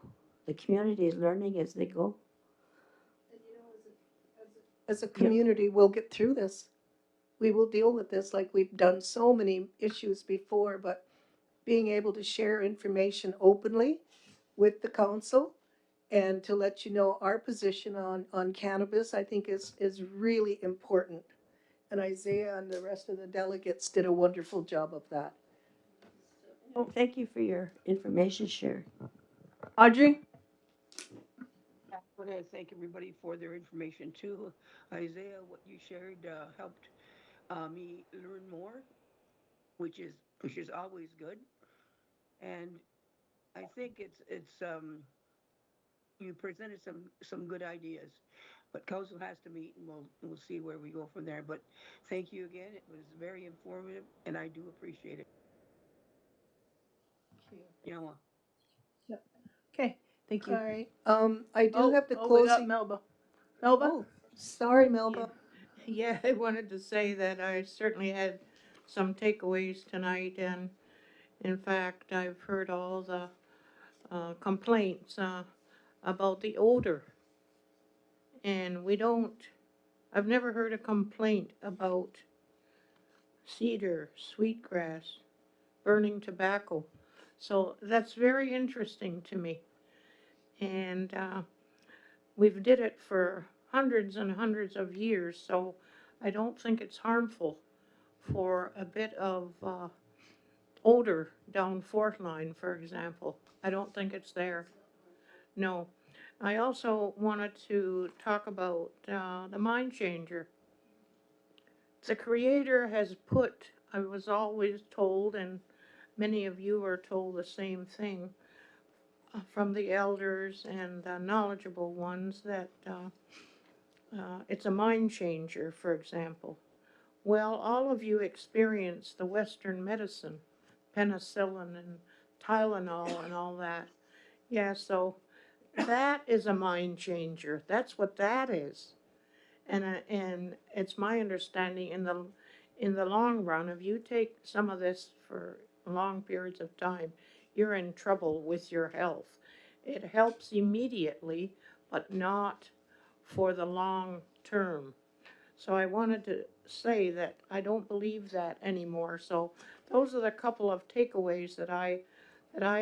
The community is learning as they go. As a community, we'll get through this. We will deal with this like we've done so many issues before, but being able to share information openly with the council and to let you know our position on cannabis, I think is really important. And Isaiah and the rest of the delegates did a wonderful job of that. Oh, thank you for your information share. Audrey? I want to thank everybody for their information too. Isaiah, what you shared helped me learn more, which is always good. And I think it's you presented some good ideas, but council has to meet and we'll see where we go from there. But thank you again. It was very informative, and I do appreciate it. Yeah. Okay, thank you. All right, I do have the We got closing. Melba. Melba? Oh, sorry, Melba. Yeah, I wanted to say that I certainly had some takeaways tonight, and in fact, I've heard all the complaints about the odor. And I've never heard a complaint about cedar, sweetgrass, burning tobacco. So that's very interesting to me. And we've did it for hundreds and hundreds of years, so I don't think it's harmful for a bit of odor down Fourth Line, for example. I don't think it's there. No. I also wanted to talk about the mind changer. The Creator has put, I was always told, and many of you are told the same thing from the elders and the knowledgeable ones, that it's a mind changer, for example. Well, all of you experience the Western medicine, penicillin and Tylenol and all that. Yeah, so that is a mind changer. That's what that is. And it's my understanding in the long run, if you take some of this for long periods of time, you're in trouble with your health. It helps immediately, but not for the long term. So I wanted to say that I don't believe that anymore. So those are the couple of takeaways that I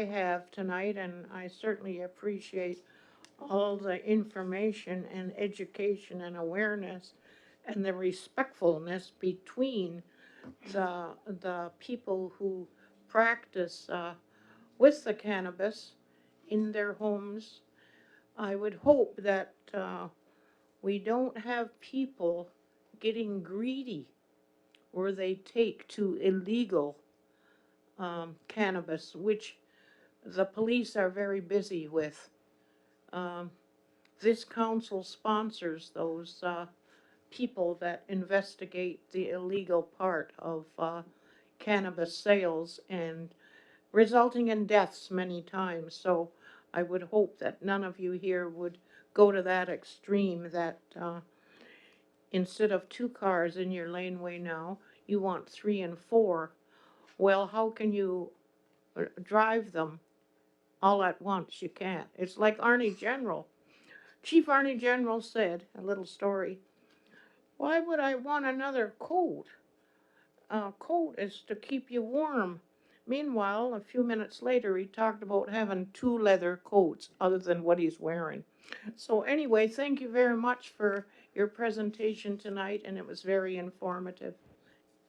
have tonight, and I certainly appreciate all the information and education and awareness and the respectfulness between the people who practice with the cannabis in their homes. I would hope that we don't have people getting greedy where they take to illegal cannabis, which the police are very busy with. Um, this council sponsors those people that investigate the illegal part of cannabis sales, and resulting in deaths many times. So I would hope that none of you here would go to that extreme, that instead of 2 cars in your laneway now, you want 3 and 4. Well, how can you drive them all at once? You can't. It's like Arnie General. Chief Arnie General said, a little story, why would I want another coat? A coat is to keep you warm. Meanwhile, a few minutes later, he talked about having 2 leather coats other than what he's wearing. So anyway, thank you very much for your presentation tonight, and it was very informative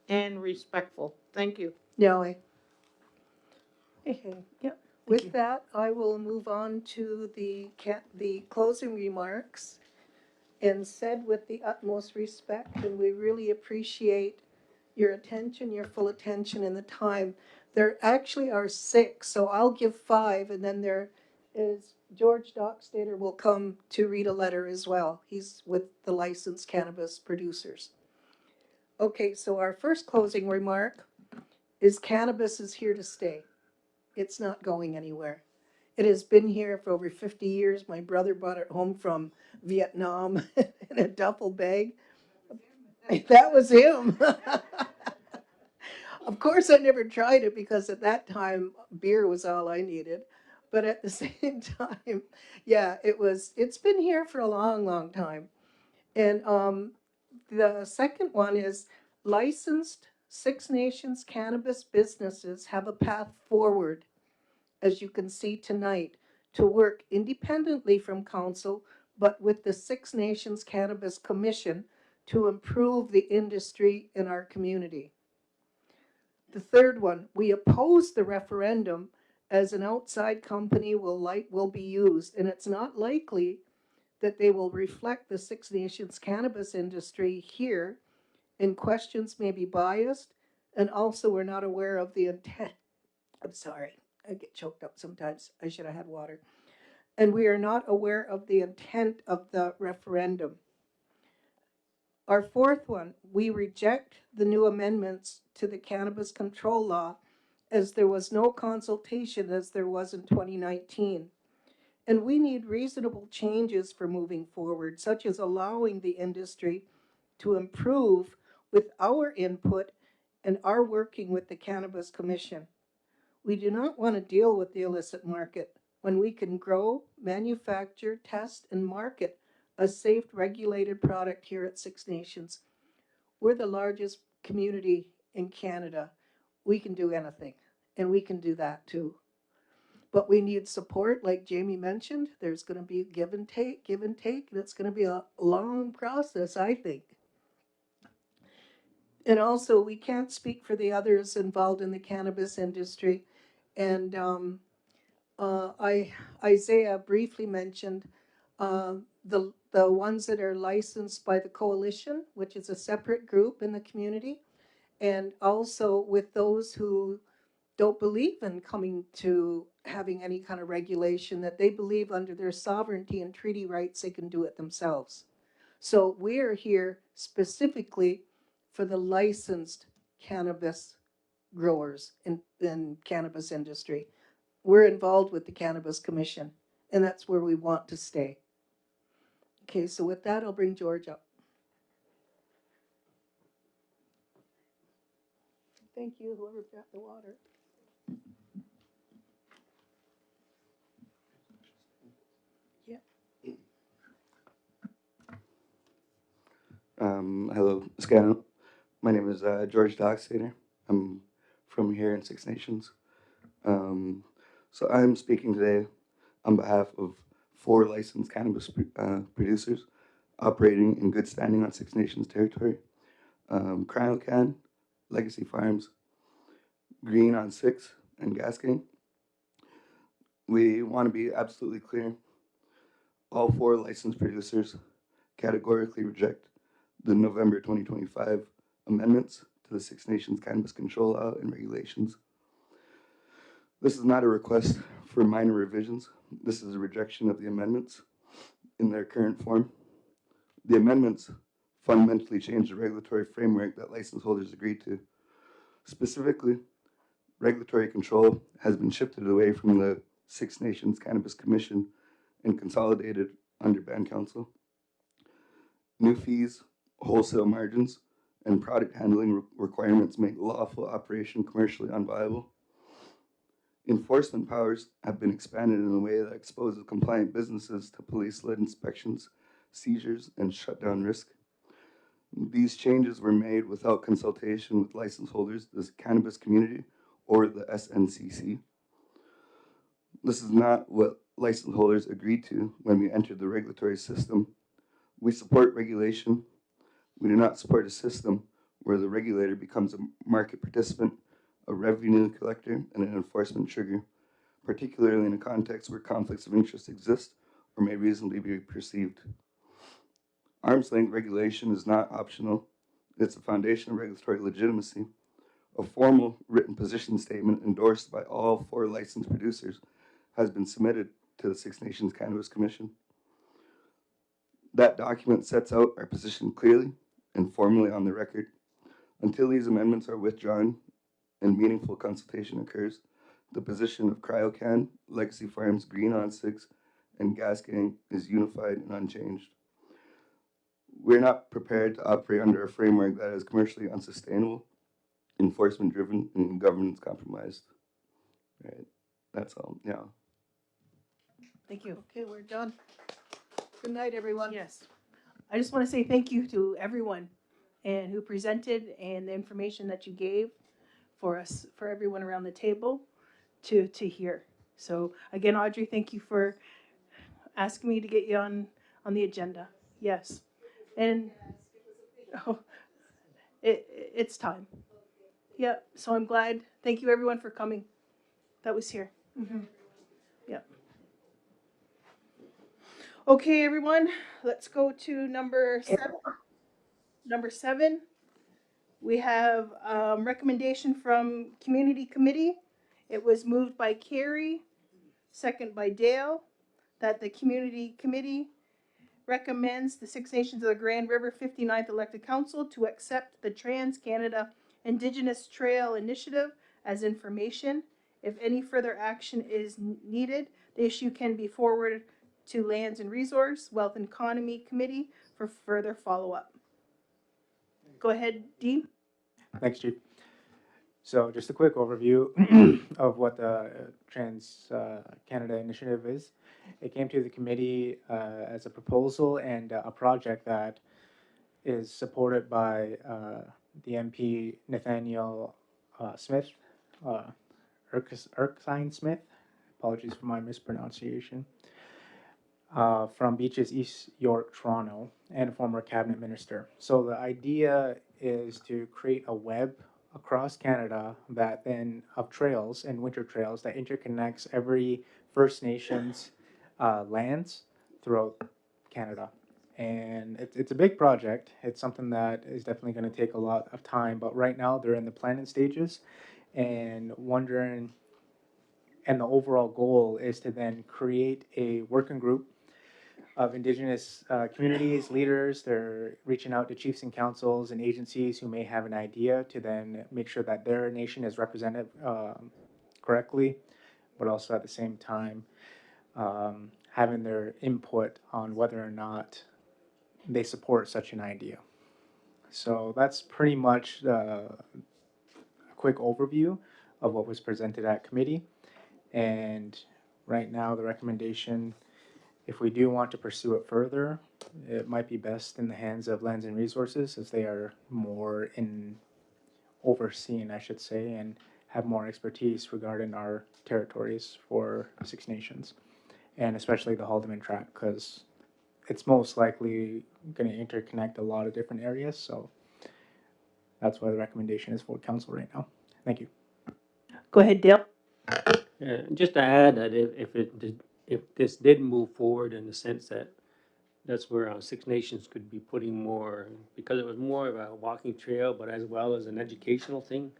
and respectful. Thank you. Yeah. Okay, yep. With that, I will move on to the closing remarks, and said with the utmost respect, and we really appreciate your attention, your full attention, and the time. There actually are 6, so I'll give 5, and then there is George Dockstader will come to read a letter as well. He's with the licensed cannabis producers. Okay, so our first closing remark is cannabis is here to stay. It's not going anywhere. It has been here for over 50 years. My brother brought it home from Vietnam in a duffel bag. That was him. Of course, I never tried it because at that time beer was all I needed. But at the same time, yeah, it's been here for a long, long time. And the second one is licensed Six Nations cannabis businesses have a path forward, as you can see tonight, to work independently from council, but with the Six Nations Cannabis Commission to improve the industry in our community. The third one, we oppose the referendum as an outside company will be used, and it's not likely that they will reflect the Six Nations cannabis industry here, and questions may be biased, and also we're not aware of the intent. I'm sorry, I get choked up sometimes. I should have had water. And we are not aware of the intent of the referendum. Our fourth one, we reject the new amendments to the cannabis control law as there was no consultation as there was in 2019. And we need reasonable changes for moving forward, such as allowing the industry to improve with our input and our working with the Cannabis Commission. We do not want to deal with the illicit market when we can grow, manufacture, test, and market a safe, regulated product here at Six Nations. We're the largest community in Canada. We can do anything, and we can do that too. But we need support, like Jamie mentioned. There's going to be give and take, and it's going to be a long process, I think. And also, we can't speak for the others involved in the cannabis industry. And Isaiah briefly mentioned the ones that are licensed by the coalition, which is a separate group in the community, and also with those who don't believe in coming to having any kind of regulation, that they believe under their sovereignty and treaty rights they can do it themselves. So we are here specifically for the licensed cannabis growers in cannabis industry. We're involved with the Cannabis Commission, and that's where we want to stay. Okay, so with that, I'll bring George up. Thank you, whoever brought the water. Hello, Scano. My name is George Dockstader. I'm from here in Six Nations. So I'm speaking today on behalf of 4 licensed cannabis producers operating in good standing on Six Nations territory. Cryocan, Legacy Farms, Green on 6, and Gasking. We want to be absolutely clear. All 4 licensed producers categorically reject the November 2025 amendments to the Six Nations Cannabis Control Law and Regulations. This is not a request for minor revisions. This is a rejection of the amendments in their current form. The amendments fundamentally change the regulatory framework that license holders agreed to. Specifically, regulatory control has been shifted away from the Six Nations Cannabis Commission and consolidated under Band Council. New fees, wholesale margins, and product handling requirements make lawful operation commercially unviable. Enforcement powers have been expanded in a way that exposes compliant businesses to police-led inspections, seizures, and shutdown risk. These changes were made without consultation with license holders, the cannabis community, or the SNCC. This is not what license holders agreed to when we entered the regulatory system. We support regulation. We do not support a system where the regulator becomes a market participant, a revenue collector, and an enforcement trigger, particularly in a context where conflicts of interest exist or may reasonably be perceived. Arm's length regulation is not optional. It's a foundation of regulatory legitimacy. A formal written position statement endorsed by all 4 licensed producers has been submitted to the Six Nations Cannabis Commission. That document sets out our position clearly and formally on the record. Until these amendments are withdrawn and meaningful consultation occurs, the position of Cryocan, Legacy Farms, Green on 6, and Gasking is unified and unchanged. We're not prepared to operate under a framework that is commercially unsustainable, enforcement driven, and governance compromised. Right? That's all. Yeah. Thank you. Okay, we're done. Good night, everyone. Yes. I just want to say thank you to everyone and who presented and the information that you gave for us, for everyone around the table to hear. So again, Audrey, thank you for asking me to get you on the agenda. Yes. And oh, it's time. Yeah. So I'm glad. Thank you everyone for coming. That was here. Yeah. Okay, everyone, let's go to number 7. Number 7, we have recommendation from Community Committee. It was moved by Carrie, second by Dale, that the Community Committee recommends the Six Nations of the Grand River 59th Elected Council to accept the Trans-Canada Indigenous Trail Initiative as information. If any further action is needed, the issue can be forwarded to Lands and Resource, Wealth and Economy Committee for further follow-up. Go ahead, Dean. Thanks, Chief. So just a quick overview of what the Trans-Canada Initiative is. It came to the committee as a proposal and a project that is supported by the MP Nathaniel Smith, Erskine Smith, apologies for my mispronunciation, from Beaches, East York, Toronto, and a former cabinet minister. So the idea is to create a web across Canada that then of trails and winter trails that interconnects every First Nations lands throughout Canada. And it's a big project. It's something that is definitely going to take a lot of time, but right now they're in the planning stages and wondering, and the overall goal is to then create a working group of Indigenous communities, leaders. They're reaching out to chiefs and councils and agencies who may have an idea to then make sure that their nation is represented correctly, but also at the same time having their input on whether or not they support such an idea. So that's pretty much a quick overview of what was presented at committee. And right now the recommendation, if we do want to pursue it further, it might be best in the hands of Lands and Resources, as they are more in overseeing, I should say, and have more expertise regarding our territories for Six Nations, and especially the Haldeman Tract, because it's most likely going to interconnect a lot of different areas. So that's why the recommendation is for council right now. Thank you. Go ahead, Dale. Just to add that if this did move forward in the sense that that's where Six Nations could be putting more, because it was more of a walking trail, but as well as an educational thing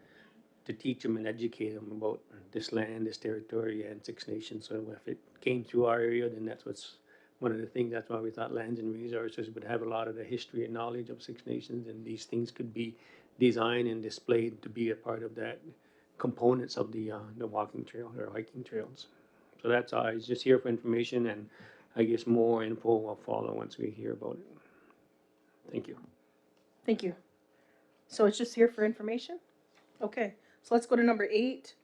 to teach them and educate them about this land, this territory, and Six Nations. So if it came through our area, then that's what's one of the things. That's why we thought Lands and Resources would have a lot of the history and knowledge of Six Nations, and these things could be designed and displayed to be a part of that components of the walking trail or hiking trails. So that's all. It's just here for information, and I guess more info will follow once we hear about it. Thank you. Thank you. So it's just here for information? Okay. So let's go to number 8.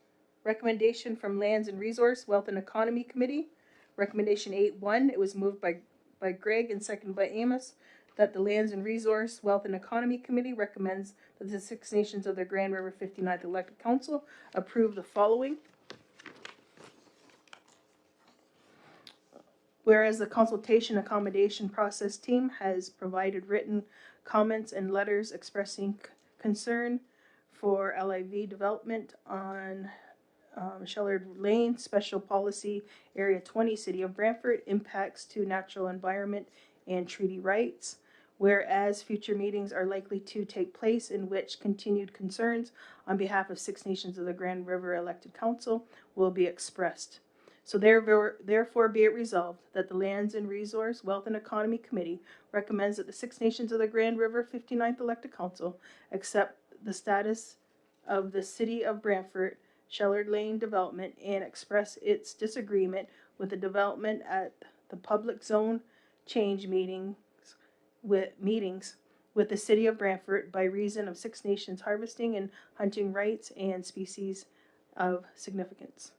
Recommendation from Lands and Resource, Wealth and Economy Committee. Recommendation 8.1. It was moved by Greg and seconded by Amos, that the Lands and Resource, Wealth and Economy Committee recommends that the Six Nations of the Grand River 59th Elected Council approve the following. Whereas the consultation accommodation process team has provided written comments and letters expressing concern for LIV development on Shellard Lane, Special Policy Area 20, City of Brantford, impacts to natural environment and treaty rights. Whereas future meetings are likely to take place in which continued concerns on behalf of Six Nations of the Grand River Elected Council will be expressed. So therefore be it resolved that the Lands and Resource, Wealth and Economy Committee recommends that the Six Nations of the Grand River 59th Elected Council accept the status of the City of Brantford Shellard Lane development and express its disagreement with the development at the public zone change meetings with the City of Brantford by reason of Six Nations harvesting and hunting rights and species of significance.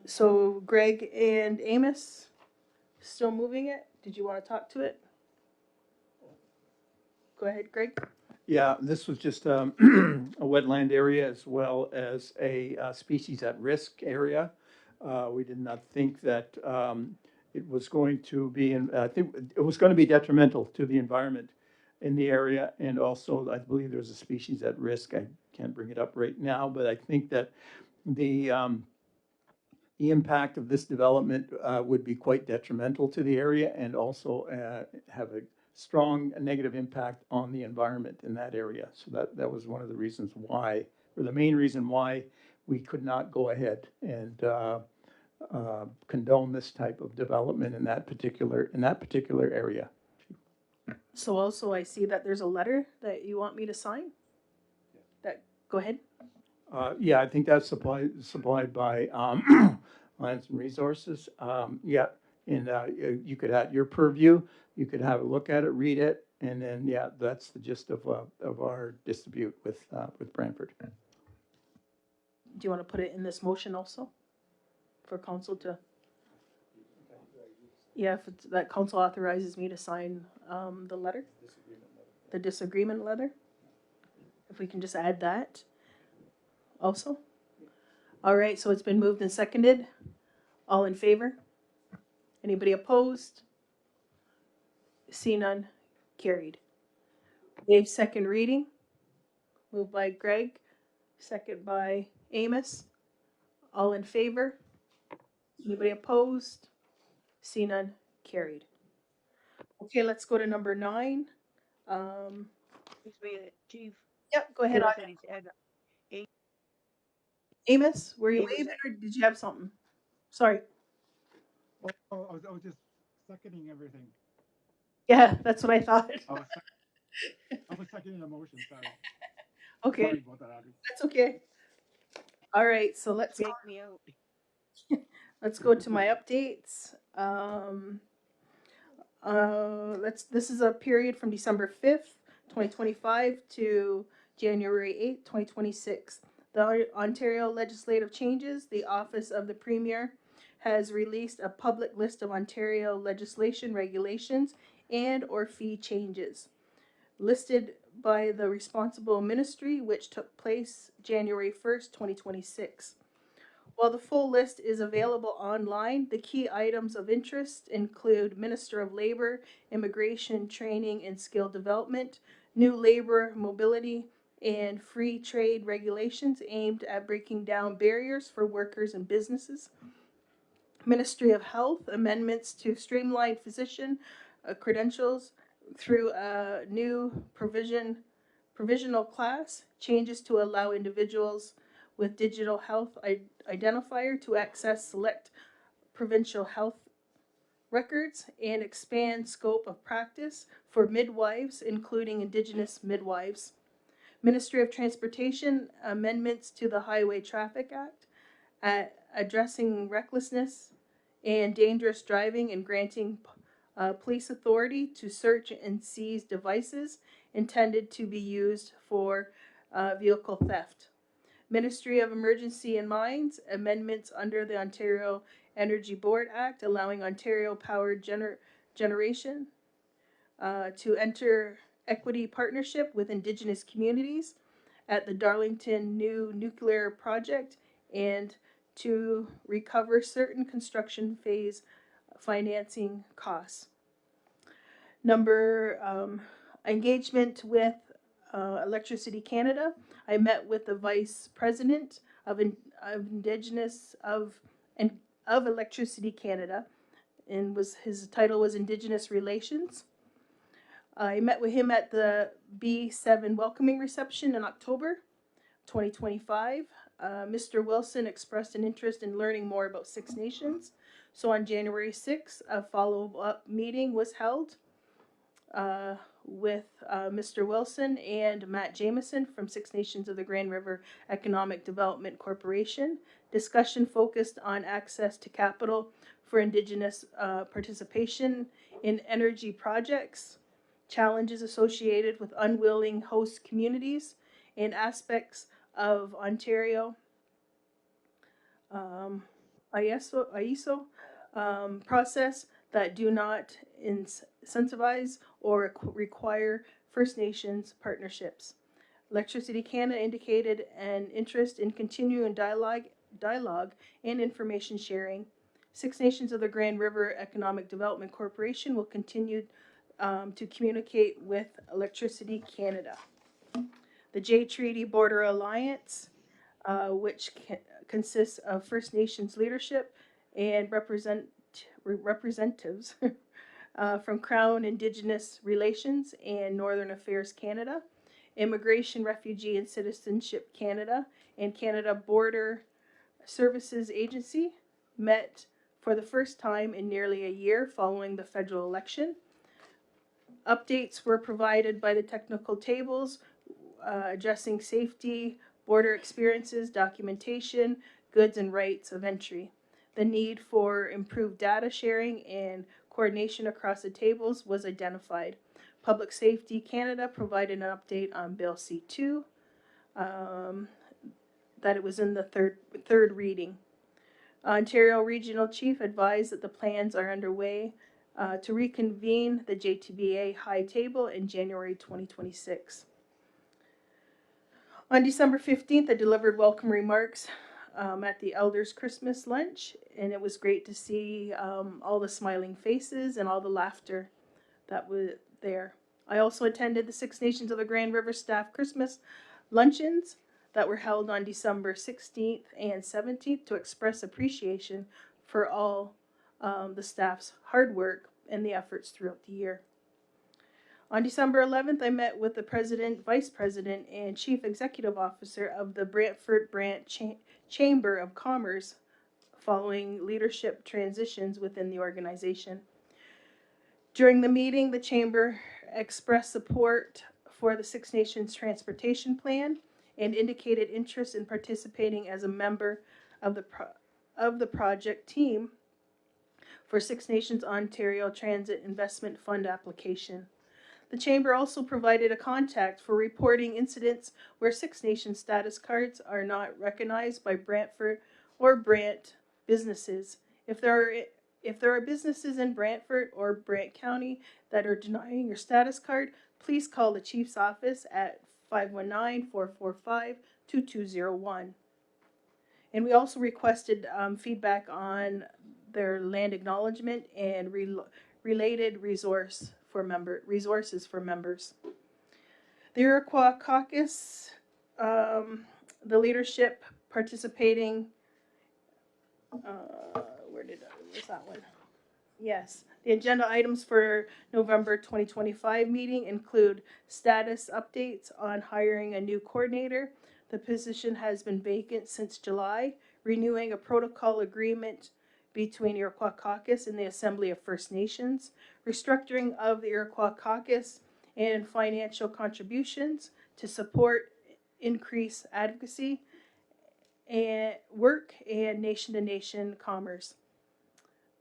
So Greg and Amos, still moving it? Did you want to talk to it? Go ahead, Greg. Yeah, this was just a wetland area as well as a species at risk area. We did not think that it was going to be, I think it was going to be detrimental to the environment in the area. And also, I believe there's a species at risk. I can't bring it up right now, but I think that the impact of this development would be quite detrimental to the area and also have a strong negative impact on the environment in that area. So that was one of the reasons why, or the main reason why we could not go ahead and condone this type of development in that particular area. So also I see that there's a letter that you want me to sign. Go ahead. Yeah, I think that's supplied by Lands and Resources. Yeah, and you could have your purview. You could have a look at it, read it, and then yeah, that's the gist of our dispute with Brantford. Do you want to put it in this motion also for council to? Yeah, if it's, that council authorizes me to sign the letter, the disagreement letter. If we can just add that also. All right, so it's been moved and seconded. All in favor? Anybody opposed? See none, carried. Waive second reading. Moved by Greg, second by Amos. All in favor? Anybody opposed? See none, carried. Okay, let's go to number 9. Excuse me, Chief. Yep, go ahead. Bill said he's had Amos, were you Amos, waving or did you have something? Sorry. Oh, I was just seconding everything. Yeah, that's what I thought. I was seconding the motion, sorry. Okay. Sorry about that, Abby. That's okay. All right, so let's go. me out. Let's go to my updates. This is a period from December 5th, 2025 to January 8th, 2026. The Ontario legislative changes. The Office of the Premier has released a public list of Ontario legislation, regulations, and or fee changes listed by the responsible ministry, which took place January 1st, 2026. While the full list is available online, the key items of interest include Minister of Labor, Immigration, Training, and Skill Development, new labor mobility, and free trade regulations aimed at breaking down barriers for workers and businesses. Ministry of Health, amendments to streamline physician credentials through a new provisional class, changes to allow individuals with digital health identifier to access select provincial health records, and expand scope of practice for midwives, including Indigenous midwives. Ministry of Transportation, amendments to the Highway Traffic Act, addressing recklessness and dangerous driving and granting police authority to search and seize devices intended to be used for vehicle theft. Ministry of Emergency and Mines, amendments under the Ontario Energy Board Act, allowing Ontario Power Generation to enter equity partnership with Indigenous communities at the Darlington New Nuclear Project and to recover certain construction phase financing costs. Number engagement with Electricity Canada. I met with the Vice President of Indigenous of Electricity Canada, and his title was Indigenous Relations. I met with him at the B7 welcoming reception in October 2025. Mr. Wilson expressed an interest in learning more about Six Nations. So on January 6th, a follow-up meeting was held with Mr. Wilson and Matt Jameson from Six Nations of the Grand River Economic Development Corporation. Discussion focused on access to capital for Indigenous participation in energy projects, challenges associated with unwilling host communities, and aspects of Ontario ISO process that do not incentivize or require First Nations partnerships. Electricity Canada indicated an interest in continuing dialogue and information sharing. Six Nations of the Grand River Economic Development Corporation will continue to communicate with Electricity Canada. The J Treaty Border Alliance, which consists of First Nations leadership and representatives from Crown Indigenous Relations and Northern Affairs Canada, Immigration, Refugee and Citizenship Canada, and Canada Border Services Agency met for the first time in nearly a year following the federal election. Updates were provided by the technical tables addressing safety, border experiences, documentation, goods and rights of entry. The need for improved data sharing and coordination across the tables was identified. Public Safety Canada provided an update on Bill C2, that it was in the third reading. Ontario Regional Chief advised that the plans are underway to reconvene the JTBA High Table in January 2026. On December 15th, I delivered welcome remarks at the Elders Christmas lunch, and it was great to see all the smiling faces and all the laughter that was there. I also attended the Six Nations of the Grand River staff Christmas luncheons that were held on December 16th and 17th to express appreciation for all the staff's hard work and the efforts throughout the year. On December 11th, I met with the President, Vice President, and Chief Executive Officer of the Brantford Brant Chamber of Commerce following leadership transitions within the organization. During the meeting, the Chamber expressed support for the Six Nations Transportation Plan and indicated interest in participating as a member of the project team for Six Nations Ontario Transit Investment Fund application. The Chamber also provided a contact for reporting incidents where Six Nations status cards are not recognized by Brantford or Brant businesses. If there are businesses in Brantford or Brant County that are denying your status card, please call the Chief's office at 519-445-2201. And we also requested feedback on their land acknowledgement and related resources for members. The Iroquois Caucus, the leadership participating, where's that one? Yes. The agenda items for November 2025 meeting include status updates on hiring a new coordinator. The position has been vacant since July. Renewing a protocol agreement between Iroquois Caucus and the Assembly of First Nations. Restructuring of the Iroquois Caucus and financial contributions to support increased advocacy and work and nation-to-nation commerce.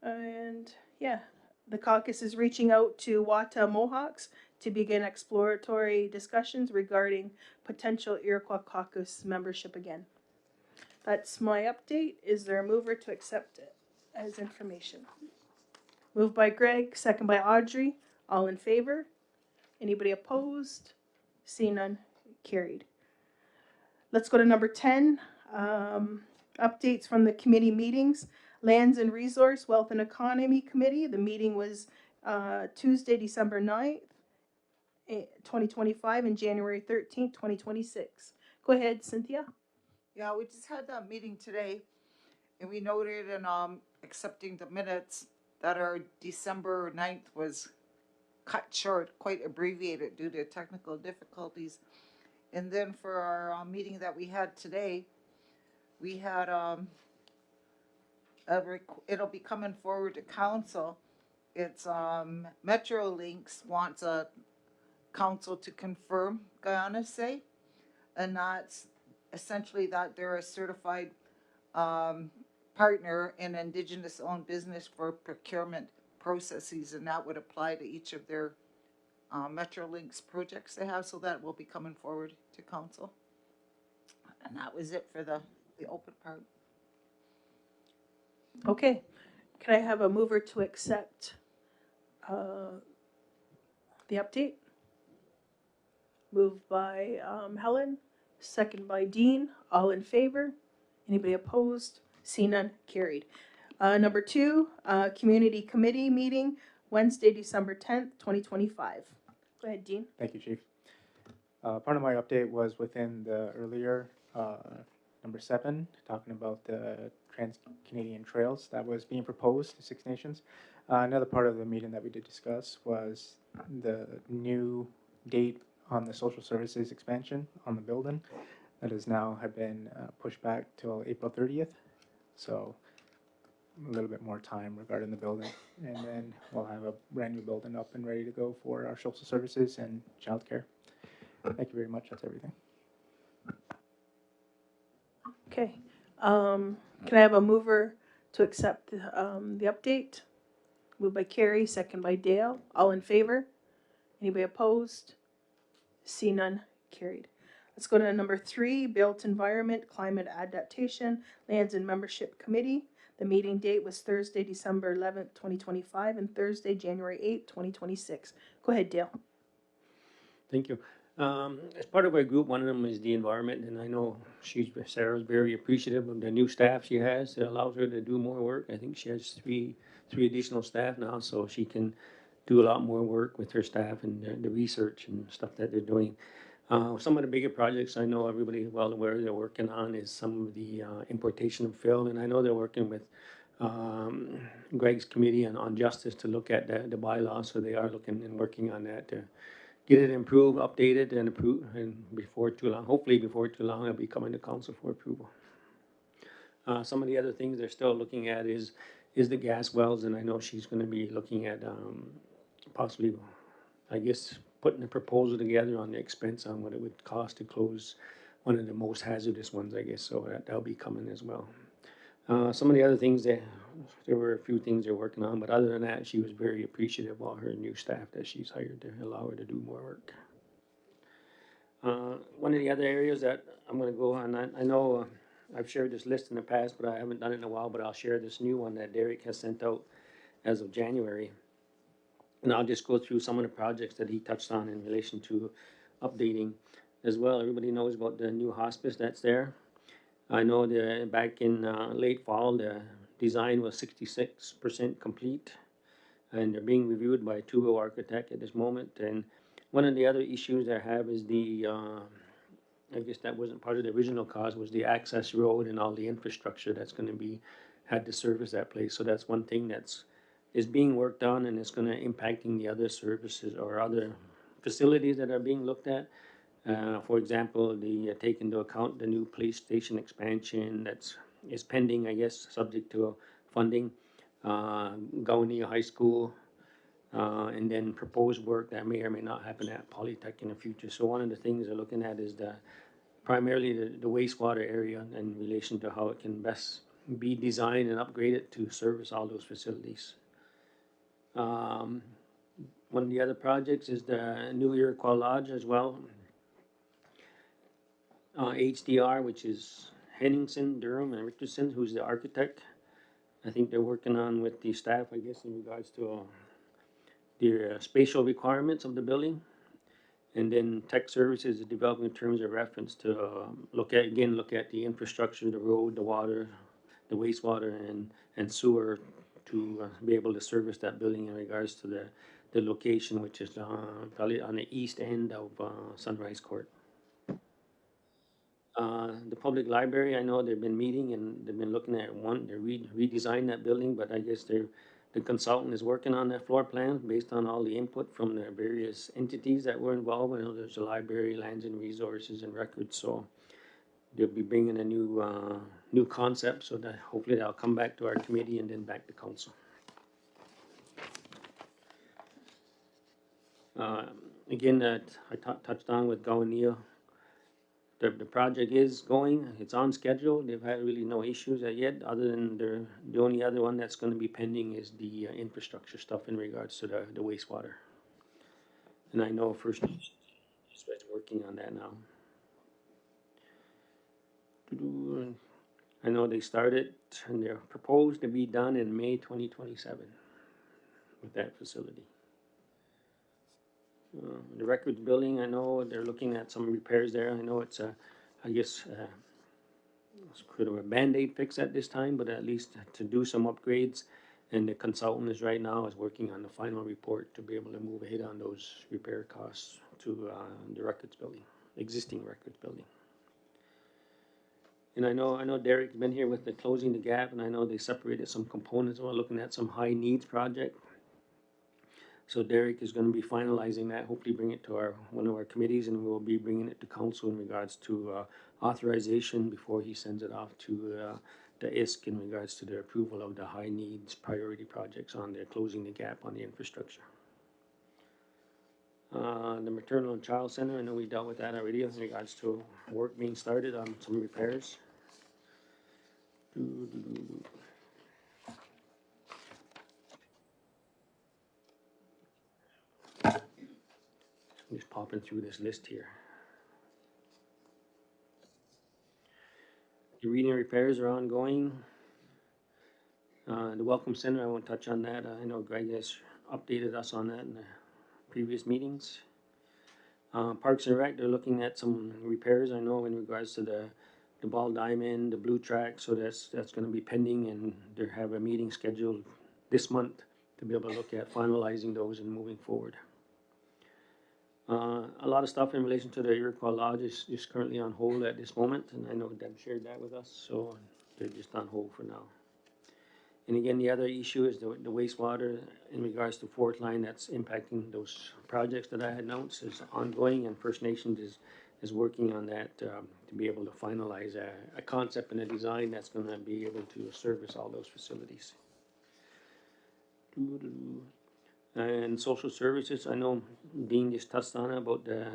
And yeah, the caucus is reaching out to Wata Mohawks to begin exploratory discussions regarding potential Iroquois Caucus membership again. That's my update. Is there a mover to accept it as information? Moved by Greg, second by Audrey. All in favor? Anybody opposed? See none, carried. Let's go to number 10. Updates from the committee meetings. Lands and Resource, Wealth and Economy Committee. The meeting was Tuesday, December 9th, 2025 and January 13th, 2026. Go ahead, Cynthia. Yeah, we just had that meeting today, and we noted in accepting the minutes that our December 9th was cut short, quite abbreviated due to technical difficulties. And then for our meeting that we had today, we had it'll be coming forward to council. It's Metrolinx wants a council to confirm Guyana say, and that's essentially that they're a certified partner in Indigenous owned business for procurement processes, and that would apply to each of their Metrolinx projects they have. So that will be coming forward to council. And that was it for the open part. Okay, can I have a mover to accept the update? Moved by Helen, second by Dean. All in favor? Anybody opposed? See none, carried. Number 2, Community Committee meeting, Wednesday, December 10th, 2025. Go ahead, Dean. Thank you, Chief. Part of my update was within the earlier number 7, talking about the Trans-Canadian Trails that was being proposed to Six Nations. Another part of the meeting that we did discuss was the new date on the social services expansion on the building that has now have been pushed back till April 30th. So a little bit more time regarding the building, and then we'll have a brand new building up and ready to go for our social services and childcare. Thank you very much. That's everything. Okay. Can I have a mover to accept the update? Moved by Carrie, second by Dale. All in favor? Anybody opposed? See none, carried. Let's go to number 3, Built Environment, Climate Adaptation, Lands and Membership Committee. The meeting date was Thursday, December 11th, 2025, and Thursday, January 8th, 2026. Go ahead, Dale. Thank you. As part of our group, one of them is the environment, and I know Sarah's very appreciative of the new staff she has. It allows her to do more work. I think she has three additional staff now, so she can do a lot more work with her staff and the research and stuff that they're doing. Some of the bigger projects I know everybody is well aware they're working on is some of the importation of film, and I know they're working with Greg's committee on justice to look at the bylaws, so they are looking and working on that to get it improved, updated, and approved, and before too long, hopefully before too long, it'll be coming to council for approval. Some of the other things they're still looking at is the gas wells, and I know she's going to be looking at possibly, I guess, putting a proposal together on the expense on what it would cost to close one of the most hazardous ones, I guess, so that'll be coming as well. Some of the other things there were a few things they're working on, but other than that, she was very appreciative of her new staff that she's hired to allow her to do more work. One of the other areas that I'm going to go on, I know I've shared this list in the past, but I haven't done it in a while, but I'll share this new one that Derek has sent out as of January. And I'll just go through some of the projects that he touched on in relation to updating as well. Everybody knows about the new hospice that's there. I know that back in late fall, the design was 66% complete, and they're being reviewed by a two architect at this moment. And one of the other issues I have is I guess that wasn't part of the original cause, was the access road and all the infrastructure that's going to be had to service that place. So that's one thing is being worked on, and it's going to impacting the other services or other facilities that are being looked at. For example, take into account the new police station expansion is pending, I guess, subject to funding. Gownie High School, and then proposed work that may or may not happen at Polytech in the future. So one of the things they're looking at is primarily the wastewater area in relation to how it can best be designed and upgraded to service all those facilities. One of the other projects is the new Iroquois Lodge as well. HDR, which is Henningsen, Durham, and Richardson, who's the architect. I think they're working on with the staff, I guess, in regards to the spatial requirements of the building. And then tech services is developing terms of reference to look at the infrastructure, the road, the water, the wastewater, and sewer to be able to service that building in regards to the location, which is probably on the east end of Sunrise Court. The public library, I know they've been meeting and they've been looking at they're redesigning that building, but I guess the consultant is working on that floor plan based on all the input from the various entities that were involved. I know there's a library, lands and resources and records, so they'll be bringing a new concept, so that hopefully that'll come back to our committee and then back to council. Again, that I touched on with Gowanea. The project is going, it's on schedule. They've had really no issues yet, other than the only other one that's going to be pending is the infrastructure stuff in regards to the wastewater. And I know First Nations is working on that now. I know they started and they're proposed to be done in May 2027 with that facility. The records building, I know they're looking at some repairs there. I know it's I guess, it's kind of a Band-Aid fix at this time, but at least to do some upgrades. And the consultant is right now is working on the final report to be able to move ahead on those repair costs to the records building, existing records building. And I know Derek's been here with the closing the gap, and I know they separated some components. We're looking at some high needs project. So Derek is going to be finalizing that, hopefully bring it to one of our committees, and we'll be bringing it to council in regards to authorization before he sends it off to the ISC in regards to the approval of the high needs priority projects on the closing the gap on the infrastructure. The maternal and child center, I know we dealt with that already in regards to work being started on some repairs. I'm just popping through this list here. The reading repairs are ongoing. The Welcome Center, I won't touch on that. I know Greg has updated us on that in the previous meetings. Parks and Rec, they're looking at some repairs, I know, in regards to the ball diamond, the blue track, so that's gonna be pending, and they have a meeting scheduled this month to be able to look at finalizing those and moving forward. A lot of stuff in relation to the Iroquois Lodge is currently on hold at this moment, and I know Deb shared that with us, so they're just on hold for now. And again, the other issue is the wastewater in regards to Fourth Line that's impacting those projects that I had announced is ongoing, and First Nations is working on that to be able to finalize a concept and a design that's going to be able to service all those facilities. And social services, I know Dean just touched on it about a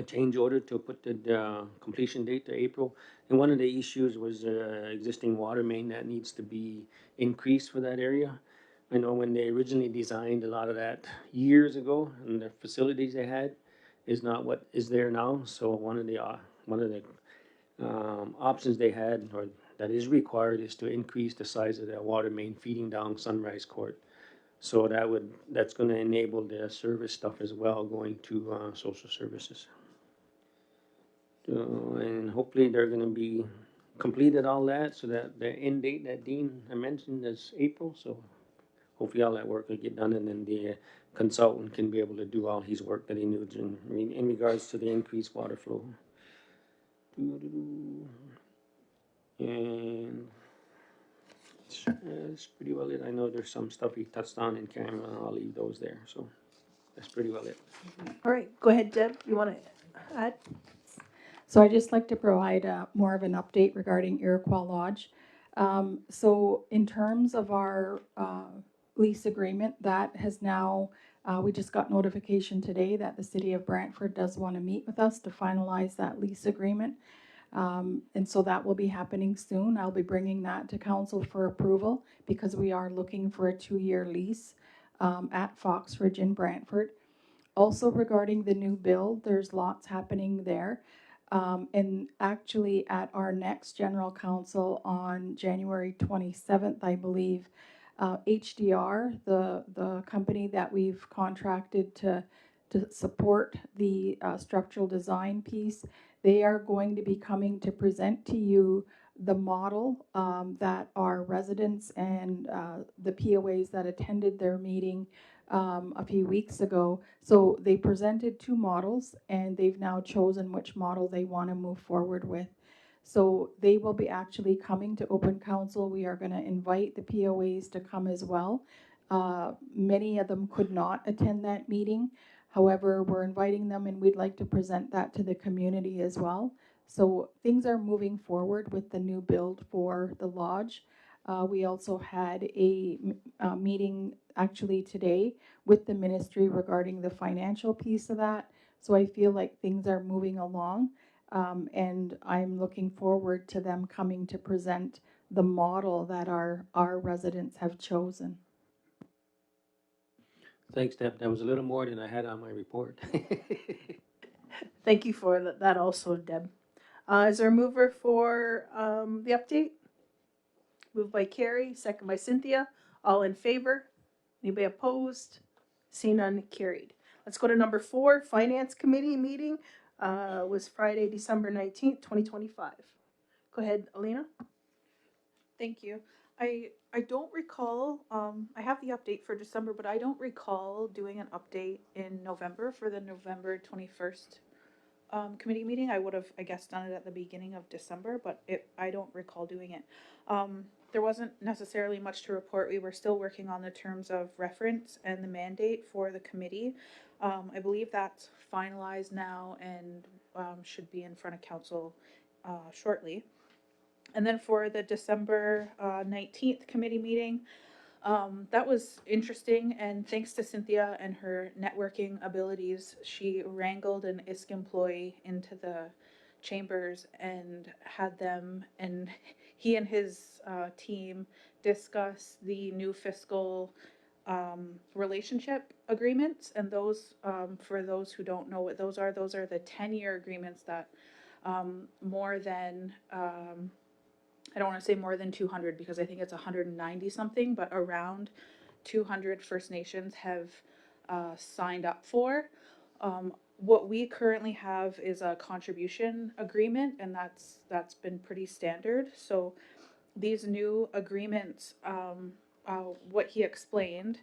change order to put the completion date to April. And one of the issues was existing water main that needs to be increased for that area. I know when they originally designed a lot of that years ago, and the facilities they had is not what is there now. So one of the options they had, or that is required, is to increase the size of the water main feeding down Sunrise Court. So that's going to enable the service stuff as well going to social services. And hopefully they're gonna be completed all that, so that the end date that Dean had mentioned is April, so hopefully all that work will get done, and then the consultant can be able to do all his work that he needs in regards to the increased water flow. And that's pretty well it. I know there's some stuff he touched on in camera, and I'll leave those there, so that's pretty well it. All right, go ahead, Deb. You want to add? So I'd just like to provide more of an update regarding Iroquois Lodge. So in terms of our lease agreement, that has now, we just got notification today that the city of Brantford does want to meet with us to finalize that lease agreement. And so that will be happening soon. I'll be bringing that to council for approval because we are looking for a 2-year lease at Fox Ridge in Brantford. Also regarding the new build, there's lots happening there. And actually at our next general council on January 27th, I believe, HDR, the company that we've contracted to support the structural design piece, they are going to be coming to present to you the model that our residents and the POAs that attended their meeting a few weeks ago. So they presented 2 models, and they've now chosen which model they want to move forward with. So they will be actually coming to open council. We are going to invite the POAs to come as well. Many of them could not attend that meeting. However, we're inviting them, and we'd like to present that to the community as well. So things are moving forward with the new build for the lodge. We also had a meeting actually today with the ministry regarding the financial piece of that. So I feel like things are moving along, and I'm looking forward to them coming to present the model that our residents have chosen. Thanks, Deb. That was a little more than I had on my report. Thank you for that also, Deb. Is there a mover for the update? Moved by Carrie, second by Cynthia. All in favor? Anybody opposed? See none, carried. Let's go to number 4, Finance Committee meeting. Was Friday, December 19th, 2025. Go ahead, Alina. Thank you. I don't recall, I have the update for December, but I don't recall doing an update in November for the November 21st committee meeting. I would have, I guess, done it at the beginning of December, but I don't recall doing it. There wasn't necessarily much to report. We were still working on the terms of reference and the mandate for the committee. I believe that's finalized now and should be in front of council shortly. And then for the December 19th committee meeting, that was interesting, and thanks to Cynthia and her networking abilities, she wrangled an ISK employee into the chambers and had them, and he and his team discuss the new fiscal relationship agreements. And those, for those who don't know what those are the 10-year agreements that more than I don't want to say more than 200 because I think it's 190 something, but around 200 First Nations have signed up for. What we currently have is a contribution agreement, and that's been pretty standard. So these new agreements, what he explained,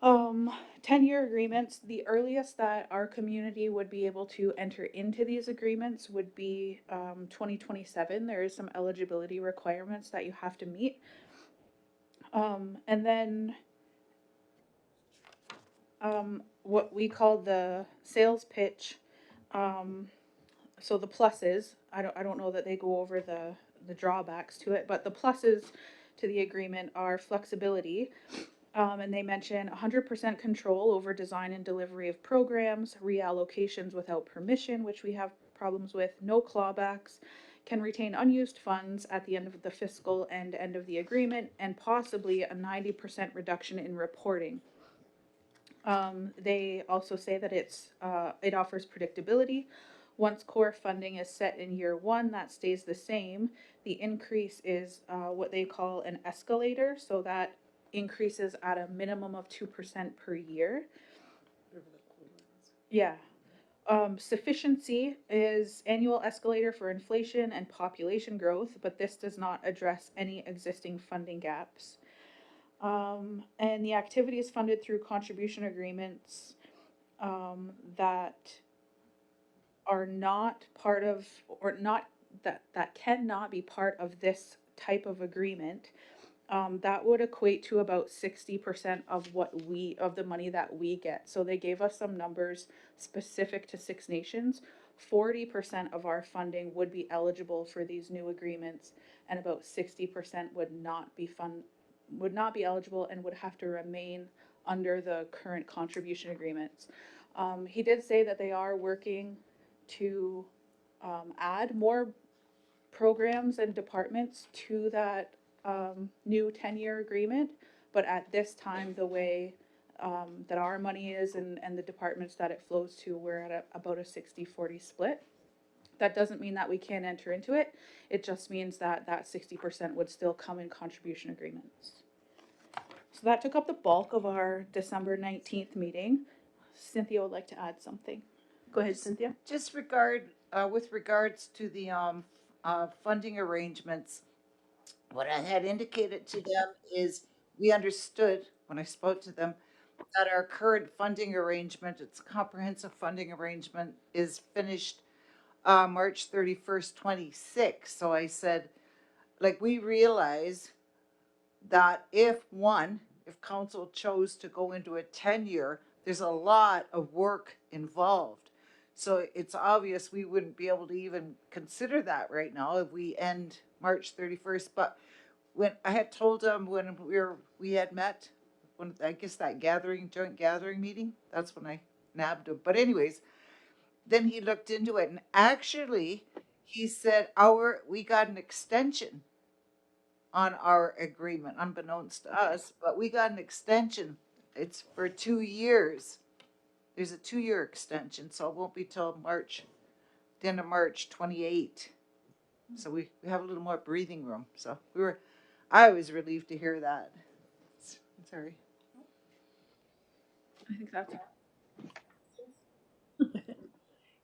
10-year agreements, the earliest that our community would be able to enter into these agreements would be 2027. There is some eligibility requirements that you have to meet. And then what we call the sales pitch, so the pluses, I don't know that they go over the drawbacks to it, but the pluses to the agreement are flexibility. And they mention 100% control over design and delivery of programs, reallocations without permission, which we have problems with, no clawbacks, can retain unused funds at the end of the fiscal and end of the agreement, and possibly a 90% reduction in reporting. They also say that it offers predictability. Once core funding is set in year 1, that stays the same. The increase is what they call an escalator, so that increases at a minimum of 2% per year. Yeah. Sufficiency is annual escalator for inflation and population growth, but this does not address any existing funding gaps. And the activities funded through contribution agreements that are not part of, or not that cannot be part of this type of agreement, that would equate to about 60% of of the money that we get. So they gave us some numbers specific to Six Nations. 40% of our funding would be eligible for these new agreements, and about 60% would not be eligible and would have to remain under the current contribution agreements. He did say that they are working to add more programs and departments to that new 10-year agreement, but at this time, the way that our money is and the departments that it flows to, we're at about a 60-40 split. That doesn't mean that we can't enter into it. It just means that that 60% would still come in contribution agreements. So that took up the bulk of our December 19th meeting. Cynthia would like to add something. Go ahead, Cynthia. Just with regards to the funding arrangements, what I had indicated to them is we understood when I spoke to them that our current funding arrangement, it's a comprehensive funding arrangement, is finished March 31st, 26. So I said, like, we realize that if council chose to go into a 10-year, there's a lot of work involved. So it's obvious we wouldn't be able to even consider that right now if we end March 31st. But when I had told them when we had met, when I guess that joint gathering meeting, that's when I nabbed him. But anyways, then he looked into it, and actually he said we got an extension on our agreement, unbeknownst to us, but we got an extension. It's for 2 years. There's a 2-year extension, so it won't be till March the end of March 28. So we have a little more breathing room. So I was relieved to hear that. Sorry. I think that's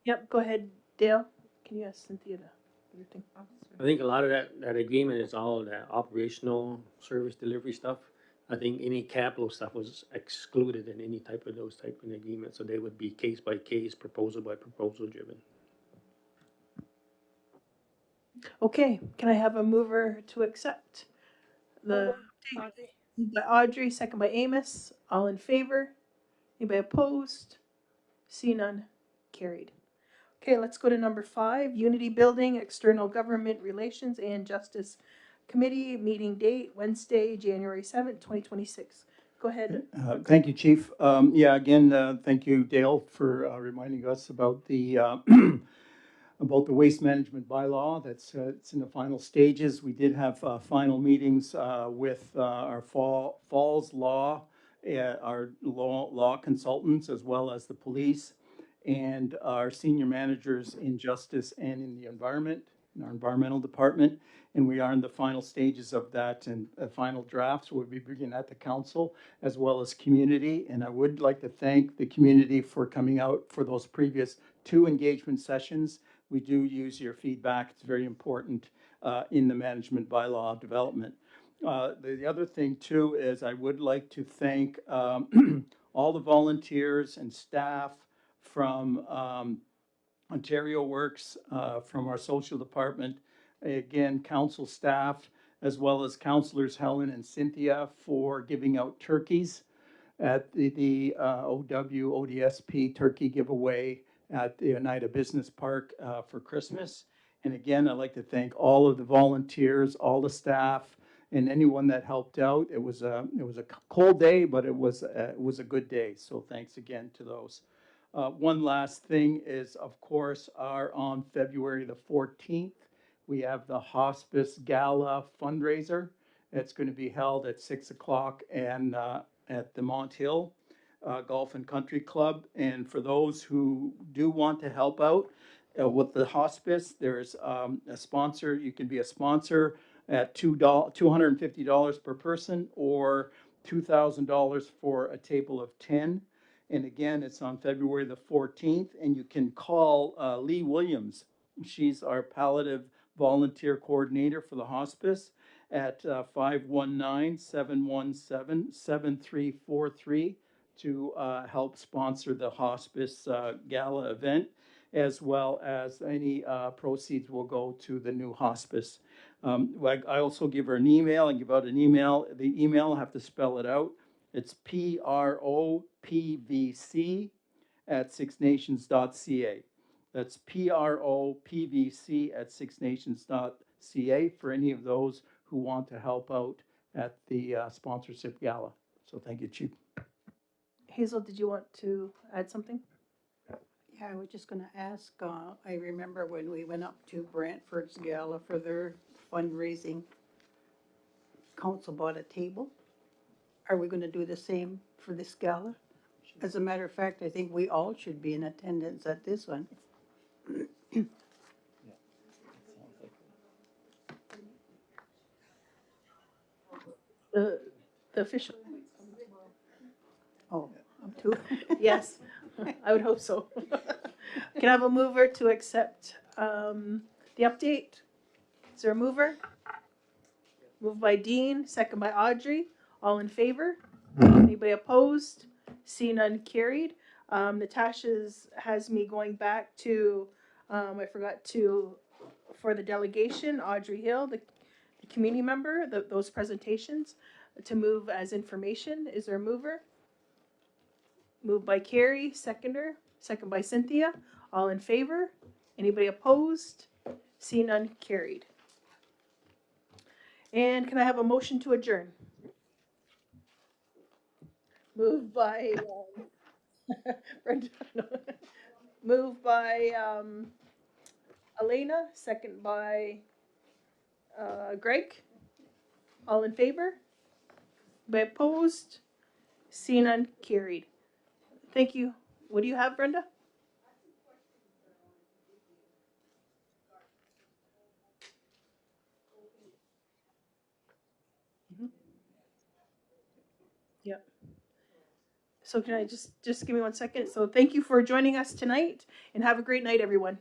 Yep, go ahead, Dale. Can you ask Cynthia to do your thing? I think a lot of that agreement is all that operational service delivery stuff. I think any capital stuff was excluded in any type of those type of agreements, so they would be case by case, proposal by proposal driven. Okay, can I have a mover to accept the moved by Audrey, second by Amos. All in favor? Anybody opposed? See none. Carried. Okay, let's go to number 5, Unity Building, External Government Relations and Justice Committee, meeting date, Wednesday, January 7th, 2026. Go ahead. Thank you, Chief. Yeah, again, thank you, Dale, for reminding us about the about the waste management bylaw. That's it's in the final stages. We did have final meetings with our Falls Law, our law consultants, as well as the police, and our senior managers in justice and in the environment, in our environmental department. And we are in the final stages of that, and final drafts will be beginning at the council as well as community. And I would like to thank the community for coming out for those previous 2 engagement sessions. We do use your feedback. It's very important in the management bylaw development. The other thing too is I would like to thank all the volunteers and staff from Ontario Works, from our social department, again, council staff, as well as councilors Helen and Cynthia for giving out turkeys at the ODSP turkey giveaway at the Oneida Business Park for Christmas. And again, I'd like to thank all of the volunteers, all the staff, and anyone that helped out. It was a cold day, but it was a good day. So thanks again to those. One last thing is, of course, on February the 14th, we have the Hospice Gala fundraiser. It's going to be held at 6 o'clock and at the Mont Hill Golf and Country Club. And for those who do want to help out with the hospice, there's a sponsor. You can be a sponsor at $250 per person or $2,000 for a table of 10. And again, it's on February the 14th, and you can call Lee Williams. She's our palliative volunteer coordinator for the hospice at 519-717-7343 to help sponsor the hospice gala event, as well as any proceeds will go to the new hospice. I also give her an email and give out an email. The email, I have to spell it out. It's PROPVC@sixnations.ca. That's PROPVC@sixnations.ca for any of those who want to help out at the sponsorship gala. So thank you, Chief. Hazel, did you want to add something? Yeah, I was just gonna ask, I remember when we went up to Brantford's gala for their fundraising, council bought a table. Are we gonna do the same for this gala? As a matter of fact, I think we all should be in attendance at this one. The official. Oh, too? Yes, I would hope so. Can I have a mover to accept the update? Is there a mover? Moved by Dean, second by Audrey. All in favor? Anybody opposed? See none. Carried. Natasha's has me going back to, I forgot to, for the delegation, Audrey Hill, the community member, those presentations, to move as information. Is there a mover? Moved by Carrie, second by Cynthia. All in favor? Anybody opposed? See none. Carried. And can I have a motion to adjourn? Moved by Brenda. Moved by Elena, second by Greg. All in favor? By opposed? See none. Carried. Thank you. What do you have, Brenda? Yep. So can I just give me 1 second? So thank you for joining us tonight, and have a great night, everyone.